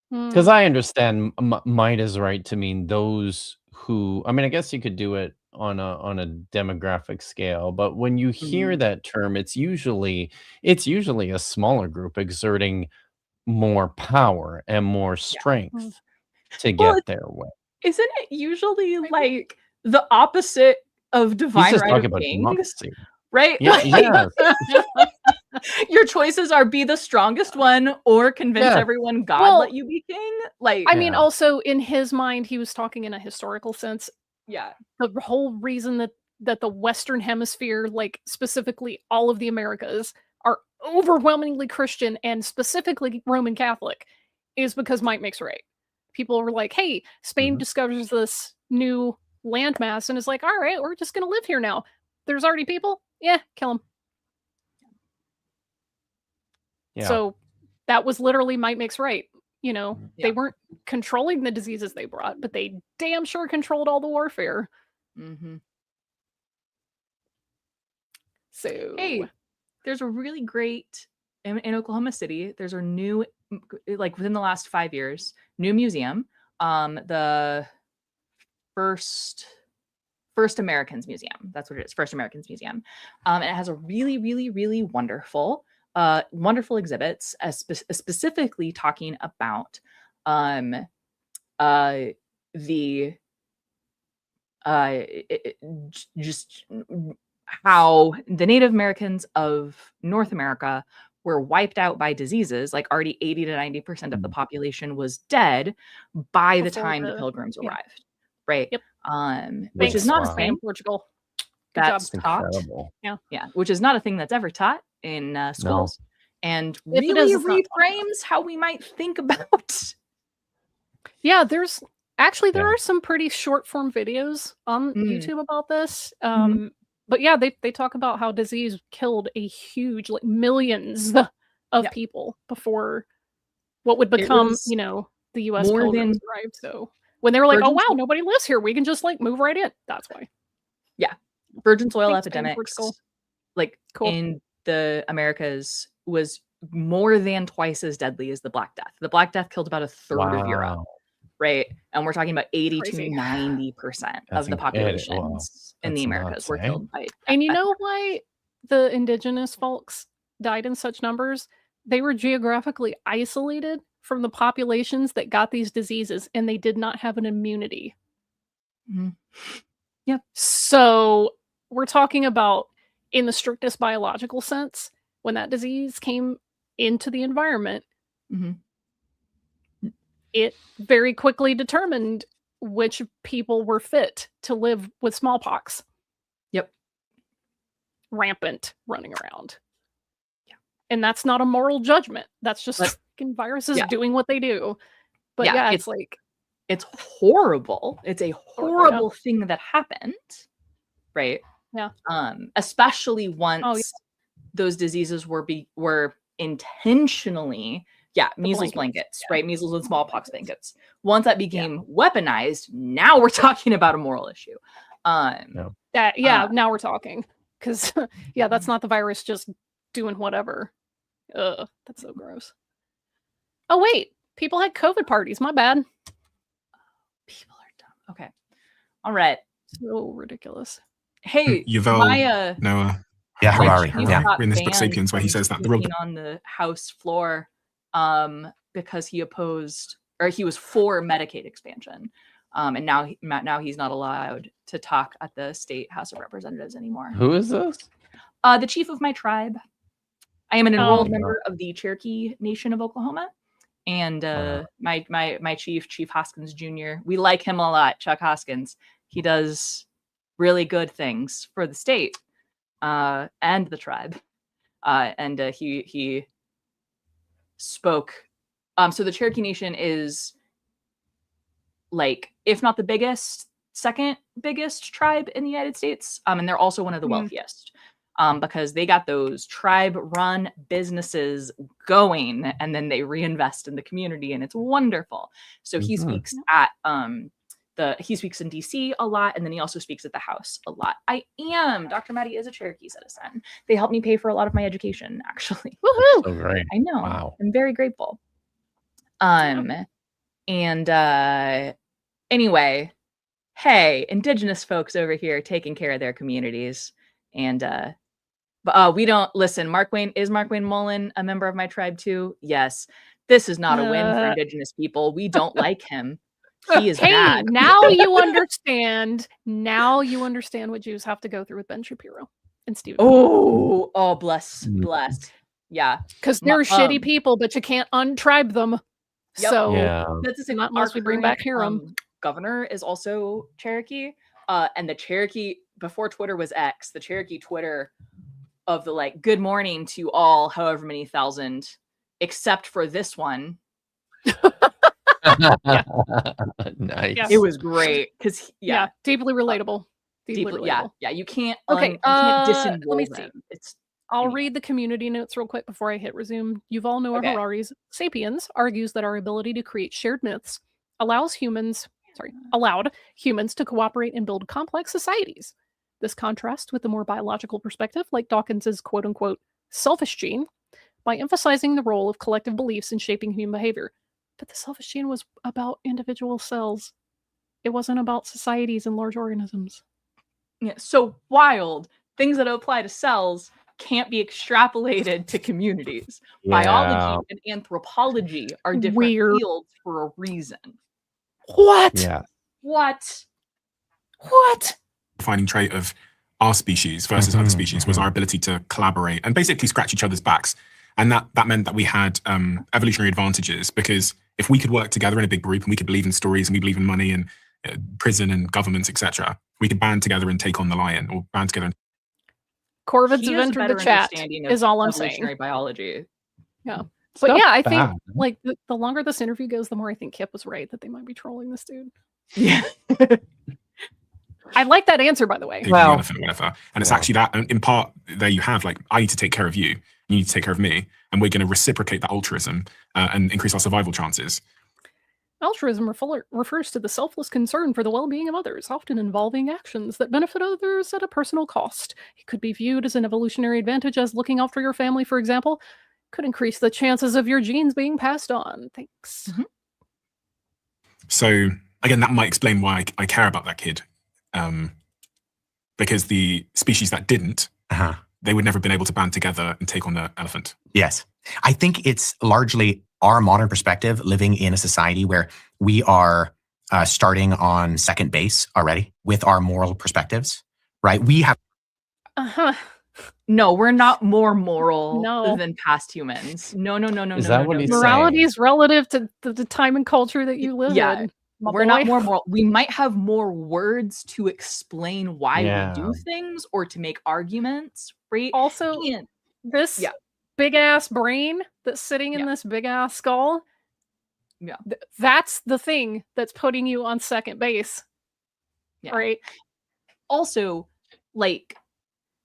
Because I understand might is right to mean those who, I mean, I guess you could do it on a demographic scale, but when you hear that term, it's usually a smaller group exerting more power and more strength to get their way. Isn't it usually like the opposite of divine He's just right talking of about kings? democracy. Right? Yeah, yes. Your choices are be the strongest one or convince everyone God let you be king. Like, I mean, also in his mind, he was talking in a historical sense. Yeah. The whole reason that the Western Hemisphere, like specifically all of the Americas, are overwhelmingly Christian and specifically Roman Catholic is because might makes right. People were like, hey, Spain discovers this new landmass and is like, all right, we're just going to live here now. There's already people. Yeah, kill them. Yeah. So that was literally might makes right. You know, they weren't controlling the diseases they brought, but they damn sure controlled all the warfare. So, hey, there's a really great in Oklahoma City. There's a new, like within the last 5 years, new museum. The First Americans Museum. That's what it is. First Americans Museum. And it has a really, really, really wonderful exhibits, specifically talking about just how the Native Americans of North America were wiped out by diseases. Like already 80 to 90% of the population was dead by the time the Pilgrims arrived. Right. Yep. Which is not a thing in Portugal. Good that's job. taught. Incredible. Yeah. Which is not a thing that's ever taught in schools. And If it really is, it's not reframes how we might think about. Yeah, there are some pretty short form videos on YouTube about this. But yeah, they talk about how disease killed a huge, like millions of people before what would become, the U.S. Pilgrims arrived. So when they were like, oh wow, nobody lives here, we can just like move right in. That's why. Yeah, virgin soil Thanks, epidemics, Portugal. like Cool. in the Americas, was more than twice as deadly as the Black Death. The Black Death killed about a third of Europe, right? And we're talking about 80 Crazy. to 90% of the populations in the Americas were killed by. And you know why the indigenous folks died in such numbers? They were geographically isolated from the populations that got these diseases, and they did not have an immunity. Mm-hmm. Yep. So we're talking about, in the strictest biological sense, when that disease came into the environment, it very quickly determined which people were fit to live with smallpox. Yep. Rampant running around. Yeah. And that's not a moral judgment. That's just fucking viruses doing what they do. But yeah, it's like, it's horrible. It's a horrible thing that happened. Right. Yeah. Especially once those diseases were intentionally, measles blankets, right? Measles and smallpox blankets. Once that became weaponized, now we're talking about a moral issue. Now we're talking. Because that's not the virus just doing whatever. Ugh, that's so gross. Oh wait, people had COVID parties. My bad. People are dumb. Okay. All right. So ridiculous. Hey, Yuval Noah. Yeah, Harari. We're in this book Sapiens where he says that the real on the House floor because he opposed, or he was for Medicaid expansion. And now he's not allowed to talk at the state House of Representatives anymore. Who is this? The chief of my tribe. I am an enrolled member of the Cherokee Nation of Oklahoma. And my chief, Chief Hoskins Jr., we like him a lot, Chuck Hoskins. He does really good things for the state and the tribe. And he spoke. So the Cherokee Nation is, like, if not the biggest, second biggest tribe in the United States. And they're also one of the wealthiest. Because they got those tribe-run businesses going, and then they reinvest in the community, and it's wonderful. So he speaks at he speaks in DC a lot, and then he also speaks at the House a lot. Dr. Maddie is a Cherokee citizen. They helped me pay for a lot of my education, actually. Woohoo! So great. I know. Wow. I'm very grateful. Anyway, hey, Indigenous folks over here taking care of their communities, and we don't listen. Is Mark Wayne Mullen a member of my tribe too? Yes. This is not a win for Indigenous people. We don't like him. He is bad. Now you understand. Now you understand what Jews have to go through with Ben Shapiro and Stephen. Oh, bless. Yeah. Because they're shitty people, but you can't untribe them. Yep. So that's the thing. Unless we bring back Hiram. Governor is also Cherokee. And the Cherokee, before Twitter was X, the Cherokee Twitter of the, like, good morning to all however many thousand, except for this one. Nice. It was great because deeply relatable. Deeply relatable. Yeah. You can't. Okay. You can't disenroll let me see. them. I'll read the community notes real quick before I hit resume. Yuval Noah Harari's Sapiens argues that our ability to create shared myths allowed humans to cooperate and build complex societies. This contrasts with the more biological perspective, like Dawkins's quote-unquote selfish gene, by emphasizing the role of collective beliefs in shaping human behavior. But the selfish gene was about individual cells. It wasn't about societies and large organisms. Yeah, so wild. Things that apply to cells can't be extrapolated to communities. Yeah. Biology and anthropology are different fields for a reason. What? Yeah. What? Defining trait of our species versus other species was our ability to collaborate and basically scratch each other's backs. And that meant that we had evolutionary advantages, because if we could work together in a big group and we could believe in stories and we believe in money and prison and governments, etc., we could band together and take on the lion, or band together. Corvids have entered the chat, is all I'm saying. Evolutionary biology. Yeah. But yeah, I think like the longer this interview goes, the more I think Kip was right that they might be trolling this dude. Yeah. I like that answer, by the way. Well, whatever. And it's actually that, in part, there you have, like, I need to take care of you, you need to take care of me, and we're going to reciprocate that altruism and increase our survival chances. Altruism refers to the selfless concern for the well-being of others, often involving actions that benefit others at a personal cost. It could be viewed as an evolutionary advantage, as looking after your family, for example. could increase the chances of your genes being passed on. Thanks. Mhm. So again, that might explain why I care about that kid. Because the species that didn't, they would never have been able to band together and take on the elephant. Yes. I think it's largely our modern perspective living in a society where we are starting on second base already with our moral perspectives, right? We have. No, we're not more moral No. than past humans. No. Is that what he's saying? Morality is relative to the time and culture that you live Yeah. in. my We're not boy. more moral. We might have more words to explain why Yeah. we do things or to make arguments, right? Also, And- this Yeah. big ass brain that's sitting in Yeah. this big ass skull. Yeah. That's the thing that's putting you on second base. Yeah. Right? Also, like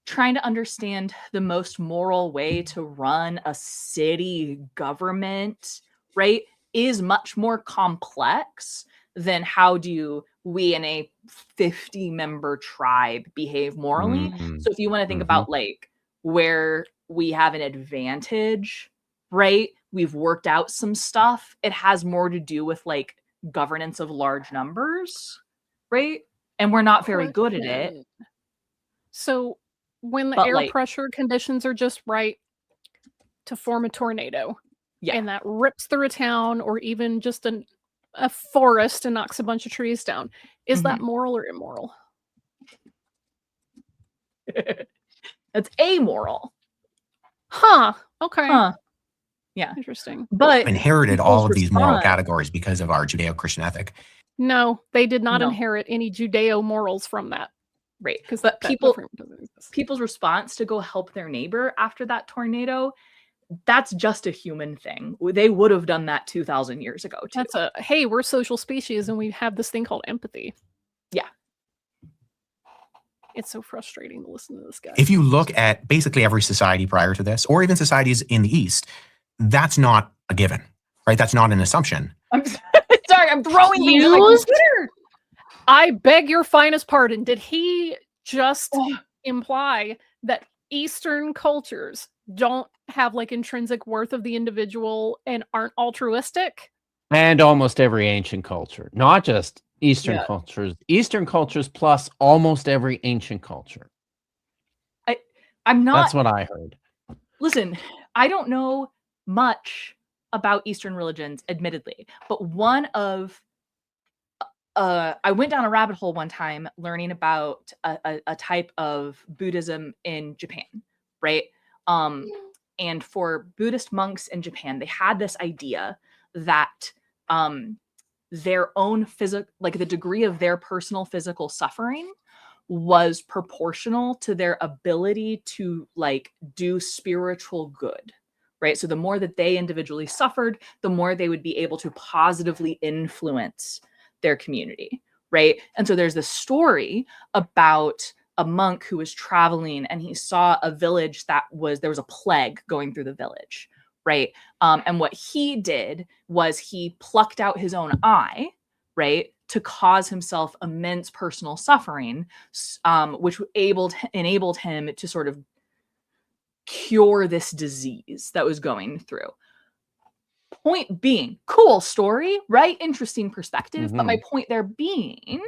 trying to understand the most moral way to run a city government, right, is much more complex than how do we in a 50-member tribe behave morally. Mhm. So if you want to think about like where we have an advantage, right? We've worked out some stuff. It has more to do with like governance of large numbers, right? And we're not very good at it. Question. So when the But, air like- pressure conditions are just right to form a tornado, Yeah. and that rips through a town or even just a forest and knocks a bunch of trees down, is that moral or immoral? That's amoral. Huh. Okay. Huh. Yeah. Interesting. But Inherited all of people's these moral response- categories because of our Judeo-Christian ethic. No, they did not No. inherit any Judeo morals from that. Right. Because But that people framework doesn't exist. people's response to go help their neighbor after that tornado, that's just a human thing. They would have done that 2,000 years ago too. That's hey, we're social species and we have this thing called empathy. Yeah. It's so frustrating to listen to this guy. If you look at basically every society prior to this, or even societies in the East, that's not a given, right? That's not an assumption. I'm sorry, I'm throwing things at my Used? computer. I beg your finest pardon. Did he just Oh. imply that Eastern cultures don't have like intrinsic worth of the individual and aren't altruistic? And almost every ancient culture, not just Eastern Yeah. cultures, Eastern cultures plus almost every ancient culture. I'm not That's what I heard. Listen, I don't know much about Eastern religions, admittedly, but one of I went down a rabbit hole one time learning about a type of Buddhism in Japan, right? And for Buddhist monks in Japan, they had this idea that their own like the degree of their personal physical suffering was proportional to their ability to like do spiritual good, right? So the more that they individually suffered, the more they would be able to positively influence their community, right? And so there's this story about a monk who was traveling and he saw a village there was a plague going through the village, right? And what he did was he plucked out his own eye, right, to cause himself immense personal suffering, which enabled him to sort of cure this disease that was going through. Point being, cool story, right? Interesting perspective. But my point there being,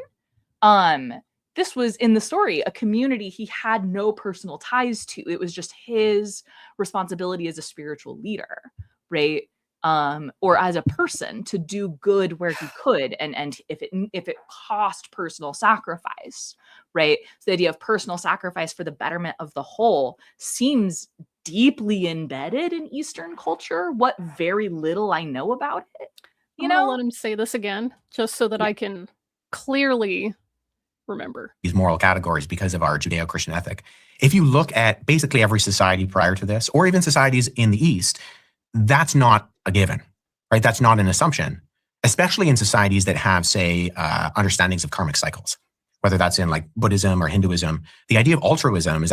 this was in the story a community he had no personal ties to. It was just his responsibility as a spiritual leader, right? Or as a person to do good where he could, and if it cost personal sacrifice, right? So the idea of personal sacrifice for the betterment of the whole seems deeply embedded in Eastern culture. What very little I know about it, I'm gonna let him say this again, just so that I can clearly remember these moral categories because of our Judeo-Christian ethic. If you look at basically every society prior to this, or even societies in the East, that's not a given, right? That's not an assumption, especially in societies that have, say, understandings of karmic cycles, whether that's in like Buddhism or Hinduism. The idea of altruism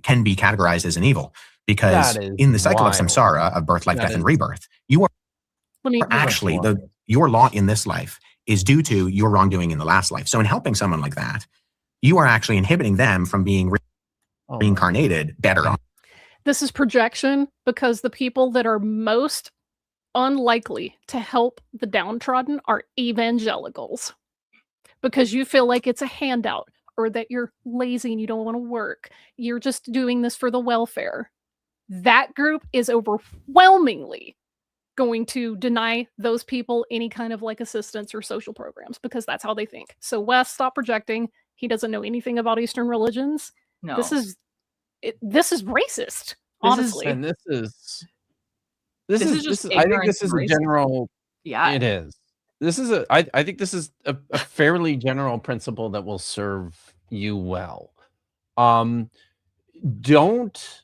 can be categorized as an evil because in the cycle of samsara, of birth, life, death, and rebirth, you are actually your lot in this life is due to your wrongdoing in the last life. So in helping someone like that, you are actually inhibiting them from being reincarnated better on. this is projection, because the people that are most unlikely to help the downtrodden are evangelicals, because you feel like it's a handout, or that you're lazy and you don't want to work. You're just doing this for the welfare. That group is overwhelmingly going to deny those people any kind of like assistance or social programs, because that's how they think. So Wes, stop projecting. He doesn't know anything about Eastern religions. No. This is racist, honestly. And this is just I think this ignorance is and a racism. general. Yeah. It is. This is I think this is a fairly general principle that will serve you well. Don't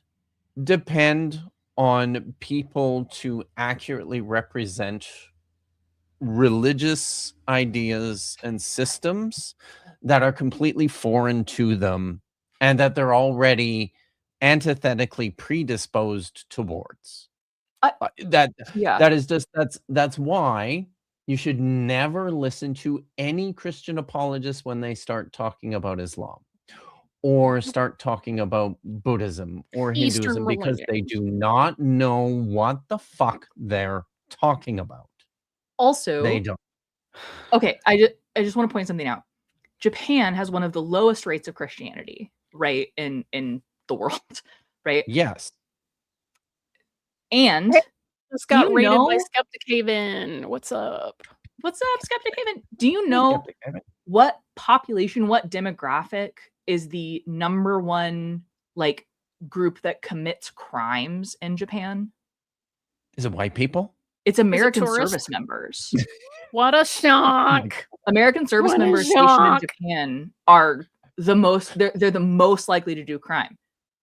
depend on people to accurately represent religious ideas and systems that are completely foreign to them and that they're already antithetically predisposed towards. That's why you should never listen to any Christian apologists when they start talking about Islam or start talking about Buddhism or Hinduism, Eastern because they do not know what the fuck they're talking about. Also, They don't. Okay, I just want to point something out. Japan has one of the lowest rates of Christianity, right, in the world, right? Yes. And Just got rated by know- Skeptic Haven. What's up? What's up, Skeptic Haven? Do you know what population, what demographic is the number one like group that commits crimes in Japan? Is it white people? It's American tourists? service members. What a shock! American service What a members stationed in shock. Japan are the most they're the most likely to do crime,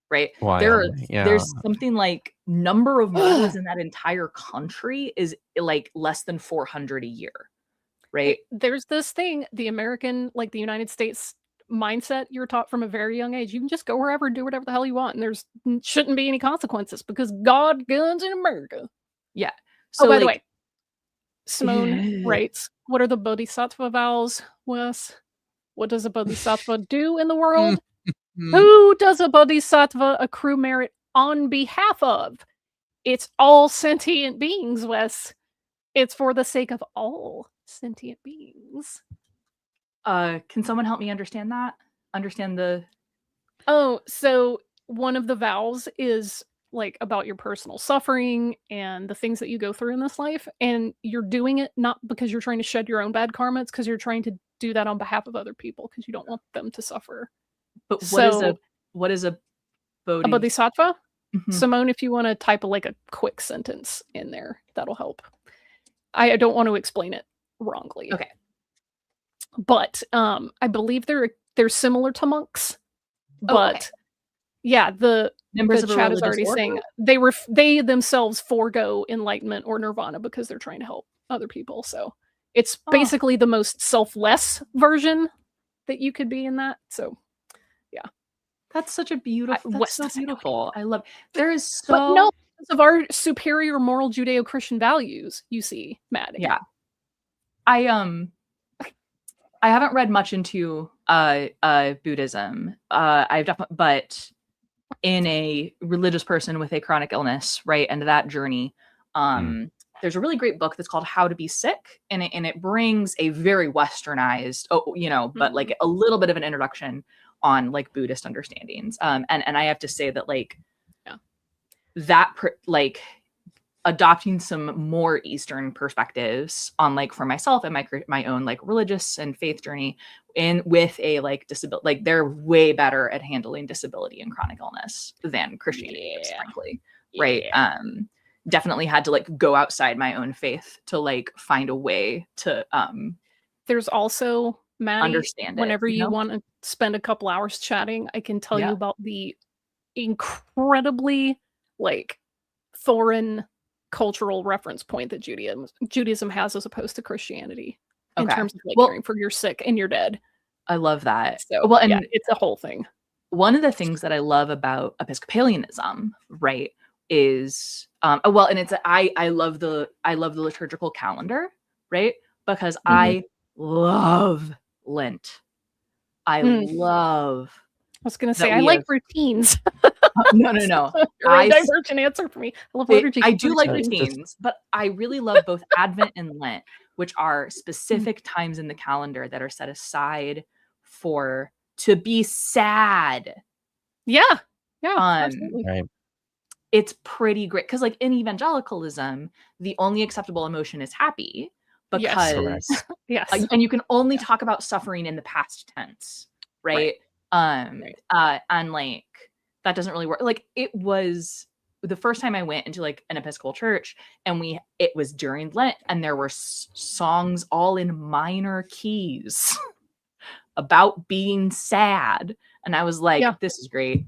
right? Why There's something like number of murders in that entire country is like less than 400 a year, right? There's this thing, the American, like the United States mindset you're taught from a very young age. You can just go wherever and do whatever the hell you want, and there's shouldn't be any consequences because God, guns in America. Yeah. So, So by the like, way, Simone writes, what are the bodhisattva vows, Wes? What does a bodhisattva do in the world? Who does a bodhisattva accrue merit on behalf of? It's all sentient beings, Wes. It's for the sake of all sentient beings. can someone help me understand that? Understand the Oh, so one of the vows is like about your personal suffering and the things that you go through in this life, and you're doing it not because you're trying to shed your own bad karma, it's because you're trying to do that on behalf of other people because you don't want them to suffer. But So- what is a A bodhi? bodhisattva? Mhm. Simone, if you want to type like a quick sentence in there, that'll help. I don't want to explain it wrongly. Okay. But I believe they're similar to monks. Oh, But okay. yeah, the Members of a chat is religious already order? saying they themselves forego enlightenment or nirvana because they're trying to help other people. So it's Oh. basically the most selfless version that you could be in that. So That's such a beautiful. That's Wes so doesn't know beautiful. I love. There is so. but no, because of our superior moral Judeo-Christian values, you see, Maddie. Yeah. I haven't read much into Buddhism. I've definitely, but in a religious person with a chronic illness, right, and that journey, there's a really great book that's called How to Be Sick, and it brings a very westernized, but like a little bit of an introduction on like Buddhist understandings. And I have to say that like, like adopting some more Eastern perspectives on like for myself and my own like religious and faith journey with a like disability, like they're way better at handling disability and chronic illness than Christianity is, frankly. Right. Definitely had to like go outside my own faith to like find a way to There's also, Maddie, understand it, whenever you you know? want to spend a couple hours chatting, I can tell you Yeah. about the incredibly like foreign cultural reference point that Judaism has as opposed to Christianity in Okay. terms of like Well- caring for your sick and your dead. I love that. So well, and yeah, it's a whole thing. one of the things that I love about Episcopalianism, right, is and it's I love the liturgical calendar, right? Because I love Lent. I love was going to say, that I we like have- routines. No. Very divergent answer for me. I love liturgy. I do like routines. routines, but I really love both Advent and Lent, which are specific times in the calendar that are set aside to be sad. Yeah. Absolutely. Right. It's pretty great because, like, in evangelicalism, the only acceptable emotion is happy because Yes. and you can only talk about suffering in the past tense, right? And like that doesn't really work. Like, it was the first time I went into like an Episcopal church, and it was during Lent, and there were songs all in minor keys about being sad, and I was like, this is great.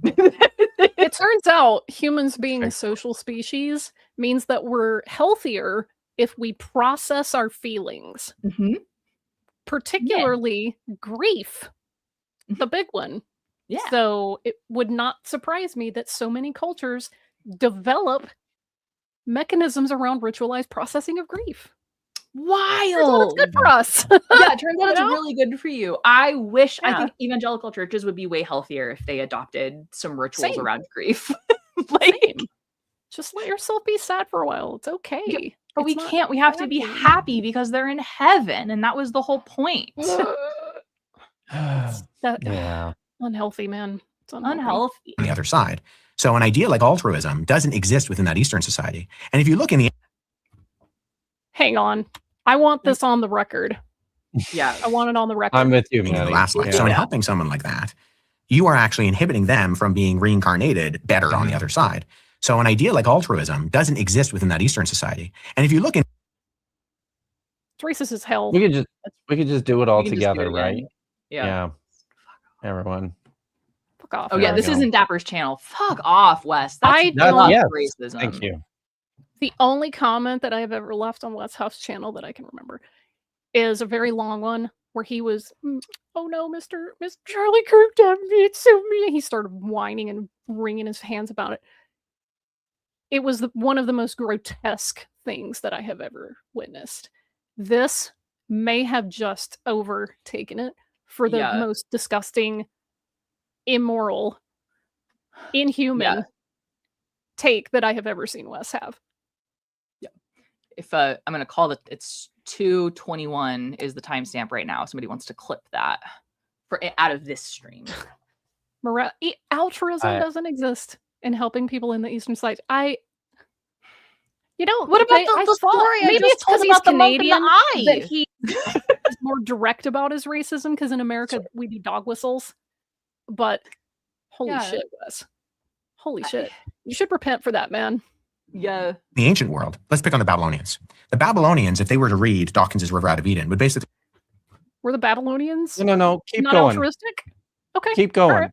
It turns out humans being a social species means that we're healthier if we process our feelings, particularly grief, the big one. Yeah. So it would not surprise me that so many cultures develop mechanisms around ritualized processing of grief. Wild. It's good for us. Yeah, it turns out it's really good for you. I think Yeah. evangelical churches would be way healthier if they adopted some rituals Same. around grief. Same. Just let yourself be sad for a while. It's okay. Yeah, but It's we not can't. We have to be bad. happy because they're in heaven, and that was the whole point. Yeah. Unhealthy, man. It's Unhealthy. On the other side. So an idea like altruism doesn't exist within that Eastern society. And if you look in the Hang on. I want this on the record. Yeah. I want it on the record. I'm with you, in the Maddie. last life. So in helping someone like that, you are actually inhibiting them from being reincarnated better on the other side. So an idea like altruism doesn't exist within that Eastern society. And if you look in It's racist as hell. We could just do it all We can just do together, it again. right? Yeah. Everyone. Fuck off. Oh yeah, There this we go. isn't Dapper's channel. Fuck off, Wes. That's I That's, don't- yes. racism. Thank you. The only comment that I have ever left on Wes Huff's channel that I can remember is a very long one where he was, oh no, Mr. Charlie Kirk, damn me, it's so me. He started whining and wringing his hands about it. It was one of the most grotesque things that I have ever witnessed. This may have just overtaken it for the most disgusting, immoral, inhuman take that I have ever seen Wes have. If I'm gonna call it's 2:21 is the timestamp right now. Somebody wants to clip that out of this stream. Altruism doesn't exist in helping people in the Eastern Side. What about the story? Maybe it's because he's Canadian that eye. he is more direct about his racism. Because in America we do dog whistles, but holy shit, Wes! Holy shit! You should repent for that, man. Yeah. the ancient world, let's pick on the Babylonians. The Babylonians, if they were to read Dawkins's River Out of Eden, would basically Were the Babylonians No. Keep not going. altruistic? Okay, Keep going. All right.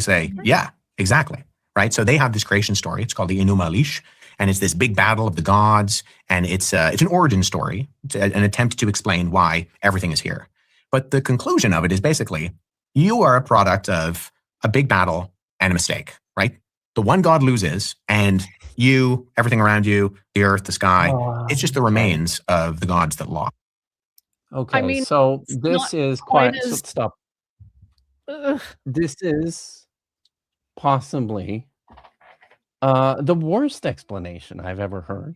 say, yeah, exactly. Right. So they have this creation story. It's called the Enuma Elish. And it's this big battle of the gods. And it's an origin story. It's an attempt to explain why everything is here. But the conclusion of it is basically, you are a product of a big battle and a mistake, right? The one god loses, and you, everything around you, the earth, the sky, it's just the remains of the gods that lost. Okay, I mean, so it's this not is quite quite. as- Stop. Ugh. This is possibly the worst explanation I've ever heard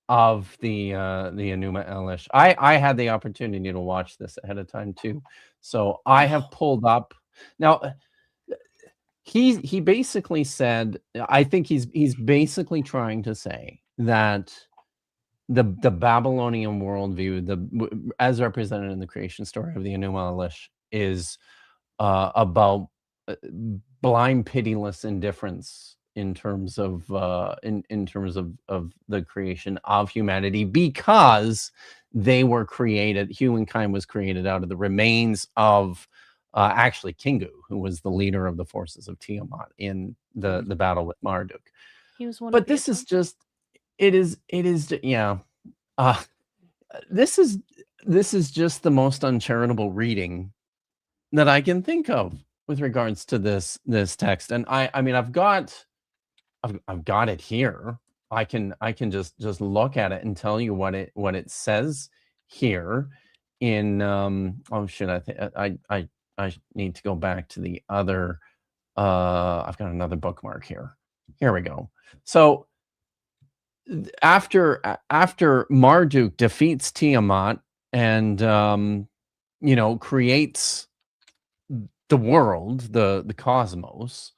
of the Enuma Elish. I had the opportunity to watch this ahead of time too, so I have pulled up now. He basically said, I think he's basically trying to say that the Babylonian worldview, as represented in the creation story of the Enuma Elish, is about blind, pitiless indifference in terms of in terms of the creation of humanity, because they were created. Humankind was created out of the remains of actually Kingu, who was the leader of the forces of Tiamat in the battle with Marduk. He was one. But this is just this is just the most uncharitable reading that I can think of with regards to this text. And I mean I've got it here. I can just look at it and tell you what it says here in I need to go back to the other I've got another bookmark here. Here we go. So after Marduk defeats Tiamat and creates the world, the cosmos,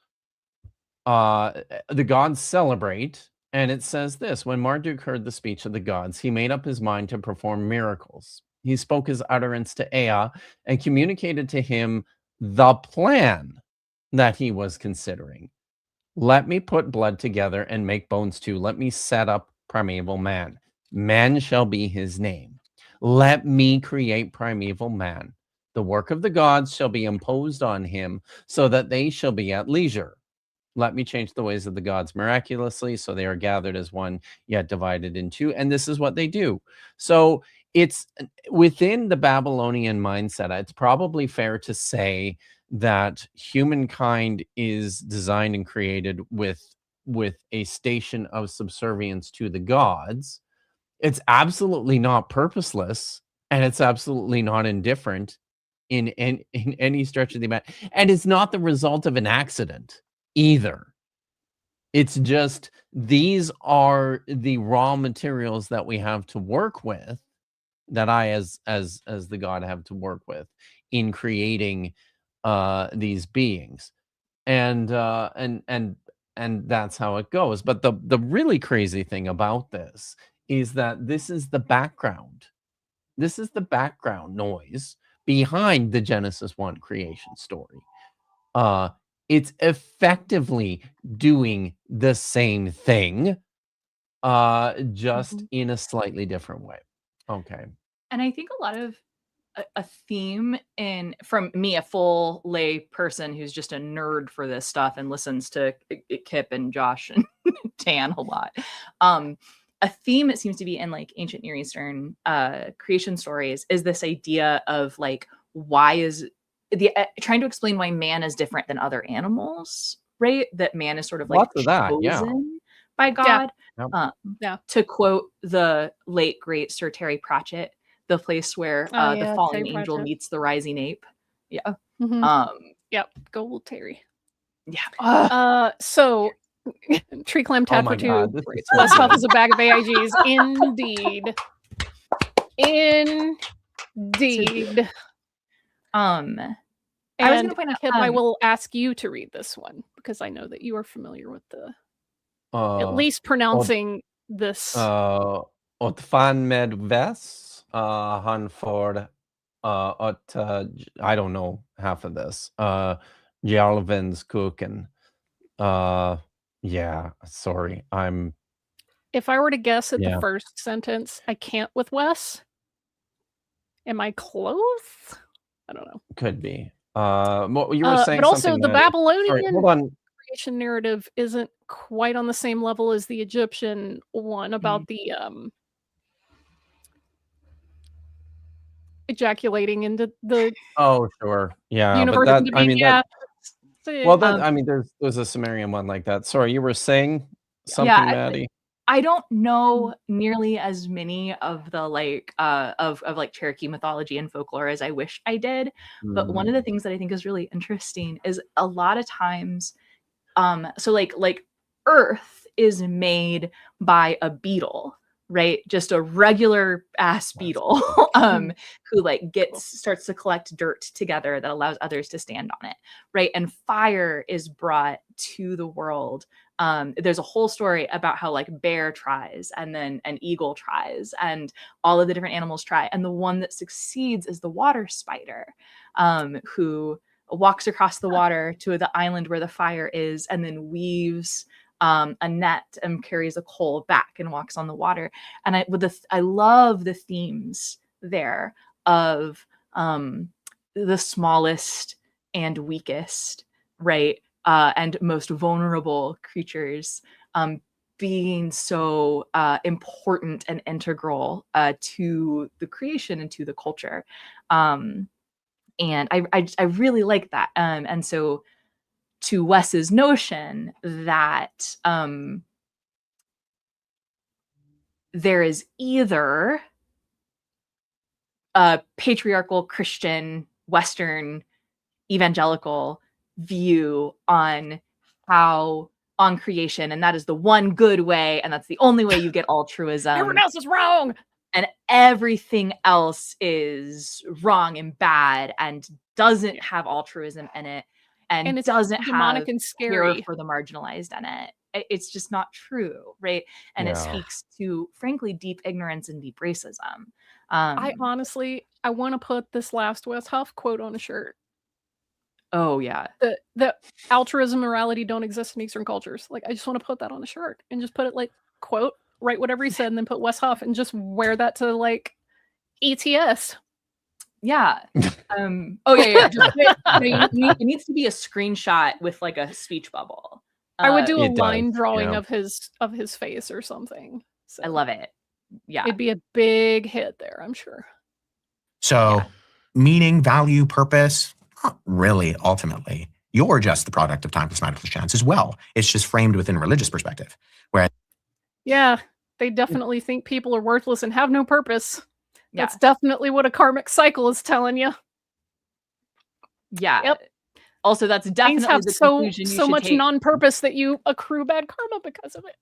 the gods celebrate, and it says this: when Marduk heard the speech of the gods, he made up his mind to perform miracles. He spoke his utterance to Ea and communicated to him the plan that he was considering. Let me put blood together and make bones too. Let me set up primeval man. Man shall be his name. Let me create primeval man. The work of the gods shall be imposed on him, so that they shall be at leisure. Let me change the ways of the gods miraculously, so they are gathered as one, yet divided in two. And this is what they do. So it's within the Babylonian mindset. It's probably fair to say that humankind is designed and created with a station of subservience to the gods. It's absolutely not purposeless, and it's absolutely not indifferent in any stretch of the imagination. And it's not the result of an accident either. It's just these are the raw materials that we have to work with, that I as the God have to work with in creating these beings. And that's how it goes. But the really crazy thing about this is that this is the background. This is the background noise behind the Genesis 1 creation story. It's effectively doing the same thing, just in a slightly different way. Okay. And I think a lot of a theme from me, a full lay person who's just a nerd for this stuff and listens to Kip and Josh and Dan a lot. A theme it seems to be in like ancient Near Eastern creation stories is this idea of like, why is trying to explain why man is different than other animals, right? That man is sort of like Lots of that, chosen by God. Yeah. To quote the late great Sir Terry Pratchett, the place where the falling angel meets the rising ape. Yeah. Yep. Go old Terry. Yeah. So Tree Climb Tad for 2. Wes Huff is a bag of AIGs. Indeed. I was going to point out, Kip, I will ask you to read this one because I know that you are familiar with the at least pronouncing this. Åt fan med Wes, han får I don't know half of this. Jalvens kuken. Yeah, sorry. If I were to guess at the first sentence, I can't with Wes. Am I close? I don't know. Could be. What you were saying, but also something the Babylonian hold on. creation narrative isn't quite on the same level as the Egyptian one about the ejaculating into the sure, yeah, universe. but that well, that I mean, there's a Sumerian one like that. Sorry, you were saying something, Maddie? I don't know nearly as many of the like of like Cherokee mythology and folklore as I wish I did. But one of the things that I think is really interesting is a lot of times, so like Earth is made by a beetle, right? Just a regular ass beetle, who like starts to collect dirt together that allows others to stand on it, right? And fire is brought to the world. There's a whole story about how like bear tries and then an eagle tries and all of the different animals try. And the one that succeeds is the water spider, who walks across the water to the island where the fire is and then weaves a net and carries a coal back and walks on the water. And I love the themes there of the smallest and weakest, right? And most vulnerable creatures being so important and integral to the creation and to the culture. And I really like that. And so to Wes's notion that there is either a patriarchal Christian, Western, evangelical view on creation, and that is the one good way, and that's the only way you get altruism. Everyone else is wrong, and everything else is wrong and bad and doesn't have altruism in it, and it doesn't demonic have and scary care for the marginalized in it. It's just not true, right? And it speaks to, frankly, deep ignorance and deep racism. I want to put this last Wes Huff quote on a shirt. Oh yeah, the altruism, morality don't exist in Eastern cultures. Like, I just want to put that on a shirt and just put it like quote, write whatever he said, and then put Wes Huff and just wear that to like ETS. Yeah. Oh yeah. It needs to be a screenshot with like a speech bubble. I would do a line drawing of his face or something. So I love it. Yeah, it'd be a big hit there, I'm sure. So, meaning, value, purpose, not really. Ultimately, you're just the product of time plus matter plus chance as well. It's just framed within a religious perspective. Whereas, they definitely think people are worthless and have no purpose. That's definitely what a karmic cycle is telling you. Yeah. Yep. Also, that's definitely things have the so much non-purpose that you accrue bad karma because of it.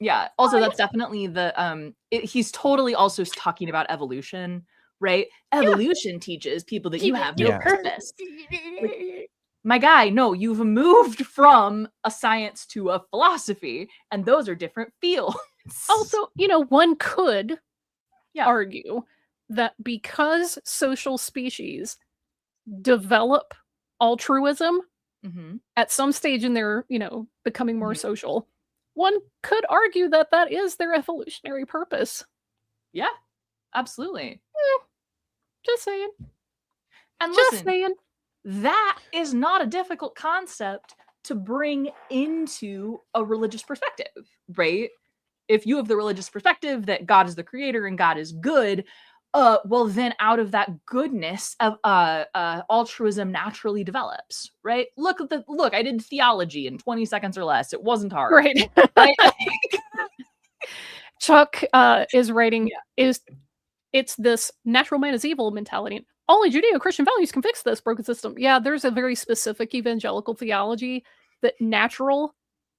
Yeah. Also, that's definitely the he's totally also talking about evolution, right? Evolution teaches people that you have no purpose. Like, my guy, no, you've moved from a science to a philosophy, and those are different fields. Also, one could argue that because social species develop altruism at some stage in their, becoming more social, one could argue that that is their evolutionary purpose. Yeah, absolutely. Just saying. And listen, that is not a difficult concept to bring into a religious perspective, right? If you have the religious perspective that God is the creator and God is good, well, then out of that goodness of altruism naturally develops, right? Look, I did theology in 20 seconds or less. It wasn't hard. Right. Chuck is writing, it's this natural man is evil mentality. Only Judeo-Christian values can fix this broken system. Yeah, there's a very specific evangelical theology that natural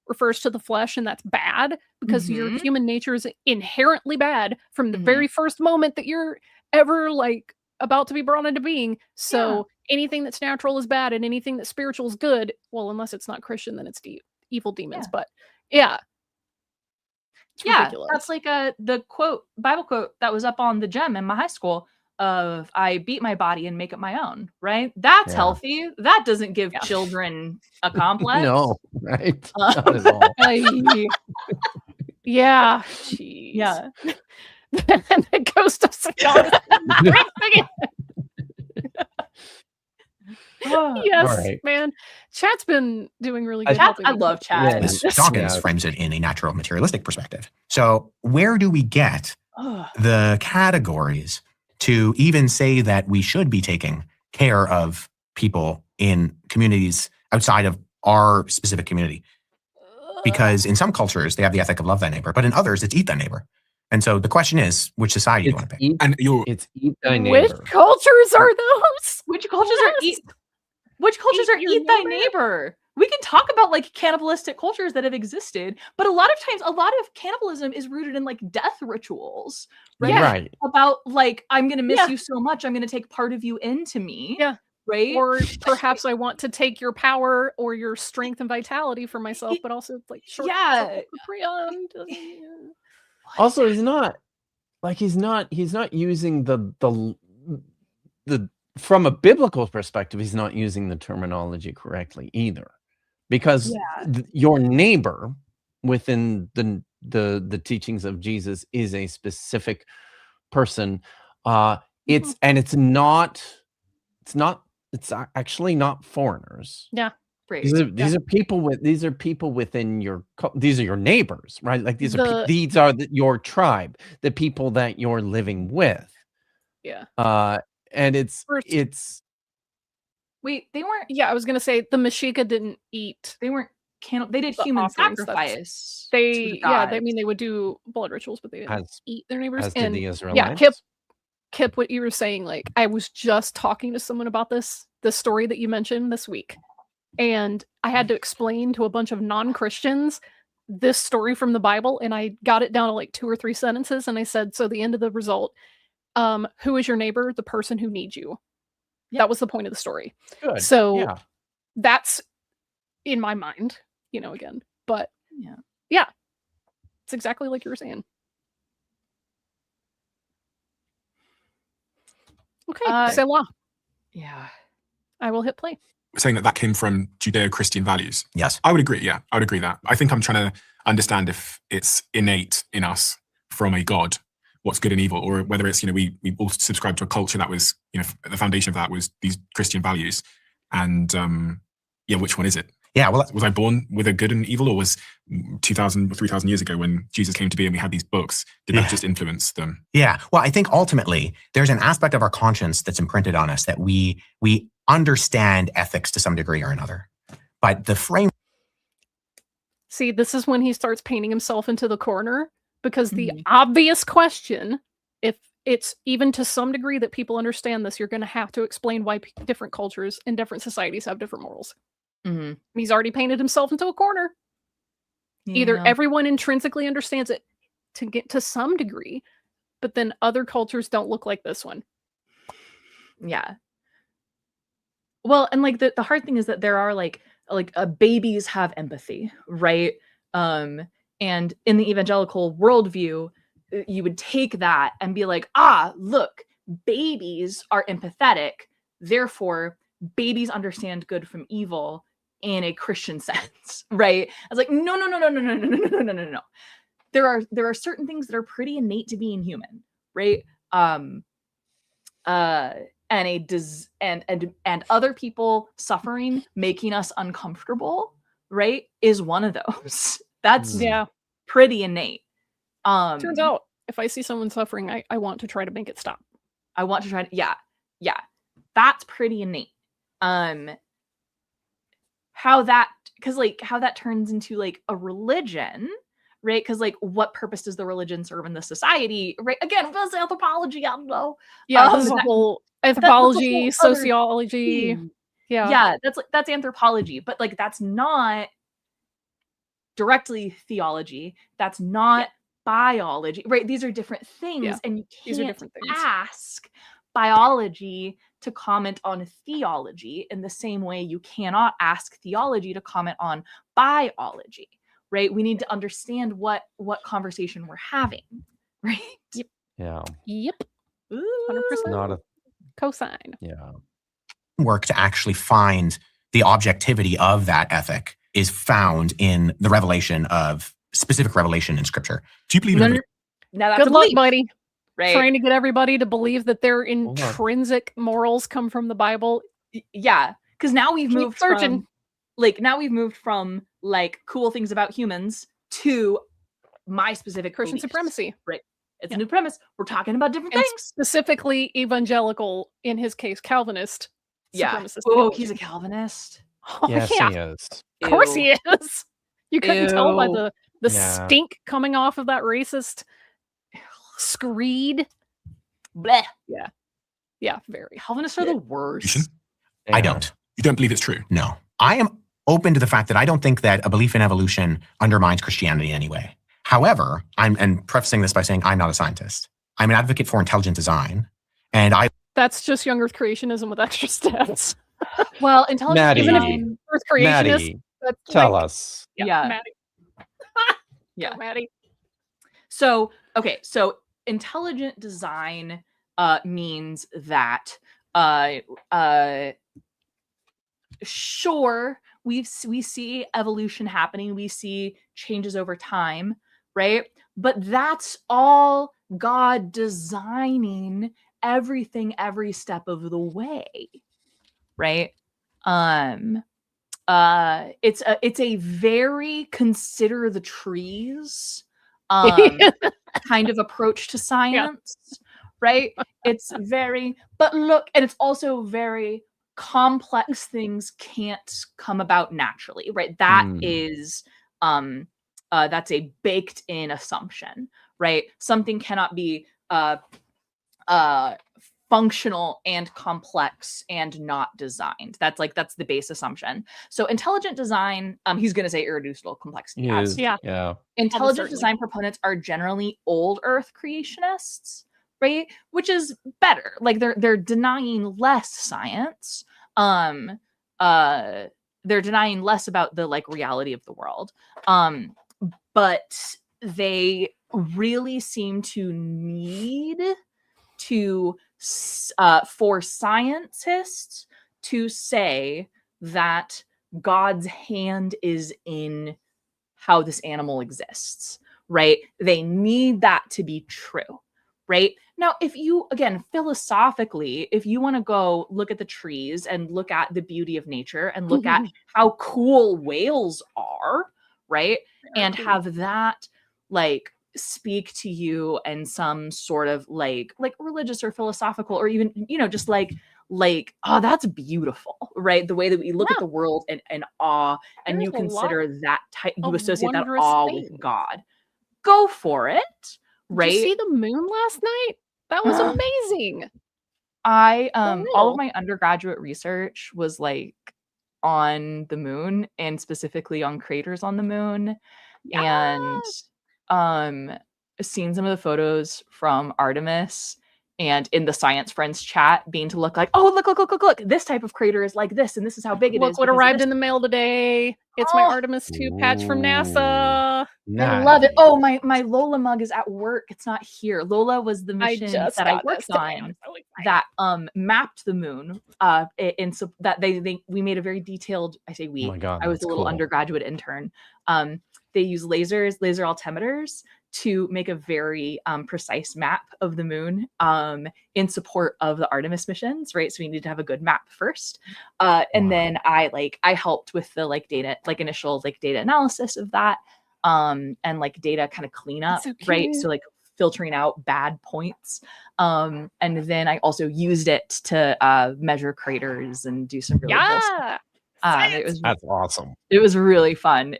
refers to the flesh, and that's bad because your human nature is inherently bad from the very first moment that you're ever like about to be brought into being. So anything that's natural is bad, and anything that's spiritual is good. Well, unless it's not Christian, then it's evil demons. But it's ridiculous. That's like the Bible quote that was up on the gem in my high school of I beat my body and make it my own, right? That's healthy. That doesn't give children a complex. No, right? Not at all. Yeah. Jeez. Yeah. And the ghost of Sodom. Yes, man. Chat's been doing really good. I love chat. Dawkins frames it in a natural materialistic perspective. So where do we get the categories to even say that we should be taking care of people in communities outside of our specific community? Because in some cultures, they have the ethic of love thy neighbor, but in others, it's eat thy neighbor. And so the question is, which society do you want to pick? It's eat thy neighbor. Which cultures are those? Which cultures are eat thy neighbor? We can talk about like cannibalistic cultures that have existed, but a lot of times, a lot of cannibalism is rooted in like death rituals, right? Yeah. Right. About like, I'm going to miss you so much, I'm going to take part of you into me. Yeah. Right. Or perhaps I want to take your power or your strength and vitality for myself, but also like short. Also, he's not using the from a biblical perspective, he's not using the terminology correctly either. Because your neighbor within the teachings of Jesus is a specific person. It's actually not foreigners. Yeah. Right. These are people within these are your neighbors, right? Like these are your tribe, the people that you're living with. Yeah. And wait, they weren't. Yeah, I was gonna say the Mexica didn't eat. They weren't they did human sacrifice. They would do blood rituals, but they didn't eat their neighbors. As did the Israelites. Yeah, Kip, what you were saying, like I was just talking to someone about this story that you mentioned this week. and I had to explain to a bunch of non-Christians this story from the Bible, and I got it down to like 2 or 3 sentences, and I said, so the end of the result, who is your neighbor? The person who needs you. Yeah. That was the point of the story. Good. So Yeah. that's in my mind, again. But yeah, it's exactly like you were saying. Okay, Selah. Yeah. I will hit play. Saying that came from Judeo-Christian values. Yes. I would agree. Yeah, I would agree that. I think I'm trying to understand if it's innate in us from a God, what's good and evil, or whether it's, we all subscribe to a culture that was, the foundation of that was these Christian values. And which one is it? Yeah, well, was I born with a good and evil, or was 2,000 or 3,000 years ago when Jesus came to be and we had these books, did that just influence them? Yeah, well, I think ultimately there's an aspect of our conscience that's imprinted on us that we understand ethics to some degree or another. But the frame. See, this is when he starts painting himself into the corner, because the obvious question, if it's even to some degree that people understand this, you're going to have to explain why different cultures and different societies have different morals. He's already painted himself into a corner. Either everyone intrinsically understands it to get to some degree, but then other cultures don't look like this one. Yeah. Well, and like the hard thing is that there are like babies have empathy, right? And in the evangelical worldview, you would take that and be like, look, babies are empathetic, therefore babies understand good from evil in a Christian sense, right? I was like, no. There are certain things that are pretty innate to being human, right? And other people suffering, making us uncomfortable, right, is one of those. That's pretty innate. Turns out, if I see someone suffering, I want to try to make it stop. I want to try to, yeah. That's pretty innate. How that turns into like a religion, right? Because like, what purpose does the religion serve in the society, right? Again, that's anthropology. I don't know. Yeah, this is a whole anthropology, sociology. Yeah, that's anthropology, but like that's not directly theology. That's not biology, right? These are different things, and you can't ask biology to comment on theology in the same way you cannot ask theology to comment on biology, right? We need to understand what conversation we're having, right? Yep. Yeah. Yep. 100%. Not a cosign. Yeah. Work to actually find the objectivity of that ethic is found in the revelation of specific revelation in Scripture. Do you believe in Now that's good luck, buddy. Right. Trying to get everybody to believe that their intrinsic morals come from the Bible. Yeah, because now we've moved from like cool things about humans to my specific Christian beliefs. supremacy. Right. It's a new premise. We're talking about different things. Specifically evangelical, in his case, Calvinist. Supremacist. Oh, he's a Calvinist. Oh, yes, yeah. he is. Of course he is. You couldn't tell by the stink coming off of that racist screed. Bleh. Yeah. Yeah, very. Calvinists are the worst. I don't. You don't believe it's true? No. I am open to the fact that I don't think that a belief in evolution undermines Christianity in any way. However, I'm prefacing this by saying I'm not a scientist. I'm an advocate for intelligent design. And that's just young Earth creationism with extra steps. Well, intelligent Maddie, design. Earth creationist. Maddie, tell us. Yeah. Maddie. Yeah. Go, Maddie. So, okay. So intelligent design means that sure, we see evolution happening, we see changes over time, right? But that's all God designing everything every step of the way, right? It's a very consider the trees kind of approach to science, right? It's very, but look, and it's also very complex things can't come about naturally, right? That is that's a baked in assumption, right? Something cannot be functional and complex and not designed. That's the base assumption. So intelligent design, he's going to say irreducible complexity. Yeah. Intelligent certainly. design proponents are generally old Earth creationists, right? Which is better. Like they're denying less science. They're denying less about the like reality of the world. But they really seem to need to for scientists to say that God's hand is in how this animal exists, right? They need that to be true, right? Now, if you, again, philosophically, if you want to go look at the trees and look at the beauty of nature and look at how cool whales are, right? And have that like speak to you and some sort of like religious or philosophical or even, you know, just like, oh, that's beautiful, right? The way that we look at the world and awe, and you consider that type, you associate that awe with God. Go for it, right? Did you see the moon last night? That was amazing. All of my undergraduate research was like on the moon and specifically on craters on the moon. And seen some of the photos from Artemis and in the Science Friends chat being to look like, oh, look, this type of crater is like this, and this is how big it is. Look what arrived in the mail today. It's my Artemis 2 patch from NASA. Nice. I love it. Oh, my Lola mug is at work. It's not here. Lola was the mission that I worked on that mapped the moon. And so that we made a very detailed, I say we, Oh my God, I was that's a little cool. undergraduate intern. They use laser altimeters to make a very precise map of the moon in support of the Artemis missions, right? So we need to have a good map first. And then I helped with the data, initial data analysis of that and data kind of cleanup, right? So filtering out bad points. And then I also used it to measure craters and do some really cool stuff. That's awesome. It was really fun.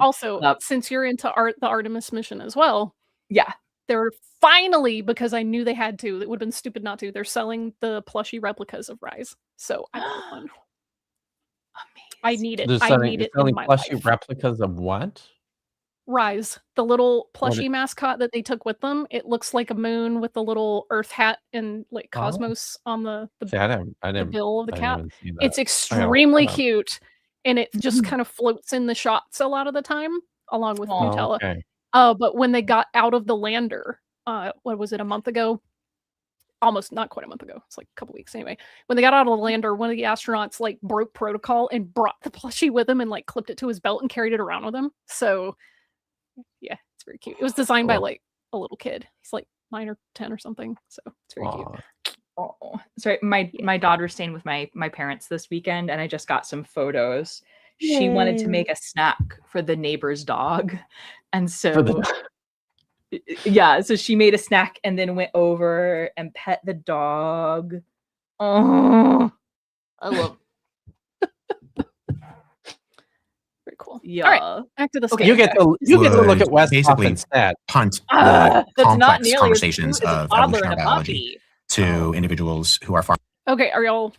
Also, since you're into the Artemis mission as well, they're finally, because I knew they had to, it would have been stupid not to, they're selling the plushie replicas of Rise. So I bought one. I need it. I need it in my plushie life. replicas of what? Rise, the little plushie mascot that they took with them. It looks like a moon with the little Earth hat and cosmos on the bill of the cap. It's extremely cute, and it just kind of floats in the shots a lot of the time, along with Nutella. Okay. But when they got out of the lander, what was it, a month ago? Almost, not quite a month ago. It's like a couple weeks anyway. When they got out of the lander, one of the astronauts broke protocol and brought the plushie with him and clipped it to his belt and carried it around with him. So yeah, it's very cute. It was designed by a little kid. He's 9 or 10 or something. So it's very cute. Oh, sorry. My daughter's staying with my parents this weekend, and I just got some photos. Yay. She wanted to make a snack for the neighbor's dog, and so so she made a snack and then went over and pet the dog. Oh, I love. Very cool. Yeah. All right, back to the You get to look at Wes Huff basically instead. Punt the complex conversations of evolutionary biology to individuals who are far. Okay, are y'all?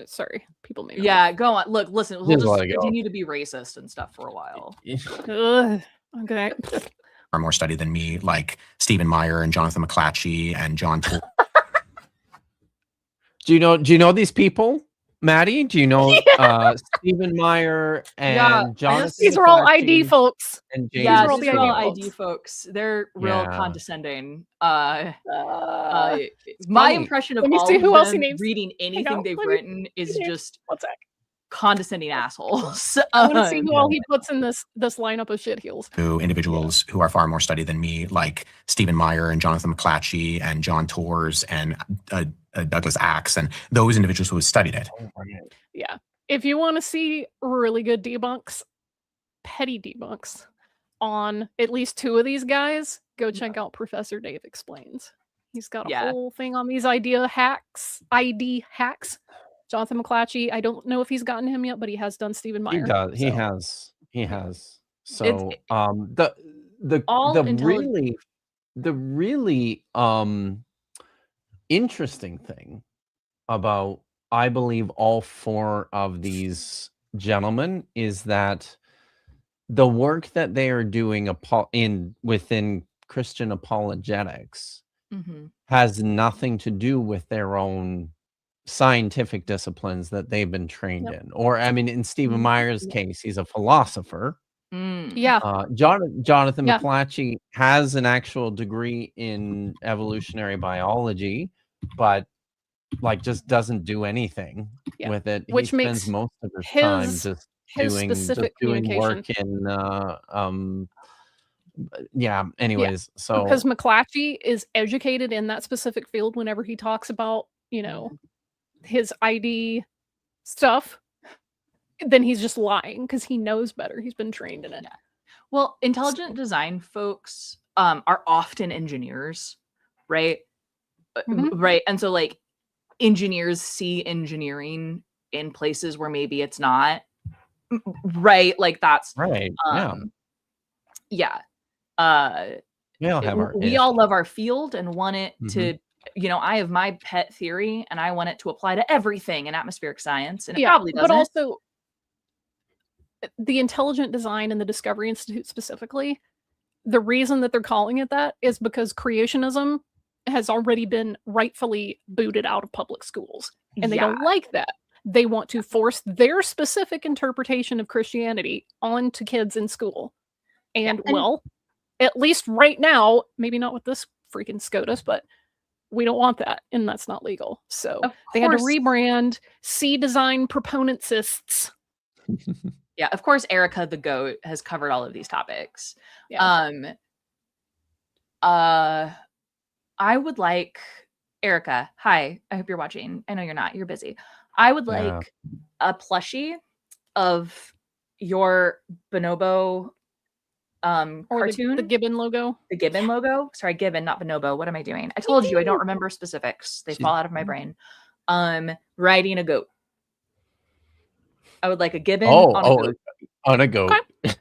Sorry, people may. Go on. Look, listen. We'll just continue to be racist and stuff for a while. Okay. Are more studied than me, like Stephen Meyer and Jonathan McClatchy and John. Do you know these people, Maddie? Do you know Stephen Meyer and Jonathan? These are all ID folks. And James. Yeah, these are all ID folks. They're real condescending. My impression of all of them reading anything they've written is just condescending assholes. I want to see who all he puts in this lineup of shitheels. To individuals who are far more studied than me, like Stephen Meyer and Jonathan McClatchy and John Torres and Douglas Axe and those individuals who have studied it. Yeah. If you want to see really good debunks, petty debunks on at least two of these guys, go check out Professor Dave Explains. He's got a whole thing on these ID hacks. Jonathan McClatchy, I don't know if he's gotten him yet, but he has done Stephen Meyer. He does. He has. So the really interesting thing about, I believe, all four of these gentlemen is that the work that they are doing within Christian apologetics has nothing to do with their own scientific disciplines that they've been trained in. Or, I mean, in Stephen Meyer's case, he's a philosopher. Yeah. Jonathan Yeah. McClatchy has an actual degree in evolutionary biology, but like just doesn't do anything with it. Which he spends makes most of his time just specific doing work communication. in anyways, so because McClatchy is educated in that specific field whenever he talks about, his ID stuff, then he's just lying because he knows better. He's been trained in it. Well, intelligent design folks are often engineers, right? Right. And so like engineers see engineering in places where maybe it's not, right? Like that's right. Yeah. We all love our field and want it to, I have my pet theory and I want it to apply to everything in atmospheric science. And it probably doesn't. But also the Intelligent Design and the Discovery Institute specifically, the reason that they're calling it that is because creationism has already been rightfully booted out of public schools. And they don't like that. They want to force their specific interpretation of Christianity onto kids in school. And well, at least right now, maybe not with this freaking SCOTUS, but we don't want that, and that's not legal. So they had to rebrand C-Design Proponentsists. Yeah, of course, Erica the Goat has covered all of these topics. Yeah. I would like, Erica, hi, I hope you're watching. I know you're not, you're busy. I would like a plushie of your Bonobo cartoon. The Gibbon logo. The Gibbon logo. Sorry, Gibbon, not Bonobo. What am I doing? I told you I don't remember specifics. They fall out of my brain. Riding a goat. I would like a Gibbon on a goat. On a goat. Okay.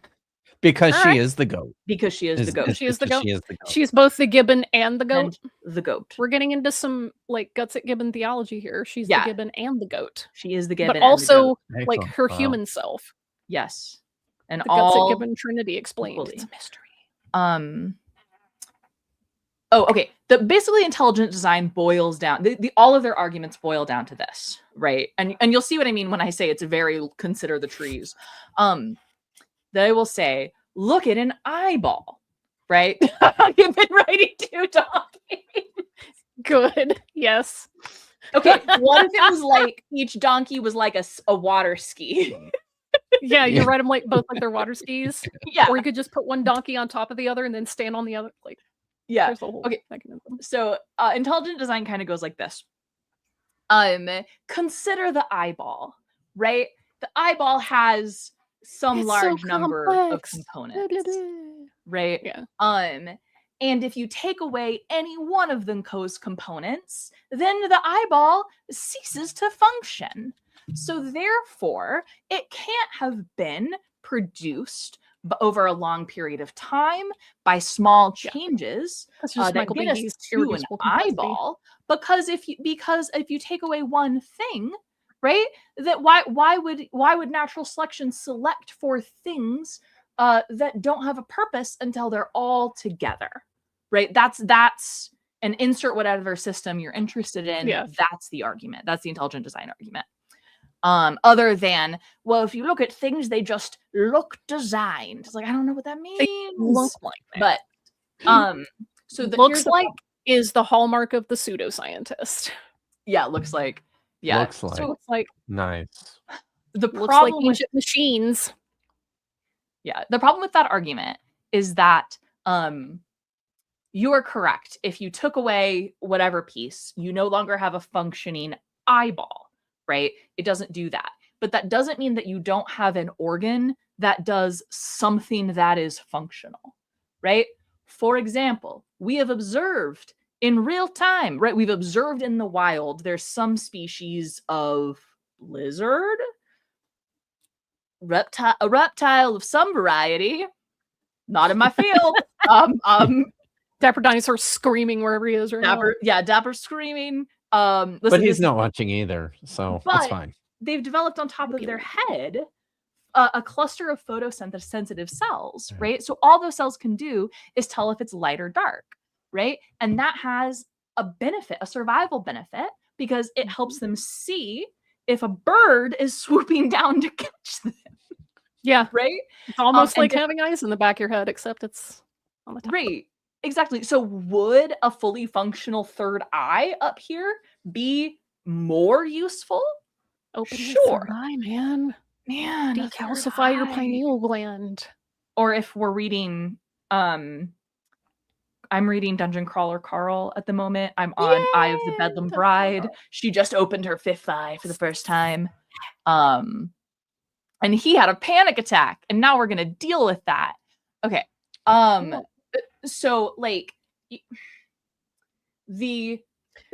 Because she is the goat. Because she is the goat. She is the goat. She's both the Gibbon and the goat. And the goat. We're getting into some like guts at Gibbon theology here. She's the Gibbon and the goat. She is the Gibbon, but also and the like her human self. Yes, and the all guts at Gibbon Trinity explained. It's a mystery. Oh, okay. Basically intelligent design boils down. All of their arguments boil down to this, right? And you'll see what I mean when I say it's very consider the trees. They will say, look at an eyeball, right? You've been writing two donkeys. Good. Yes. Okay. What if it was like each donkey was like a water ski? Yeah, you write them like both like they're water skis. Yeah. Or you could just put one donkey on top of the other and then stand on the other. Like, yeah. There's a whole mechanism. So intelligent design kind of goes like this. Consider the eyeball, right? The eyeball has some large number of components, right? Yeah. And if you take away any one of those components, then the eyeball ceases to function. So therefore, it can't have been produced over a long period of time by small changes that get us to an eyeball. Because if you take away one thing, right? That why would natural selection select for things that don't have a purpose until they're all together, right? That's an insert whatever system you're interested in. Yeah. That's the argument. That's the intelligent design argument. Other than, well, if you look at things, they just look designed. It's like, I don't know what that means. They look like that. But so the looks like is the hallmark of the pseudoscientist. Yeah, looks like. Yeah. Looks like. So it's like nice. The looks problem like ancient machines. Yeah. The problem with that argument is that you are correct. If you took away whatever piece, you no longer have a functioning eyeball, right? It doesn't do that. But that doesn't mean that you don't have an organ that does something that is functional, right? For example, we have observed in real time, right? We've observed in the wild, there's some species of lizard, a reptile of some variety, not in my field, Dapper Dinosaur screaming wherever he is right now. Dapper screaming. But Listen, he's not watching either, so it's but fine. they've developed on top of their head a cluster of photosensitive cells, right? So all those cells can do is tell if it's light or dark, right? And that has a benefit, a survival benefit, because it helps them see if a bird is swooping down to catch them. Yeah. Right? It's almost like having eyes in the back of your head, except it's on the top. Right. Exactly. So would a fully functional third eye up here be more useful? Open your Sure. third eye, man. Man, Decalcify your pineal gland. Or if we're reading, I'm reading Dungeon Crawler Carl at the moment. I'm on Eye of the Bedlam Bride. She just opened her fifth eye for the first time. And he had a panic attack, and now we're gonna deal with that. Okay. So like the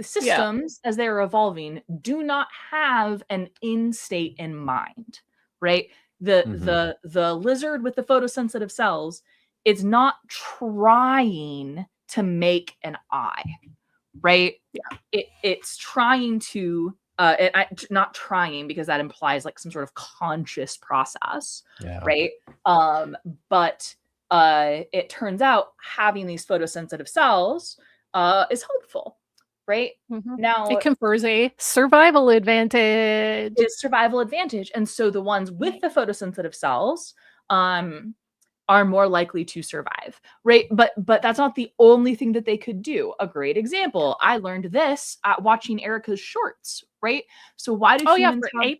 systems as they are evolving do not have an end state in mind, right? The lizard with the photosensitive cells, it's not trying to make an eye, right? It's trying to not trying, because that implies like some sort of conscious process, right? But it turns out having these photosensitive cells is helpful, right? Now it confers a survival advantage. It's survival advantage, and so the ones with the photosensitive cells are more likely to survive, right? But that's not the only thing that they could do. A great example, I learned this at watching Erica's shorts, right? So why do humans have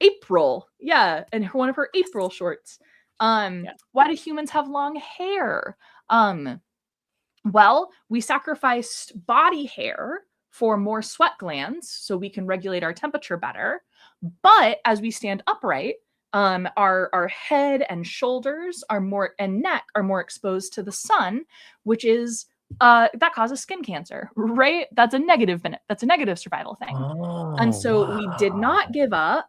April? Yeah, and one of her April shorts. Why do humans have long hair? Well, we sacrificed body hair for more sweat glands so we can regulate our temperature better. But as we stand upright, our head and shoulders and neck are more exposed to the sun, which is that causes skin cancer, right? That's a negative survival thing. And so we did not give up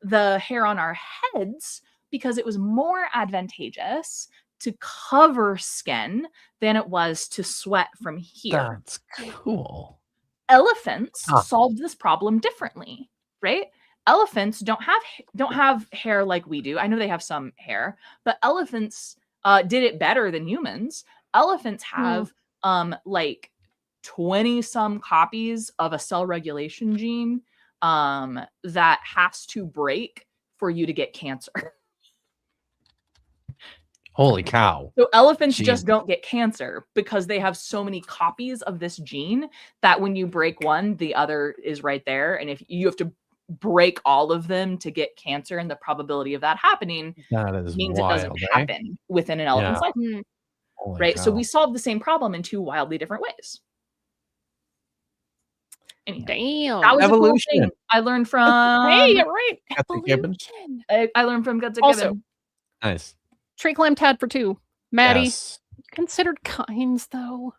the hair on our heads because it was more advantageous to cover skin than it was to sweat from here. That's cool. Elephants solved this problem differently, right? Elephants don't have hair like we do. I know they have some hair, but elephants did it better than humans. Elephants have like 20 some copies of a cell regulation gene that has to break for you to get cancer. Holy cow. So elephants just don't get cancer because they have so many copies of this gene that when you break one, the other is right there. And if you have to break all of them to get cancer, and the probability of that happening means it doesn't happen within an elephant's lifetime. Right? Cow. So we solved the same problem in two wildly different ways. Anyhow, damn. That was evolution. A cool thing I learned from. Hey, you're right. I learned from Guts Also, nice. Tree Clam Tad for 2. Maddie, considered kinds though?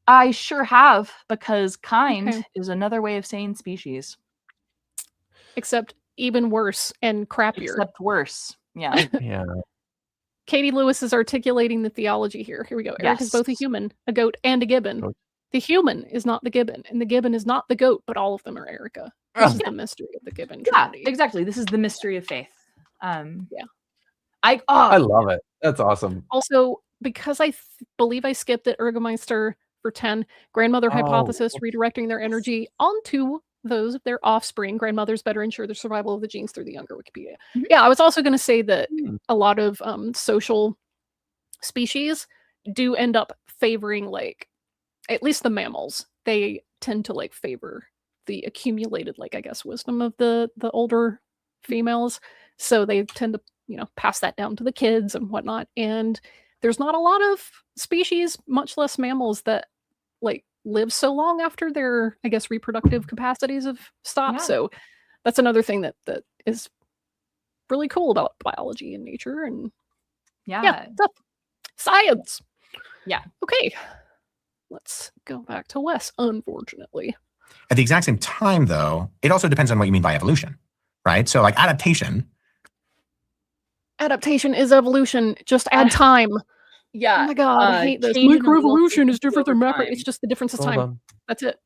I sure have, because kind is another way of saying species. Except even worse and crappier. Except worse. Yeah. Yeah. Katie Lewis is articulating the theology here. Here we go. Eric is both a human, a goat, and a gibbon. The human is not the gibbon, and the gibbon is not the goat, but all of them are Erica. This is the mystery of the gibbon trinity. Yeah, exactly. This is the mystery of faith. I love it. That's awesome. Also, because I believe I skipped it, Ergomeister for 10, grandmother hypothesis, redirecting their energy onto those of their offspring. Grandmothers better ensure the survival of the genes through the younger Wikipedia. Yeah, I was also going to say that a lot of social species do end up favoring, like, at least the mammals. They tend to like favor the accumulated, like, I guess, wisdom of the older females. So they tend to, pass that down to the kids and whatnot. And there's not a lot of species, much less mammals, that like live so long after their, I guess, reproductive capacities have stopped. So that's another thing that is really cool about biology and nature. And stuff. Science. Yeah. Okay. Let's go back to Wes, unfortunately. At the exact same time, though, it also depends on what you mean by evolution, right? So like adaptation is evolution. Just add time. Yeah. Oh my god, I hate this. change in allele Microevolution is frequency different than over macro. time. It's just the difference is Hold time. on. That's it.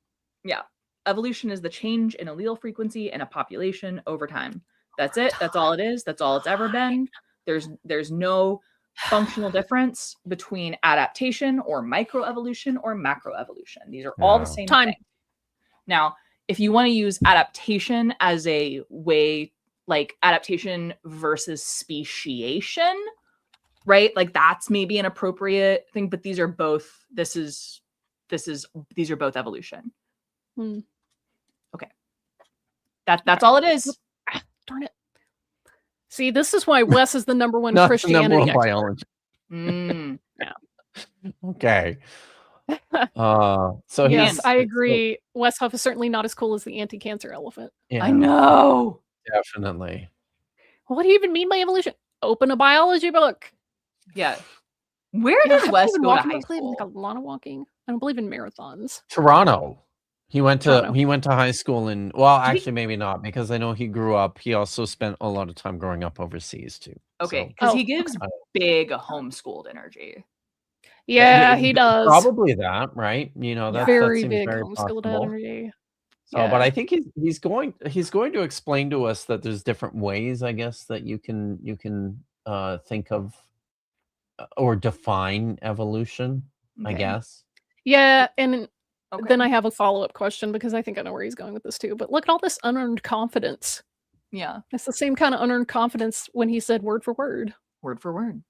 Yeah. Evolution is the change in allele frequency in a population over time. That's it. That's all it is. That's all it's ever been. There's no functional difference between adaptation or microevolution or macroevolution. These are all the same Time. thing. Now, if you want to use adaptation as a way, like adaptation versus speciation, right? Like that's maybe an appropriate thing, but these are both, these are both evolution. Okay. That's all it is. Darn it. See, this is why Wes is the number one Not the Christianity number one expert. biology. Yeah. Okay. So Yes, he's I agree. Wes Huff is certainly not as cool as the anti-cancer elephant. Yeah, I know. definitely. What do you even mean by evolution? Open a biology book. Yeah. Where Yeah, I did don't Wes believe in go to walking. high I believe in like a school? lot of walking. I don't believe in marathons. Toronto. He went Toronto. to high school in, well, Did he- actually maybe not, because I know he grew up. He also spent a lot of time growing up overseas too. Okay, So, because Oh, he gives okay. big homeschooled energy. Yeah, he does. Probably that, right? You know, that Very seems big very homeschooled possible. energy. So, but I think he's going to explain to us that there's different ways, I guess, that you can think of or define evolution, I Okay. guess. Yeah, and Okay. then I have a follow-up question because I think I know where he's going with this too. But look at all this unearned confidence. Yeah, It's the same kind of unearned confidence when he said word for word. word for word.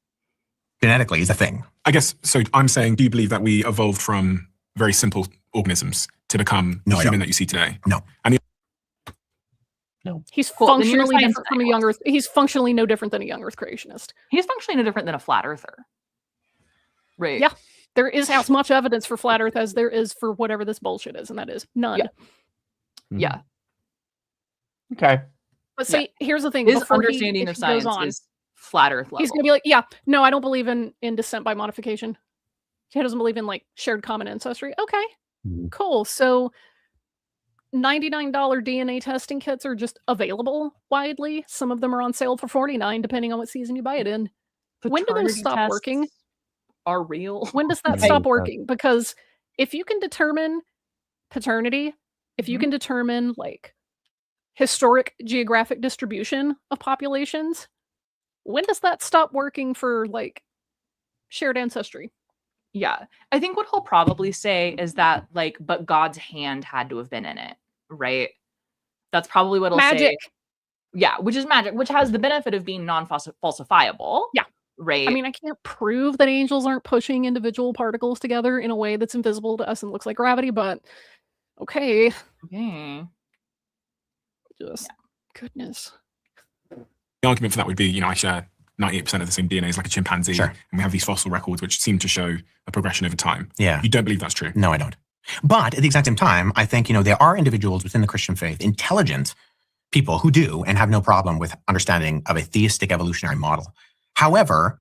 Genetically is a thing. I guess so. I'm saying, do you believe that we evolved from very simple organisms to become No, the I human don't. that you see today? No. And He's Cool, then you're a functionally science different from a young Earth. He's functionally no different than a young Earth creationist. He's functionally no different than a flat earther. Right. Yeah. There is as much evidence for flat Earth as there is for whatever this bullshit is, and that is none. Yeah. Yeah. Okay. But see, here's the thing. His before understanding if of he goes science on, is flat earth level. he's gonna be like, yeah, no, I don't believe in descent by modification. He doesn't believe in like shared common ancestry. Okay, cool. So $99 DNA testing kits are just available widely. Some of them are on sale for $49, depending on what season you buy it in. When do those Paternity stop tests working? Are real. When does that Right. stop working? Because if you can determine paternity, if you Mhm. can determine like historic geographic distribution of populations, when does that stop working for like shared ancestry? Yeah. I think what he'll probably say is that, like, but God's hand had to have been in it, right? That's probably what he'll say. Magic. Yeah, which is magic, which has the benefit of being non-falsifiable. Yeah. Right. I mean, I can't prove that angels aren't pushing individual particles together in a way that's invisible to us and looks like gravity, but okay. okay. Just goodness. the argument for that would be, I share 98% of the same DNA as like a chimpanzee, Sure. and we have these fossil records which seem to show a progression over time. Yeah. You don't believe that's true? No, I don't. But at the exact same time, I think, there are individuals within the Christian faith, intelligent people who do and have no problem with understanding of a theistic evolutionary model. However,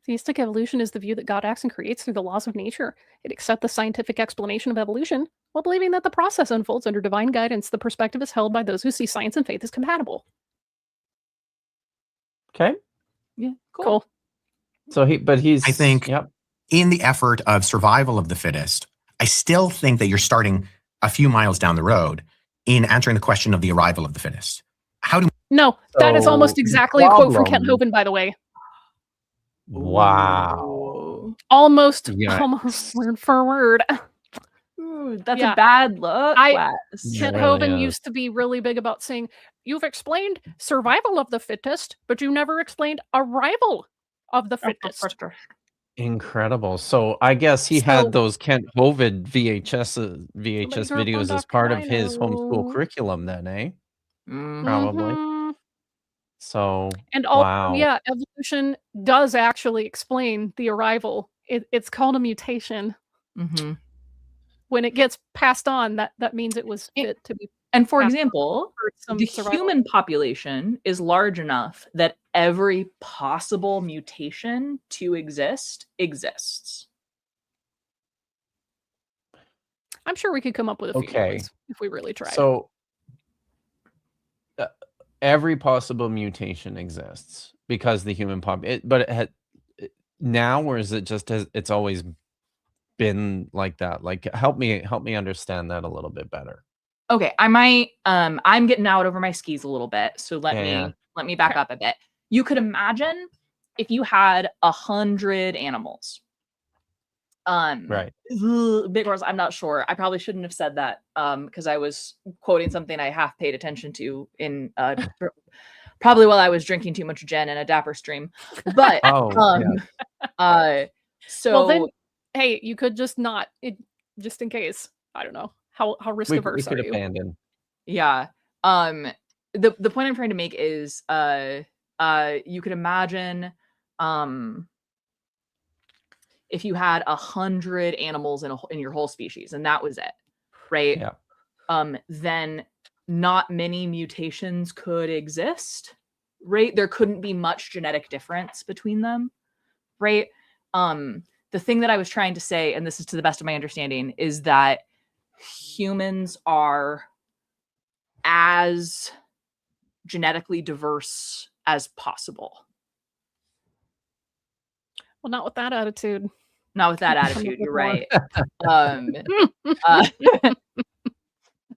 Theistic evolution is the view that God acts and creates through the laws of nature. It accepts the scientific explanation of evolution while believing that the process unfolds under divine guidance. The perspective is held by those who see science and faith as compatible. Okay. Yeah. Cool. So he's I think yep. in the effort of survival of the fittest, I still think that you're starting a few miles down the road in answering the question of the arrival of the fittest. How do No, that is So, almost the exactly a quote from Kent problem- Hovind, by the way. Wow. Almost Yikes. word for word. Ooh, that's Yeah. a bad look. I- Wes. Kent really Hovind is. used to be really big about saying, you've explained survival of the fittest, but you never explained arrival of the fittest. Incredible. So I guess he So- had those Kent Hovind VHS grew up on videos as Dr. part of his homeschool Rhino. curriculum then, eh? Mhm. Probably. Mhm. So And also, wow. yeah, evolution does actually explain the arrival. It's called a mutation. Mhm. When it gets passed on, that means it was fit to be And for passed on example, for some the survival. human population is large enough that every possible mutation to exist exists. I'm sure we could come up with a few Okay. ones if we really tried. So every possible mutation exists because the human now, or is it just it's always been like that? Like, help me understand that a little bit better. Okay, I might I'm getting out over my skis a little bit, so let me back up a bit. You could imagine if you had 100 animals. Right. Big horse, I'm not sure. I probably shouldn't have said that because I was quoting something I half paid attention to in probably while I was drinking too much gin in a Dapper stream. But so well then, hey, you could just not just in case. I don't know how risk averse we could are you? abandon. Yeah. The point I'm trying to make is you could imagine if you had 100 animals in your whole species and that was it, right? Yeah. Then not many mutations could exist, right? There couldn't be much genetic difference between them, right? The thing that I was trying to say, and this is to the best of my understanding, is that humans are as genetically diverse as possible. Well, not with that attitude. Not with that attitude, you're right.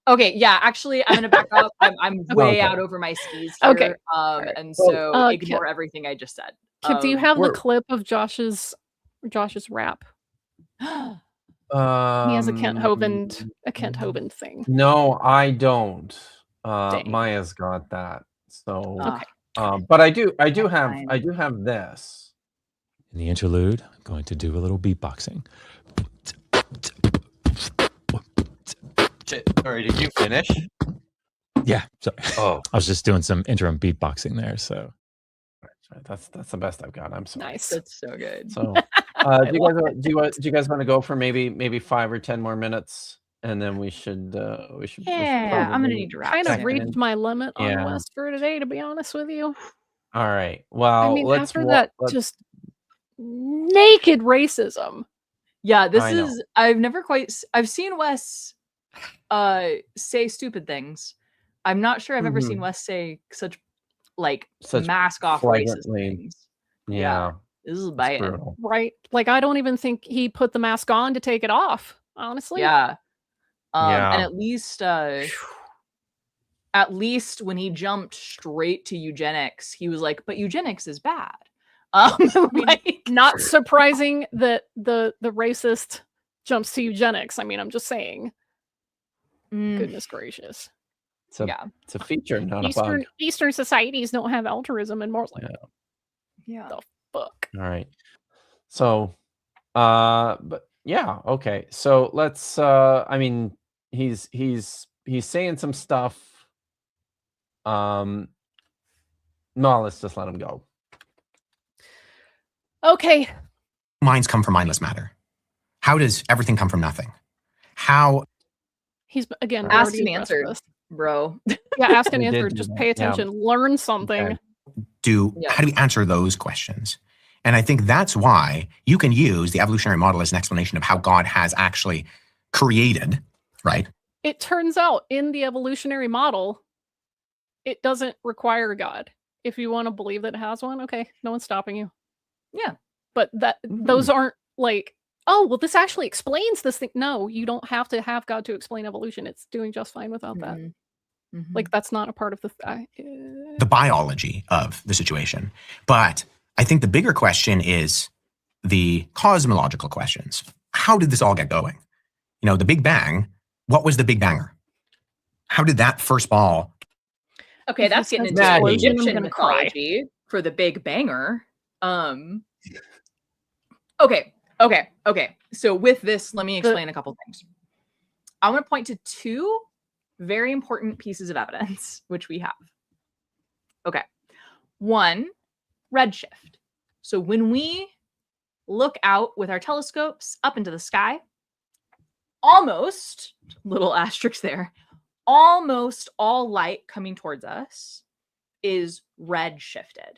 Okay, yeah, actually, I'm gonna back up. I'm way out over my skis here. Okay. And so ignore everything I just said. Kip, do you have the clip of Josh's rap? He has a Kent Hovind thing. No, I don't. Dang. Maya's got that. So but I do have this. In the interlude, I'm going to do a little beatboxing. All right, did you finish? Yeah, sorry. Oh, I was just doing some interim beatboxing there. So that's the best I've got. I'm sorry. Nice. That's so good. So, do you guys want to go for maybe 5 or 10 more minutes, and then we should. Yeah, I'm gonna need to wrap. Kind of reached my limit on Wes for today, to be honest with you. All right. Well, I mean, after that, just naked racism. Yeah, this is. I've seen Wes say stupid things. I'm not sure I've ever seen Wes say such mask off racist things. Yeah. This is bad. Right. Like, I don't even think he put the mask on to take it off, honestly. Yeah. And at least when he jumped straight to eugenics, he was like, but eugenics is bad. Not surprising that the racist jumps to eugenics. I mean, I'm just saying. Goodness gracious. It's a feature, not a bug. Eastern societies don't have altruism and morals. Yeah. The fuck. All right. So, but yeah, okay. So let's. I mean, he's saying some stuff. No, let's just let him go. Okay. Minds come from mindless matter. How does everything come from nothing? How? He's again asked and answered, bro. Yeah, asked and answered. Just pay attention. Learn something. Okay. How do we answer those questions? And I think that's why you can use the evolutionary model as an explanation of how God has actually created, right? It turns out in the evolutionary model, it doesn't require God. If you want to believe that it has one, okay, no one's stopping you. Yeah. But those aren't like, oh, well, this actually explains this thing. No, you don't have to have God to explain evolution. It's doing just fine without that. Like, that's not a part of the biology of the situation. But I think the bigger question is the cosmological questions. How did this all get going? You know, the Big Bang, what was the Big Banger? How did that first ball? Okay, that's getting into Egyptian mythology for the Big Banger. Okay. So with this, let me explain a couple things. I want to point to 2 very important pieces of evidence, which we have. Okay. 1, redshift. So when we look out with our telescopes up into the sky, almost, little asterisk there, almost all light coming towards us is redshifted.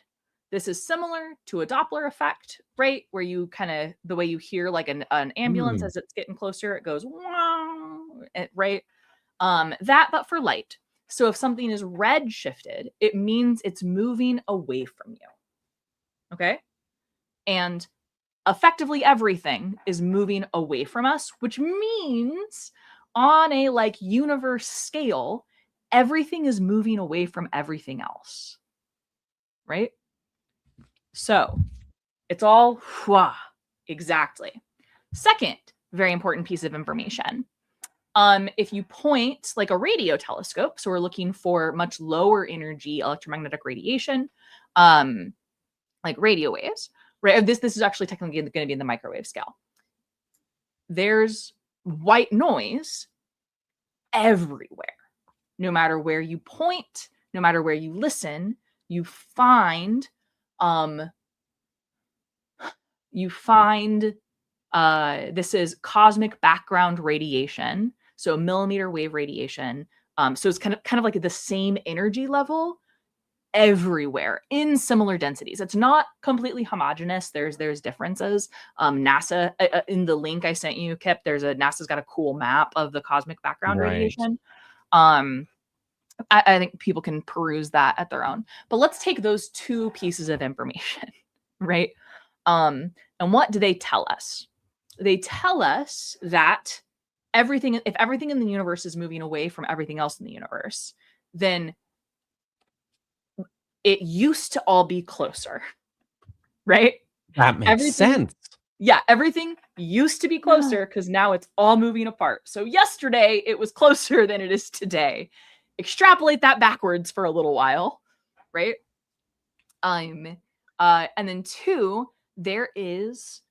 This is similar to a Doppler effect, right? Where you kind of, the way you hear like an ambulance as it's getting closer, it goes, wow, right? That, but for light. So if something is red shifted, it means it's moving away from you. Okay? And effectively everything is moving away from us, which means on a like universe scale, everything is moving away from everything else. Right? So it's all exactly. Second, very important piece of information. If you point like a radio telescope, so we're looking for much lower energy electromagnetic radiation, like radio waves, right? This is actually technically going to be in the microwave scale. There's white noise everywhere. No matter where you point, no matter where you listen, you find this is cosmic background radiation, so millimeter wave radiation. So it's kind of like the same energy level everywhere in similar densities. It's not completely homogeneous. There's differences. NASA in the link I sent you, Kip, NASA's got a cool map of the cosmic background radiation. I think people can peruse that at their own. But let's take those two pieces of information, right? And what do they tell us? They tell us that if everything in the universe is moving away from everything else in the universe, then it used to all be closer, right? That makes sense. Yeah, everything used to be closer because now it's all moving apart. So yesterday it was closer than it is today. Extrapolate that backwards for a little while, right? And then two, there is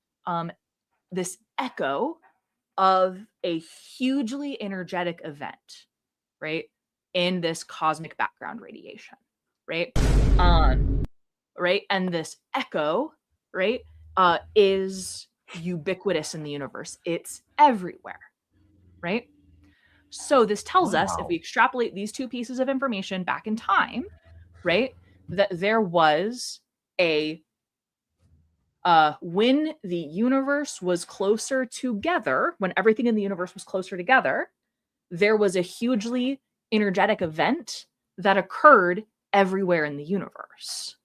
this echo of a hugely energetic event, right? In this cosmic background radiation, right? Right? And this echo, right, is ubiquitous in the universe. It's everywhere, right? So this tells us, if we extrapolate these two pieces of information back in time, right, that there was when the universe was closer together, when everything in the universe was closer together, there was a hugely energetic event that occurred everywhere in the universe,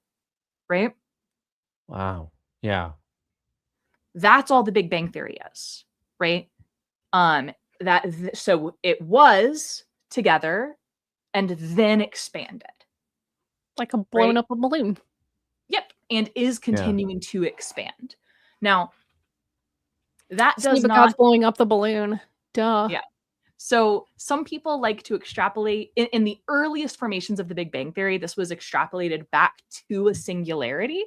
right? Wow. Yeah. That's all the Big Bang Theory is, right? So it was together and then expanded. Like a blown up a balloon. Yep. And is continuing to expand. Now, that does not... God's blowing up the balloon. Duh. Yeah. So some people like to extrapolate in the earliest formations of the Big Bang Theory. This was extrapolated back to a singularity,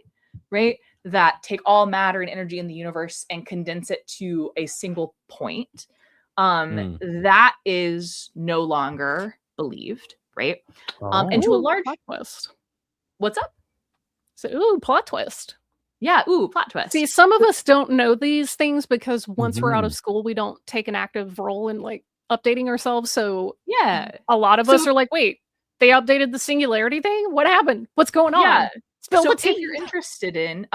right? That take all matter and energy in the universe and condense it to a single point. That is no longer believed, right? And to a large plot twist. What's up? So, plot twist. Yeah, plot twist. See, some of us don't know these things because once we're out of school, we don't take an active role in like updating ourselves. So yeah, a lot of us are like, wait, they updated the singularity thing? What happened? What's going on? Yeah. Spill so the tea. if you're interested in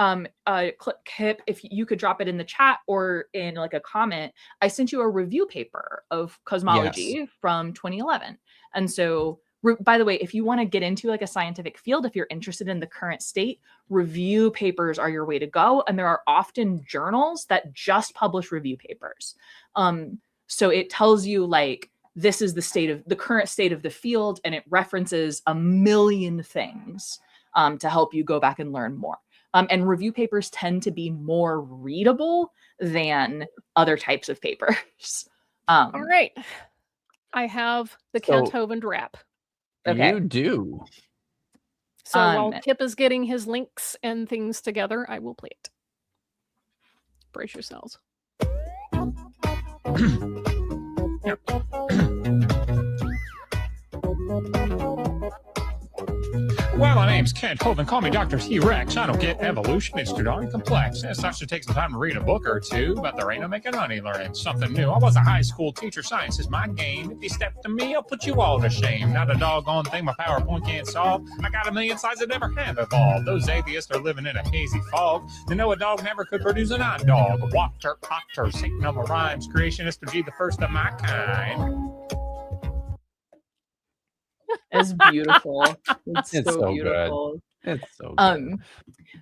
Kip, if you could drop it in the chat or in like a comment, I sent you a review paper of cosmology from 2011. And so by the way, if you want to get into like a scientific field, if you're interested in the current state, review papers are your way to go. And there are often journals that just publish review papers. So it tells you like, this is the current state of the field, and it references a million things to help you go back and learn more. And review papers tend to be more readable than other types of papers. All right. I have the Kent Hovind rap. Okay. You do. So while Kip is getting his links and things together, I will play it. Brace yourselves. Well, my name's Kent Hovind. Call me Dr. T-Rex. I don't get evolution. It's too darn complex. As such, it takes some time to read a book or two, but there ain't no making money learning something new. I was a high school teacher. Science is my game. If you step to me, I'll put you all to shame. Not a doggone thing my PowerPoint can't solve. I got a million sides that never have evolved. Those atheists are living in a hazy fog. They know a dog never could produce a non-dog. Water, otter, Satan of my rhymes. Creationist to be the first of my kind. It's beautiful. It's so beautiful. Good. It's so good.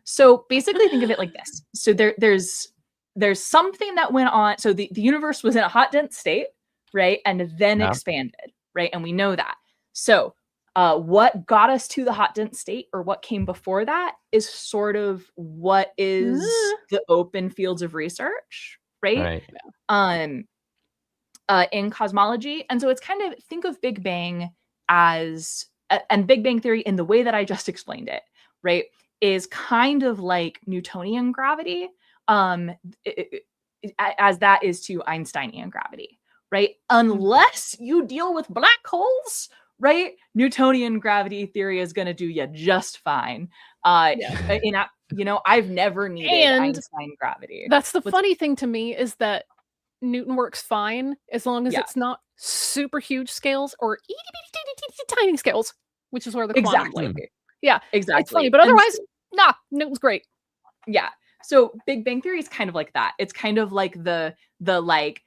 So basically think of it like this. So there's there's something that went on. So the universe was in a hot, dense state, right? And then expanded, right? And we know that. So what got us to the hot, dense state, or what came before that, is sort of what is the open fields of research, right? In cosmology. And so it's kind of, think of Big Bang as, and Big Bang theory in the way that I just explained it, right, is kind of like Newtonian gravity, as that is to Einsteinian gravity, right? Unless you deal with black holes, right? Newtonian gravity theory is going to do you just fine. I've never needed Einstein gravity. That's the funny thing to me, is that Newton works fine as long as it's not super huge scales or tiny scales, which is where the quantum exactly. It's funny, but otherwise, Newton's great. Yeah. So Big Bang theory is kind of like that. It's kind of like the like,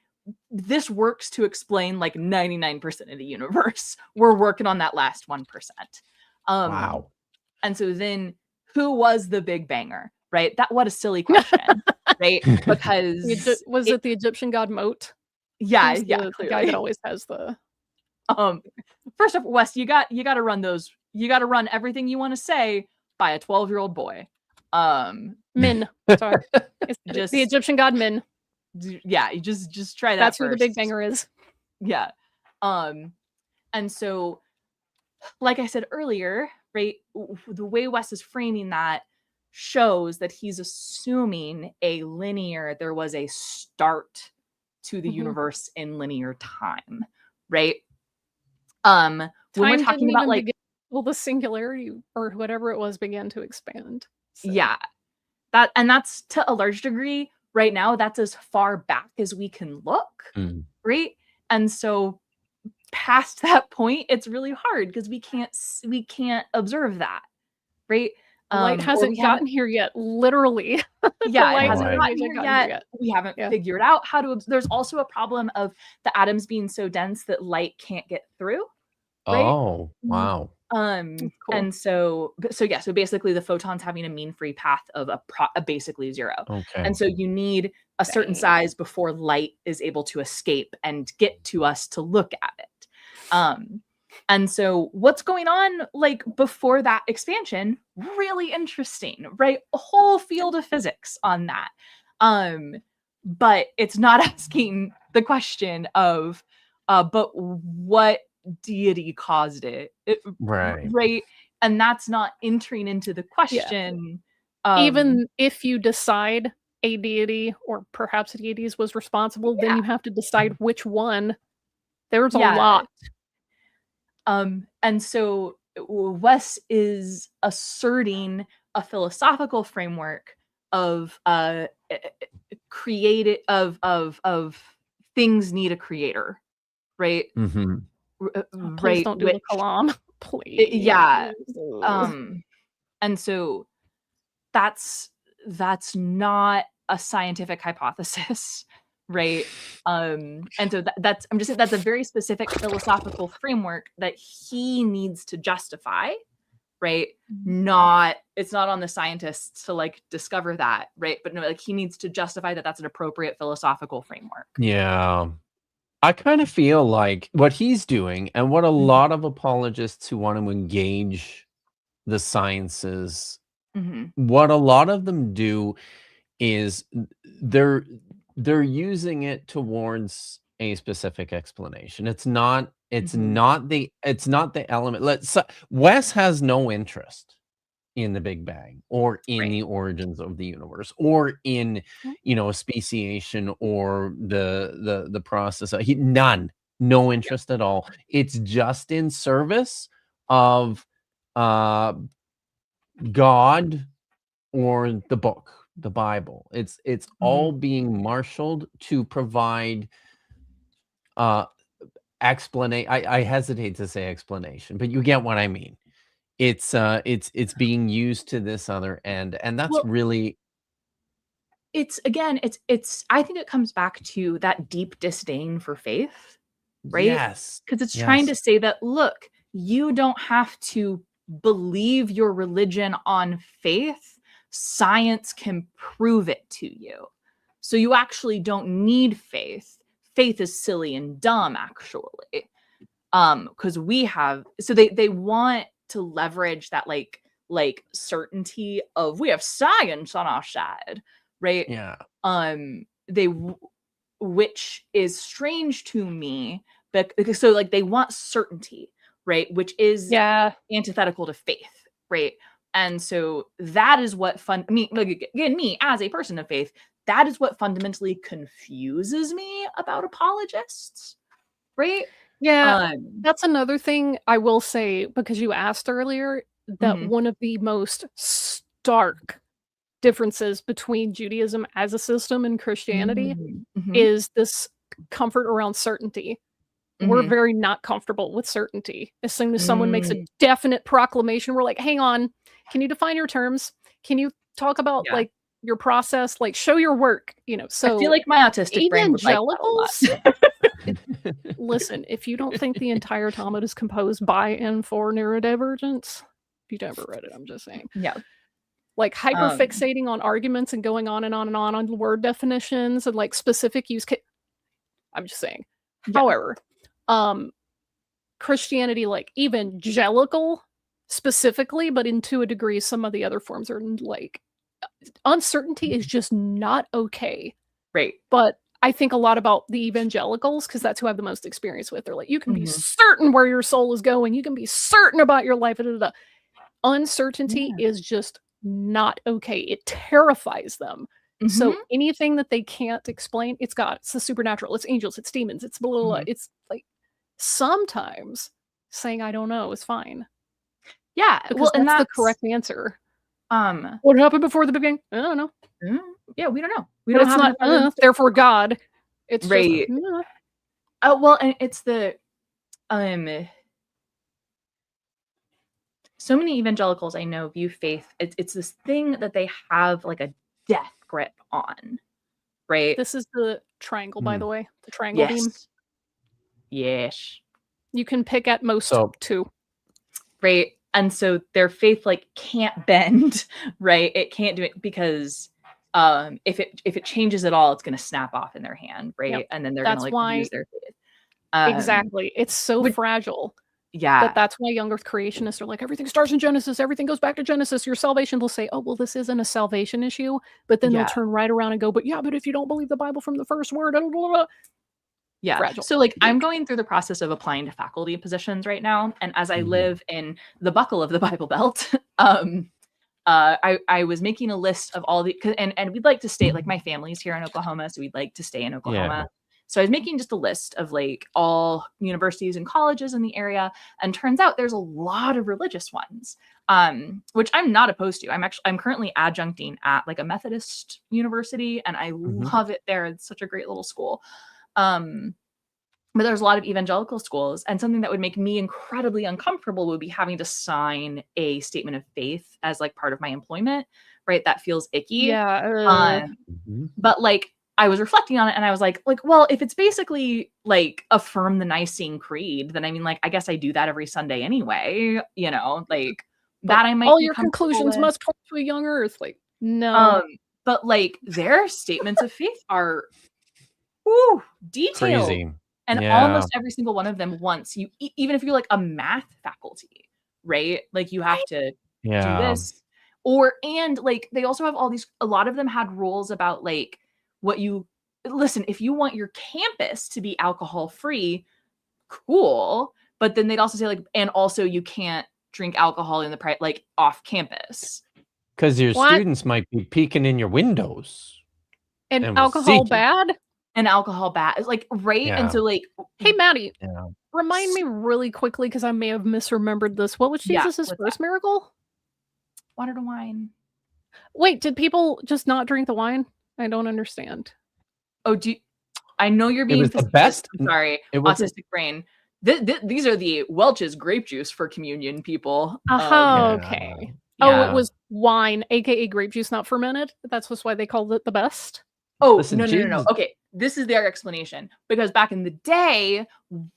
this works to explain like 99% of the universe. We're working on that last 1%. Wow. And so then, who was the Big Banger? Right? What a silly question. Right? Because was it the Egyptian god Mot? Yeah, the guy that always has the. First off, Wes, you got to run those. You got to run everything you want to say by a 12-year-old boy. Min. Sorry, it's just the Egyptian god Min. Yeah, you just try that. That's first. who the Big Banger is. Yeah. And so, like I said earlier, right, the way Wes is framing that shows that he's assuming there was a start to the universe in linear time, right? When we're talking about like the singularity or whatever it was began to expand. So. Yeah, that's to a large degree right now. That's as far back as we can look, right? And so past that point, it's really hard because we can't observe that, right? Light hasn't gotten here yet, literally. Yeah, it hasn't gotten here yet. We haven't figured out how to. There's also a problem of the atoms being so dense that light can't get through. Right? Oh, wow. Cool. And so basically the photons having a mean free path of basically 0. Okay. And so you need a certain size before light is able to escape and get to us to look at it. And so what's going on like before that expansion, really interesting, right? A whole field of physics on that. But it's not asking the question of, but what deity caused it? Right. And that's not entering into the question. Even if you decide a deity or perhaps a deities was responsible, then you have to decide which one. There's a lot. And so Wes is asserting a philosophical framework of things need a creator, right? Please don't do the kalam, please. Yeah. And so that's not a scientific hypothesis. Right. And so that's a very specific philosophical framework that he needs to justify, right? It's not on the scientists to like discover that, right? But no, like he needs to justify that that's an appropriate philosophical framework. Yeah. I kind of feel like what he's doing and what a lot of apologists who want to engage the sciences, what a lot of them do is they're using it towards a specific explanation. It's not the element. Wes has no interest in the Big Bang or in the origins of the universe or in speciation or the process. No interest at all. It's just in service of God or the book, the Bible. It's all being marshaled to provide explanation. I hesitate to say explanation, but you get what I mean. It's being used to this other end, and that's really. It's I think it comes back to that deep disdain for faith, right? Yes, because it's trying to say that, look, you don't have to believe your religion on faith. Science can prove it to you. So you actually don't need faith. Faith is silly and dumb, actually. Because we have, so they want to leverage that like certainty of we have science on our side, right? Yeah. Which is strange to me, because so like they want certainty, right? Which is antithetical to faith, right? And so that is what again, me as a person of faith, that is what fundamentally confuses me about apologists, right? Yeah, that's another thing I will say, because you asked earlier that one of the most stark differences between Judaism as a system and Christianity is this comfort around certainty. We're very not comfortable with certainty. As soon as someone makes a definite proclamation, we're like, hang on, can you define your terms? Can you talk about like your process? Like, show your work, you know? So I feel like my autistic brain would like that a lot. Listen, if you don't think the entire Talmud is composed by and for neurodivergence, if you've never read it, I'm just saying. Yeah. Like hyperfixating on arguments and going on and on and on word definitions and like specific use case. I'm just saying. Yeah. However, Christianity, like evangelical specifically, but to a degree, some of the other forms are like uncertainty is just not okay. Right. But I think a lot about the evangelicals, because that's who I have the most experience with. They're like, you can be certain where your soul is going. You can be certain about your life. Uncertainty is just not okay. It terrifies them. So anything that they can't explain, it's God, it's the supernatural, it's angels, it's demons, it's blah, blah, blah. It's like sometimes saying I don't know is fine. Yeah, because that's the correct answer. What happened before the beginning? I don't know. Yeah, we don't know. We don't have not therefore God. It's right. Just, well, and it's the so many evangelicals I know view faith. It's this thing that they have like a death grip on, right? This is the triangle, by the way. The triangle beam. Yes. You can pick at most two. Right. And so their faith like can't bend, right? It can't do it because if it changes at all, it's going to snap off in their hand, right? Yep. And then they're going to like lose their faith. Exactly. It's so fragile. Yeah. That's why young earth creationists are like, everything starts in Genesis, everything goes back to Genesis. Your salvation will say, oh, well, this isn't a salvation issue. But then they'll turn right around and go, but if you don't believe the Bible from the first word, blah, blah, blah. Yeah. Fragile. So like I'm going through the process of applying to faculty positions right now. And as I live in the buckle of the Bible Belt, I was making a list of all the, and we'd like to stay, like my family's here in Oklahoma. So we'd like to stay in Oklahoma. Yeah. So I was making just a list of like all universities and colleges in the area. And turns out there's a lot of religious ones, which I'm not opposed to. I'm currently adjuncting at like a Methodist university and I love it there. It's such a great little school. But there's a lot of evangelical schools, and something that would make me incredibly uncomfortable would be having to sign a statement of faith as like part of my employment, right? That feels icky. Yeah. But like I was reflecting on it and I was like, well, if it's basically like affirm the Nicene Creed, then I mean, like, I guess I do that every Sunday anyway, you know, like that I might. All your conclusions must point to a young earth. Like, no. But like their statements of faith are detailed. Crazy. And almost every single one of them wants you, even if you're like a math faculty, right? Like you have to do this. And like they also have a lot of them had rules about like if you want your campus to be alcohol free, cool. But then they'd also say like, and also you can't drink alcohol in the like off campus. Because your students might be peeking in your windows. And alcohol bad? And alcohol bad is like right. And so like, hey Maddie, remind me really quickly because I may have misremembered this. What was Jesus' first miracle? Water to wine. Wait, did people just not drink the wine? I don't understand. Oh, I know you're being the best. I'm sorry, autistic brain. These are the Welch's grape juice for communion people. Okay. Yeah. Oh, it was wine, aka grape juice, not fermented. That's just why they called it the best. Oh, no. Okay, this is their explanation. Because back in the day,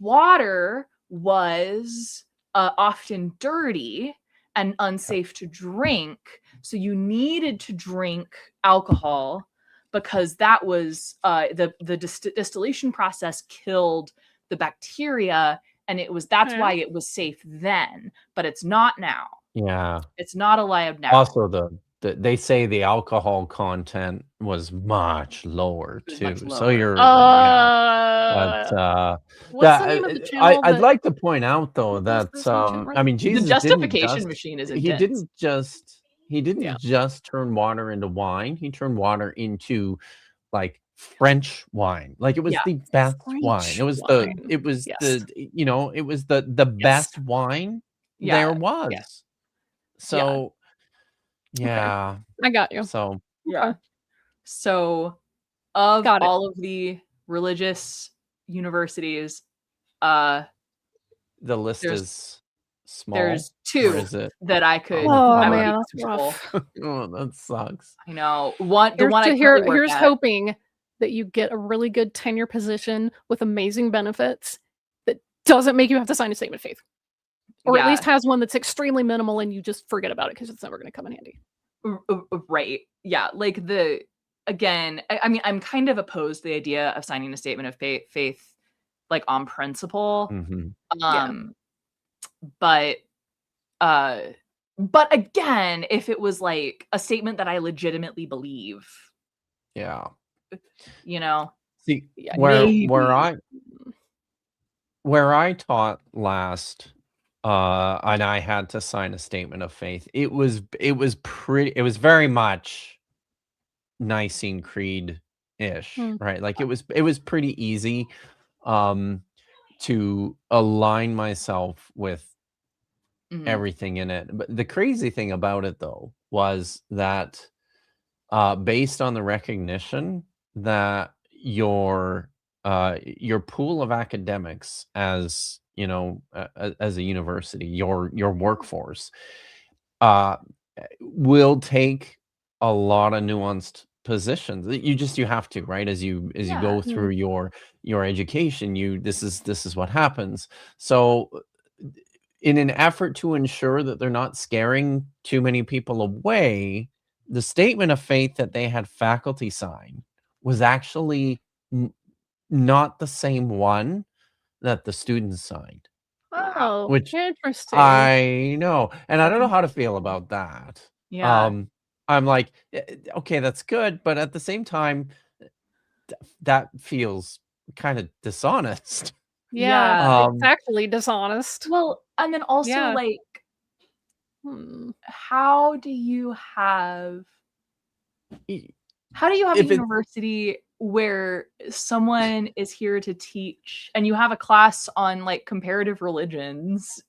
water was often dirty and unsafe to drink. So you needed to drink alcohol because that was the distillation process killed the bacteria, and that's why it was safe then, but it's not now. Yeah. It's not allowed now. Also, they say the alcohol content was much lower too. Much lower. So you're what's the name of the channel? I'd like to point out though that I mean, Jesus the justification machine is intense. He didn't just turn water into wine. He turned water into like French wine. Like it was the best wine. It was the best wine there was. Yeah. So I got you. So So of all of the religious universities, the list is small. There's two that I could. Oh man, that's rough. Oh, that sucks. I know. Here's hoping that you get a really good tenure position with amazing benefits that doesn't make you have to sign a statement of faith, or at least has one that's extremely minimal and you just forget about it because it's never going to come in handy. Right. Yeah. Like again, I mean, I'm kind of opposed to the idea of signing a statement of faith like on principle. But again, if it was like a statement that I legitimately believe. Yeah. You know. See, where I taught last, and I had to sign a statement of faith. It was very much Nicene Creed-ish, right? Like it was pretty easy to align myself with everything in it. But the crazy thing about it though was that based on the recognition that your pool of academics as as a university, your workforce will take a lot of nuanced positions. You have to, right? As you go through your education, this is what happens. So in an effort to ensure that they're not scaring too many people away, the statement of faith that they had faculty sign was actually not the same one that the students signed. Oh, which interesting. I know, and I don't know how to feel about that. Yeah. I'm like, okay, that's good, but at the same time, that feels kind of dishonest. Yeah, it's actually dishonest. Well, and then also like, how do you have a university where someone is here to teach and you have a class on like comparative religions,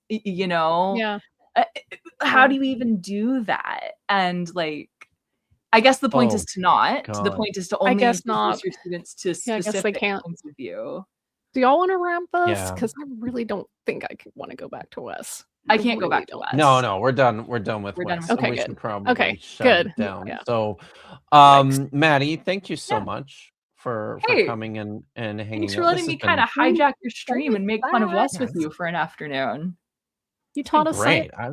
how do you even do that? And like, I guess the point is to not. God. The point is to only introduce your students to specific points of view. Do y'all want to ramp this? Yeah. Because I really don't think I want to go back to Wes. I can't go back to Wes. No, we're done. We're done with Wes. Okay, we good. should probably shut good. it down. Yeah. So, Maddie, thank you so much for coming and hanging out. Thanks for letting me kind of hijack your stream and make fun of Wes with you for an afternoon. You taught us great. I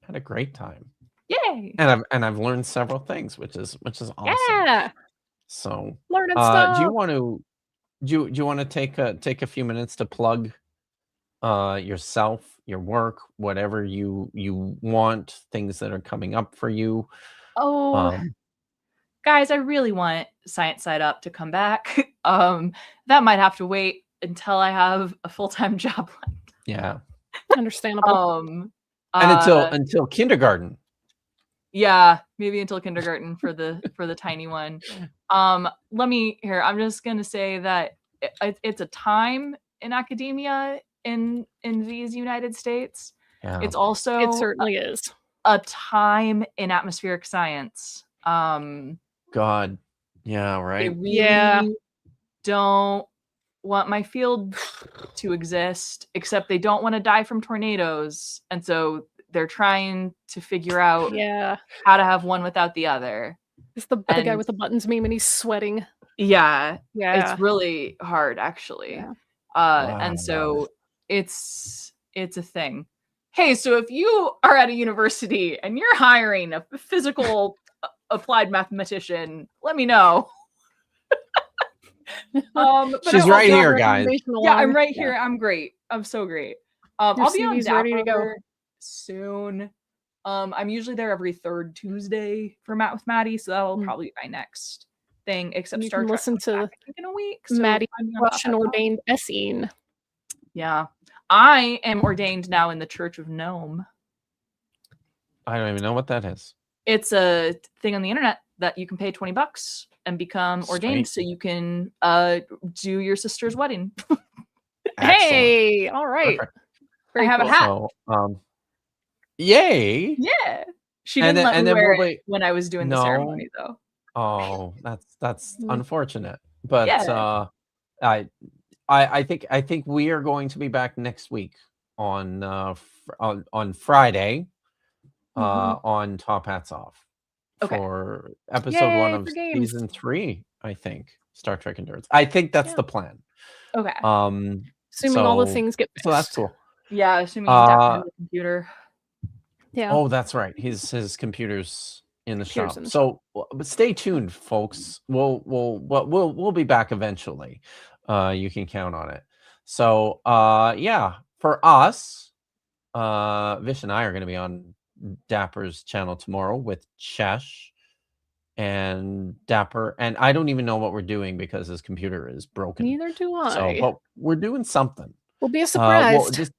had a great time. Yay! And I've learned several things, which is awesome. Yeah. So learning stuff. Do you want to take a few minutes to plug yourself, your work, whatever you want, things that are coming up for you? Guys, I really want Science Side Up to come back. That might have to wait until I have a full-time job. Yeah. Understandable. And until kindergarten. Yeah, maybe until kindergarten for the tiny one. I'm just gonna say that it's a time in academia in these United States. Yeah. It's also it certainly is a time in atmospheric science. God, yeah, right. I really don't want my field to exist, except they don't want to die from tornadoes, and so they're trying to figure out how to have one without the other. It's the guy with the buttons meme and he's sweating. Yeah. It's really hard, actually. Yeah. And so it's a thing. Hey, so if you are at a university and you're hiring a physical applied mathematician, let me know. But She's I'll- right Job here, guys. recommendation yeah, I'm along. right here. I'm great. I'm so great. Your I'll be on CV's ready to go. Dapper soon. I'm usually there every third Tuesday for Matt with Maddie, so that'll probably be my next thing. Except You Star can Trek listen comes back, to I think in a week. So Maddie, find me on Top Russian Hat Talk. ordained Essene. Yeah, I am ordained now in the Church of Gnome. I don't even know what that is. It's a thing on the internet that you can pay $20 and become ordained, Sweet. so you can do your sister's wedding. Hey, all right. Perfect. I have a cool. hat. So, yay! Yeah, she And didn't then- let and me then wear we'll it when I was doing the No. ceremony, though. Oh, that's Mm. unfortunate. But Yeah. I think we are going to be back next week on on Friday on Top Hats Off Okay. for episode 1 Yay, of for games. season 3. I think Star Trek Endurance. I think that's Yeah. the plan. Okay. Assuming all the things get fixed. So that's cool. Yeah, assuming you have the computer. Yeah. Oh, that's right. His computer's in the Computer's shop. in the So, but stay tuned, folks. We'll be back eventually. You can count on it. So, yeah, for us, Vish and I are going to be on Dapper's channel tomorrow with Chesh and Dapper, and I don't even know what we're doing because his computer is broken. Neither do I. So, but we're doing something. We'll be We'll surprised. just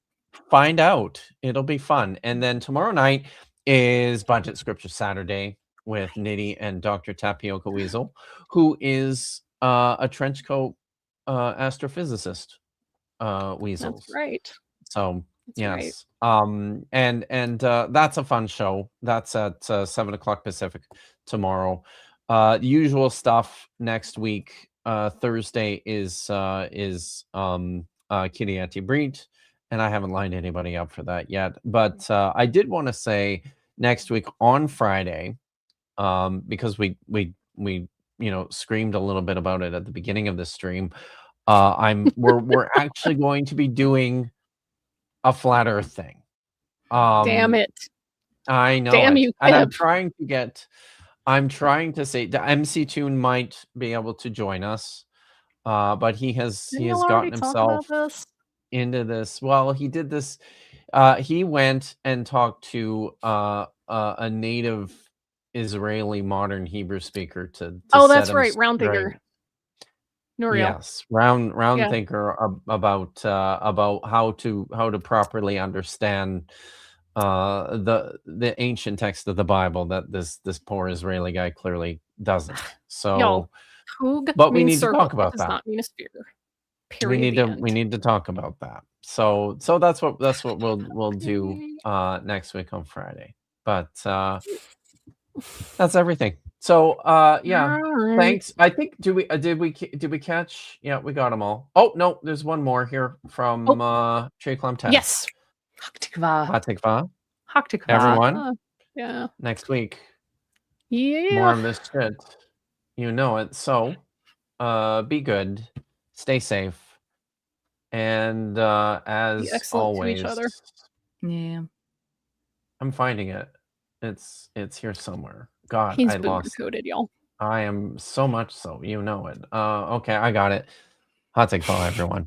find out. It'll be fun. And then tomorrow night is Budget Scripture Saturday with Nitty and Dr. Tapioca Weasel, who is a trench coat astrophysicist. Weasels. That's right. So That's yes. And that's a fun show. That's at 7 o'clock Pacific tomorrow. The usual stuff next week. Thursday is Kitty Anti-Breed, and I haven't lined anybody up for that yet. But I did want to say next week on Friday, because we screamed a little bit about it at the beginning of the stream. We're actually going to be doing a flat Earth thing. Damn it. I know. Damn it. you, And I'm Pip. trying to say the MC Toon might be able to join us. But he has Didn't y'all already gotten talk about himself this? into this. Well, he did this. He went and talked to a native Israeli modern Hebrew speaker to Oh, set that's him right. Round straight. Digger. Nuriel. Yes, round Yeah. thinker about how to properly understand the ancient text of the Bible that this poor Israeli guy clearly doesn't. So, Y'all, Poog but we means need to circle. talk about It does that. not mean a sphere. We Period. need The to end. we need to talk about that. So that's what we'll do next week on Friday. But that's everything. So yeah, All right. thanks. I think did we catch? Yeah, we got them all. Oh no, there's one more here from Triclam 10. Yes. Haktikva. Hatikva. Haktikva. Everyone, Yeah. next week more Yeah. of this shit. You know it. So be good, stay safe, and as excellent to each always, other. Yeah. I'm finding it. It's here somewhere. God, He's I lost it. coded, y'all. I am so much so. You know it. Okay, I got it. Hot take fall, everyone.